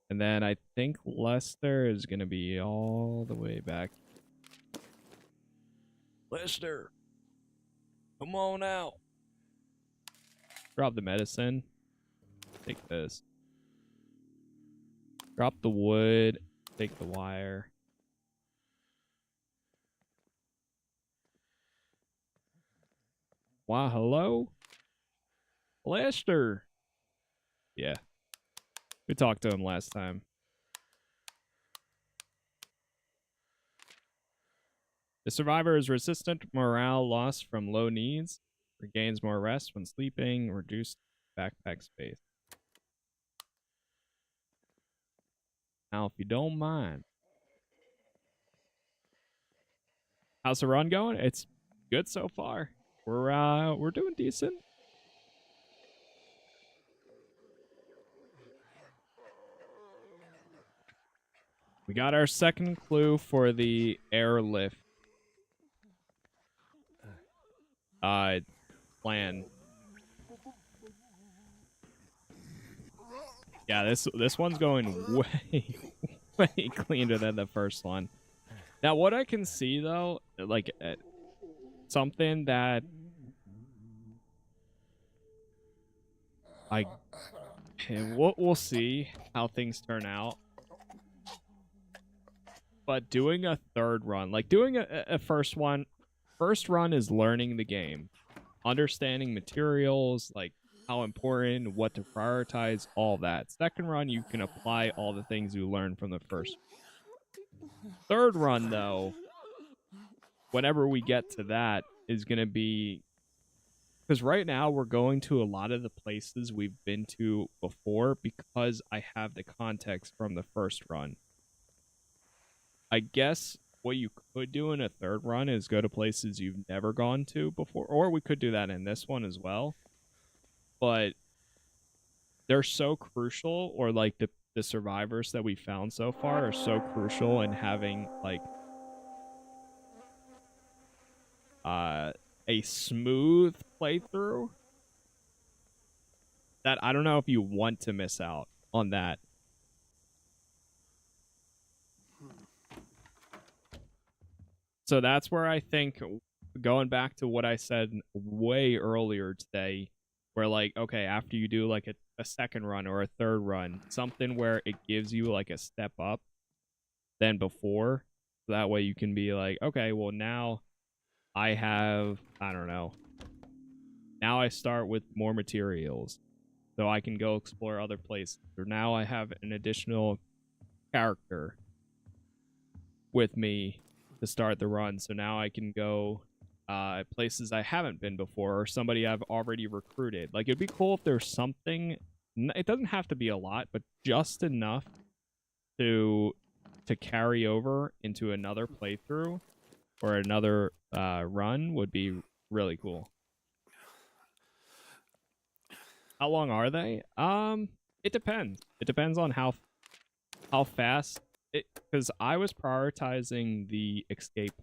And then I think Lester is going to be all the way back. Lester, come on out. Drop the medicine. Take this. Drop the wood. Take the wire. Why, hello? Lester. Yeah. We talked to him last time. The survivor is resistant to morale loss from low needs. Regains more rest when sleeping. Reduced backpack space. Now, if you don't mind. How's the run going? It's good so far. We're doing decent. We got our second clue for the airlift plan. Yeah, this one's going way way cleaner than the first one. Now, what I can see though, like something that I we'll see how things turn out. But doing a third run, like doing a first run is learning the game, understanding materials, like how important, what to prioritize, all that. Second run, you can apply all the things you learned from the first. Third run, though, whenever we get to that, is going to be because right now we're going to a lot of the places we've been to before because I have the context from the first run. I guess what you could do in a third run is go to places you've never gone to before, or we could do that in this one as well. But they're so crucial, or like the survivors that we found so far are so crucial in having like a smooth playthrough that I don't know if you want to miss out on that. So that's where I think, going back to what I said way earlier today, where like, okay, after you do like a second run or a third run, something where it gives you like a step up than before. So that way you can be like, okay, well now I have, I don't know, now I start with more materials so I can go explore other places. Or now I have an additional character with me to start the run. So now I can go places I haven't been before or somebody I've already recruited. Like, it'd be cool if there's something, it doesn't have to be a lot, but just enough to carry over into another playthrough or another run would be really cool. How long are they? It depends. It depends on how fast it, because I was prioritizing the escape.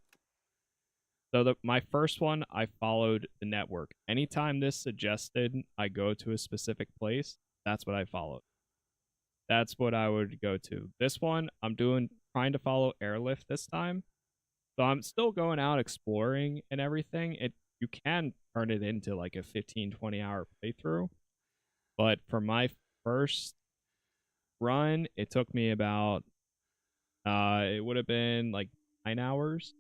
So my first one, I followed the network. Anytime this suggested I go to a specific place, that's what I followed. That's what I would go to. This one, I'm trying to follow airlift this time. So I'm still going out exploring and everything. You can turn it into like a 15-20 hour playthrough. But for my first run, it took me about it would have been like 9 hours.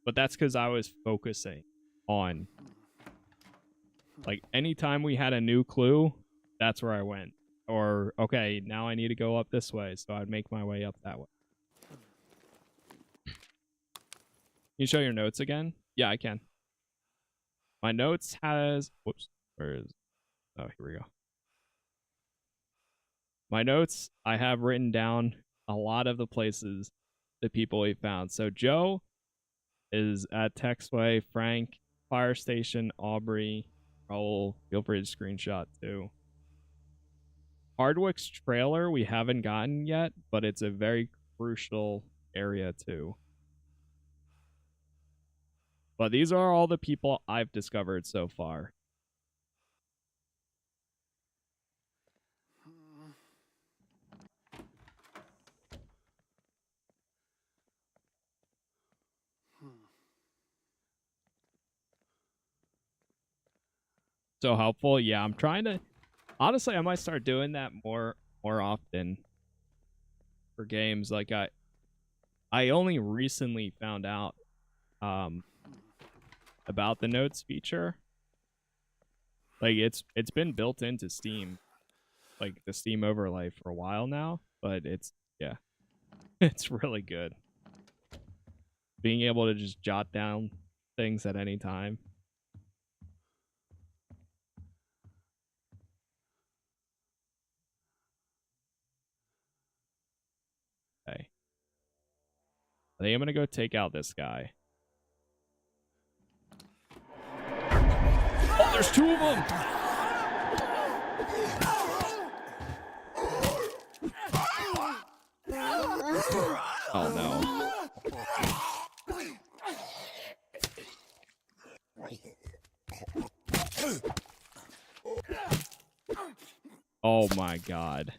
But that's because I was focusing on, like, anytime we had a new clue, that's where I went. Or, okay, now I need to go up this way, so I'd make my way up that way. Can you show your notes again? Yeah, I can. My notes has, whoops, where is, oh, here we go. My notes, I have written down a lot of the places the people we found. So Joe is at Texway, Frank, Fire Station, Aubrey, Raul. Feel free to screenshot too. Hardwick's trailer we haven't gotten yet, but it's a very crucial area too. But these are all the people I've discovered so far. So helpful. Yeah, I'm trying to, honestly, I might start doing that more often for games. Like I only recently found out about the notes feature. Like, it's been built into Steam, like the Steam overlay, for a while now, but it's, yeah, it's really good. Being able to just jot down things at any time. Okay. I think I'm gonna go take out this guy. there's two of them. Oh no. Oh my god.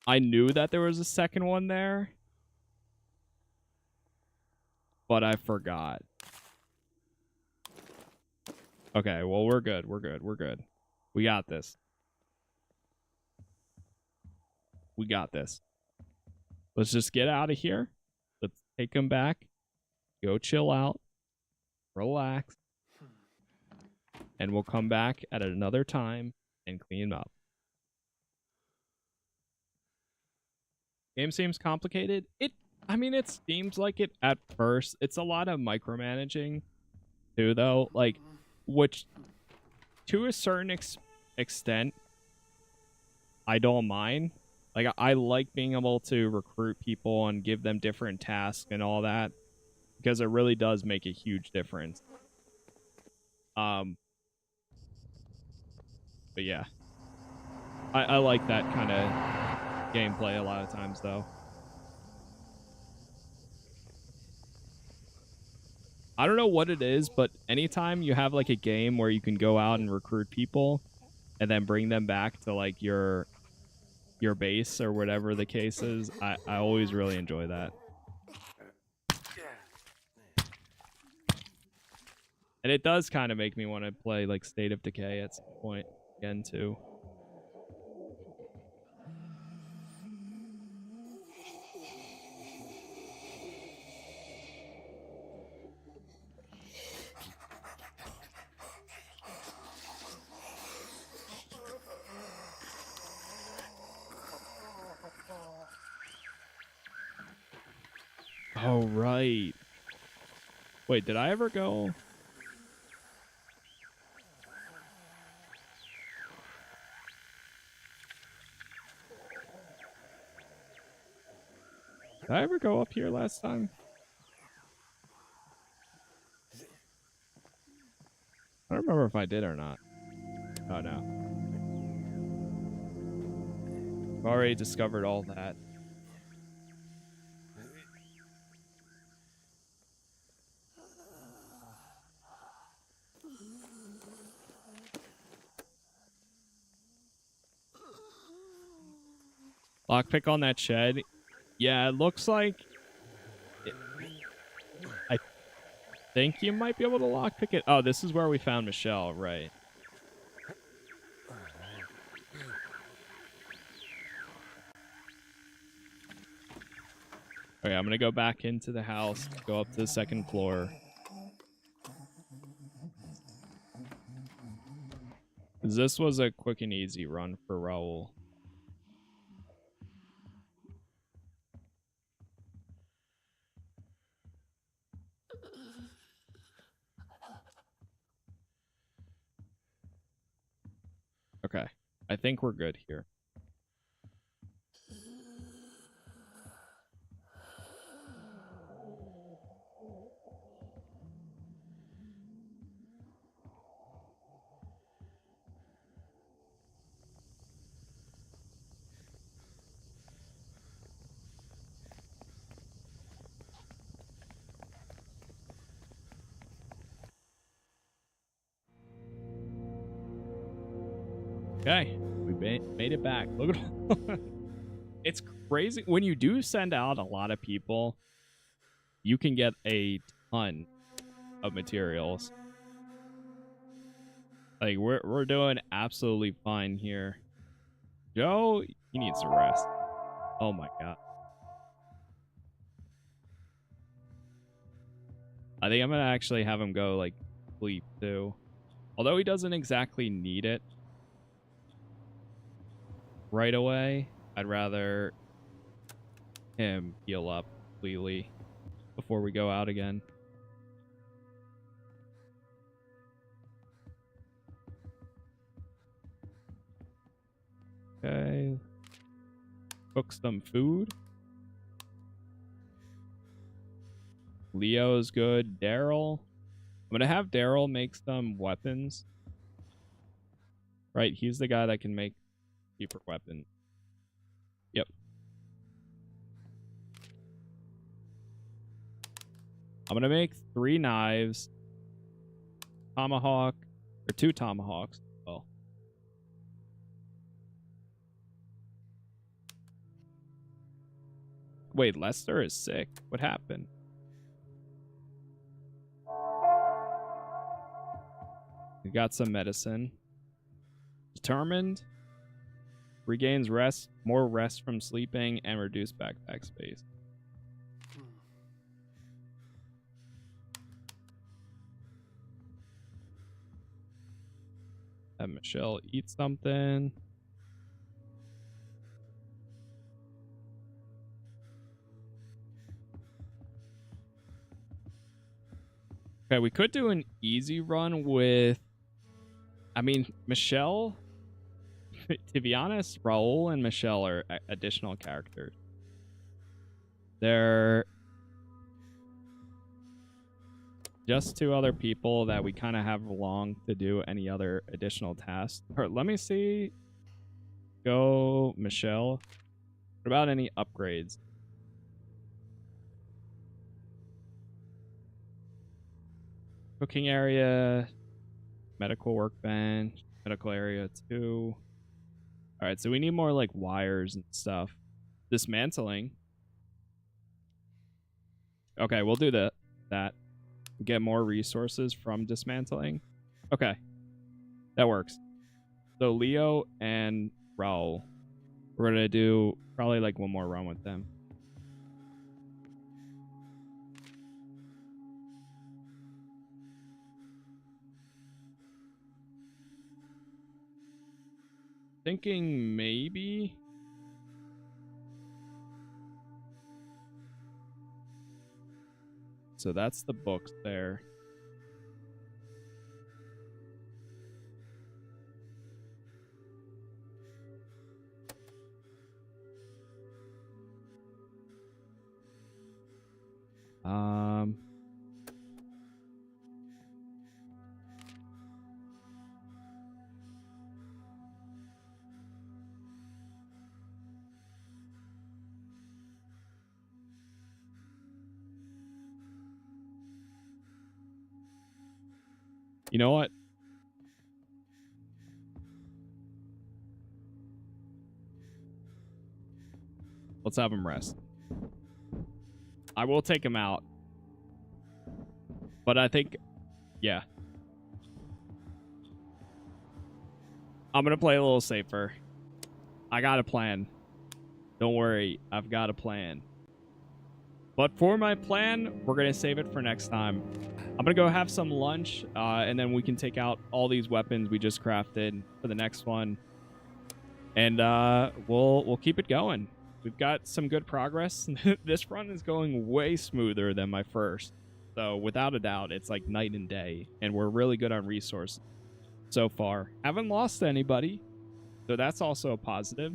I knew that there was a second one there, but I forgot. Okay, well, we're good. We're good. We're good. We got this. We got this. Let's just get out of here. Let's take them back. Go chill out. Relax. And we'll come back at another time and clean up. Game seems complicated. I mean, it seems like it at first. It's a lot of micromanaging too, though. Like, which to a certain extent, I don't mind. Like, I like being able to recruit people and give them different tasks and all that, because it really does make a huge difference. But yeah, I like that kind of gameplay a lot of times, though. I don't know what it is, but anytime you have like a game where you can go out and recruit people and then bring them back to like your base or whatever the case is, I always really enjoy that. And it does kind of make me want to play like State of Decay at some point again too. Oh, right. Wait, did I ever go? Did I ever go up here last time? I don't remember if I did or not. Oh, no. I've already discovered all that. Lockpick on that shed. Yeah, it looks like... I think you might be able to lockpick it. Oh, this is where we found Michelle, right. Okay, I'm going to go back into the house, go up to the second floor. This was a quick and easy run for Raul. Okay, I think we're good here. Okay, we made it back. Look at all. It's crazy. When you do send out a lot of people, you can get a ton of materials. Like, we're doing absolutely fine here. Joe, he needs to rest. Oh my god. I think I'm gonna actually have him go, like, sleep too. Although he doesn't exactly need it right away, I'd rather him heal up completely before we go out again. Okay. Cook some food. Leo's good. Daryl. I'm going to have Daryl make some weapons. Right, he's the guy that can make cheaper weapons. Yep. I'm going to make 3 knives. Tomahawk. Or 2 tomahawks. Well. Wait, Lester is sick. What happened? We got some medicine. Determined. Regains rest, more rest from sleeping, and reduced backpack space. Have Michelle eat something. Okay, we could do an easy run with... I mean, Michelle... To be honest, Raul and Michelle are additional characters. They're just 2 other people that we kind of have along to do any other additional tasks. Or let me see. Go, Michelle. What about any upgrades? Cooking area, medical workbench, medical area 2. All right, so we need more like wires and stuff. Dismantling. Okay, we'll do that. Get more resources from dismantling. Okay, that works. So Leo and Raul, we're gonna do probably like 1 more run with them. Thinking maybe. So that's the books there. You know what? Let's have him rest. I will take him out. But I think, yeah. I'm going to play a little safer. I got a plan. Don't worry. I've got a plan. But for my plan, we're going to save it for next time. I'm going to go have some lunch, and then we can take out all these weapons we just crafted for the next one. And we'll keep it going. We've got some good progress. This run is going way smoother than my first. So without a doubt, it's like night and day. And we're really good on resources so far. Haven't lost anybody. So that's also a positive.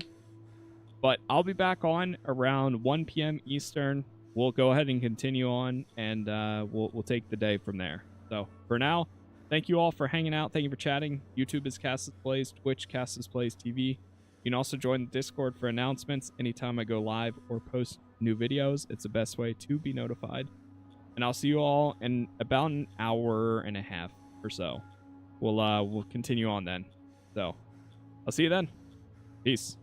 But I'll be back on around 1 p.m. Eastern. We'll go ahead and continue on, and we'll take the day from there. So for now, thank you all for hanging out. Thank you for chatting. YouTube is Casas Plays, Twitch, Casas Plays TV. You can also join the Discord for announcements anytime I go live or post new videos. It's the best way to be notified. And I'll see you all in about an hour and a half or so. We'll continue on then. So I'll see you then. Peace.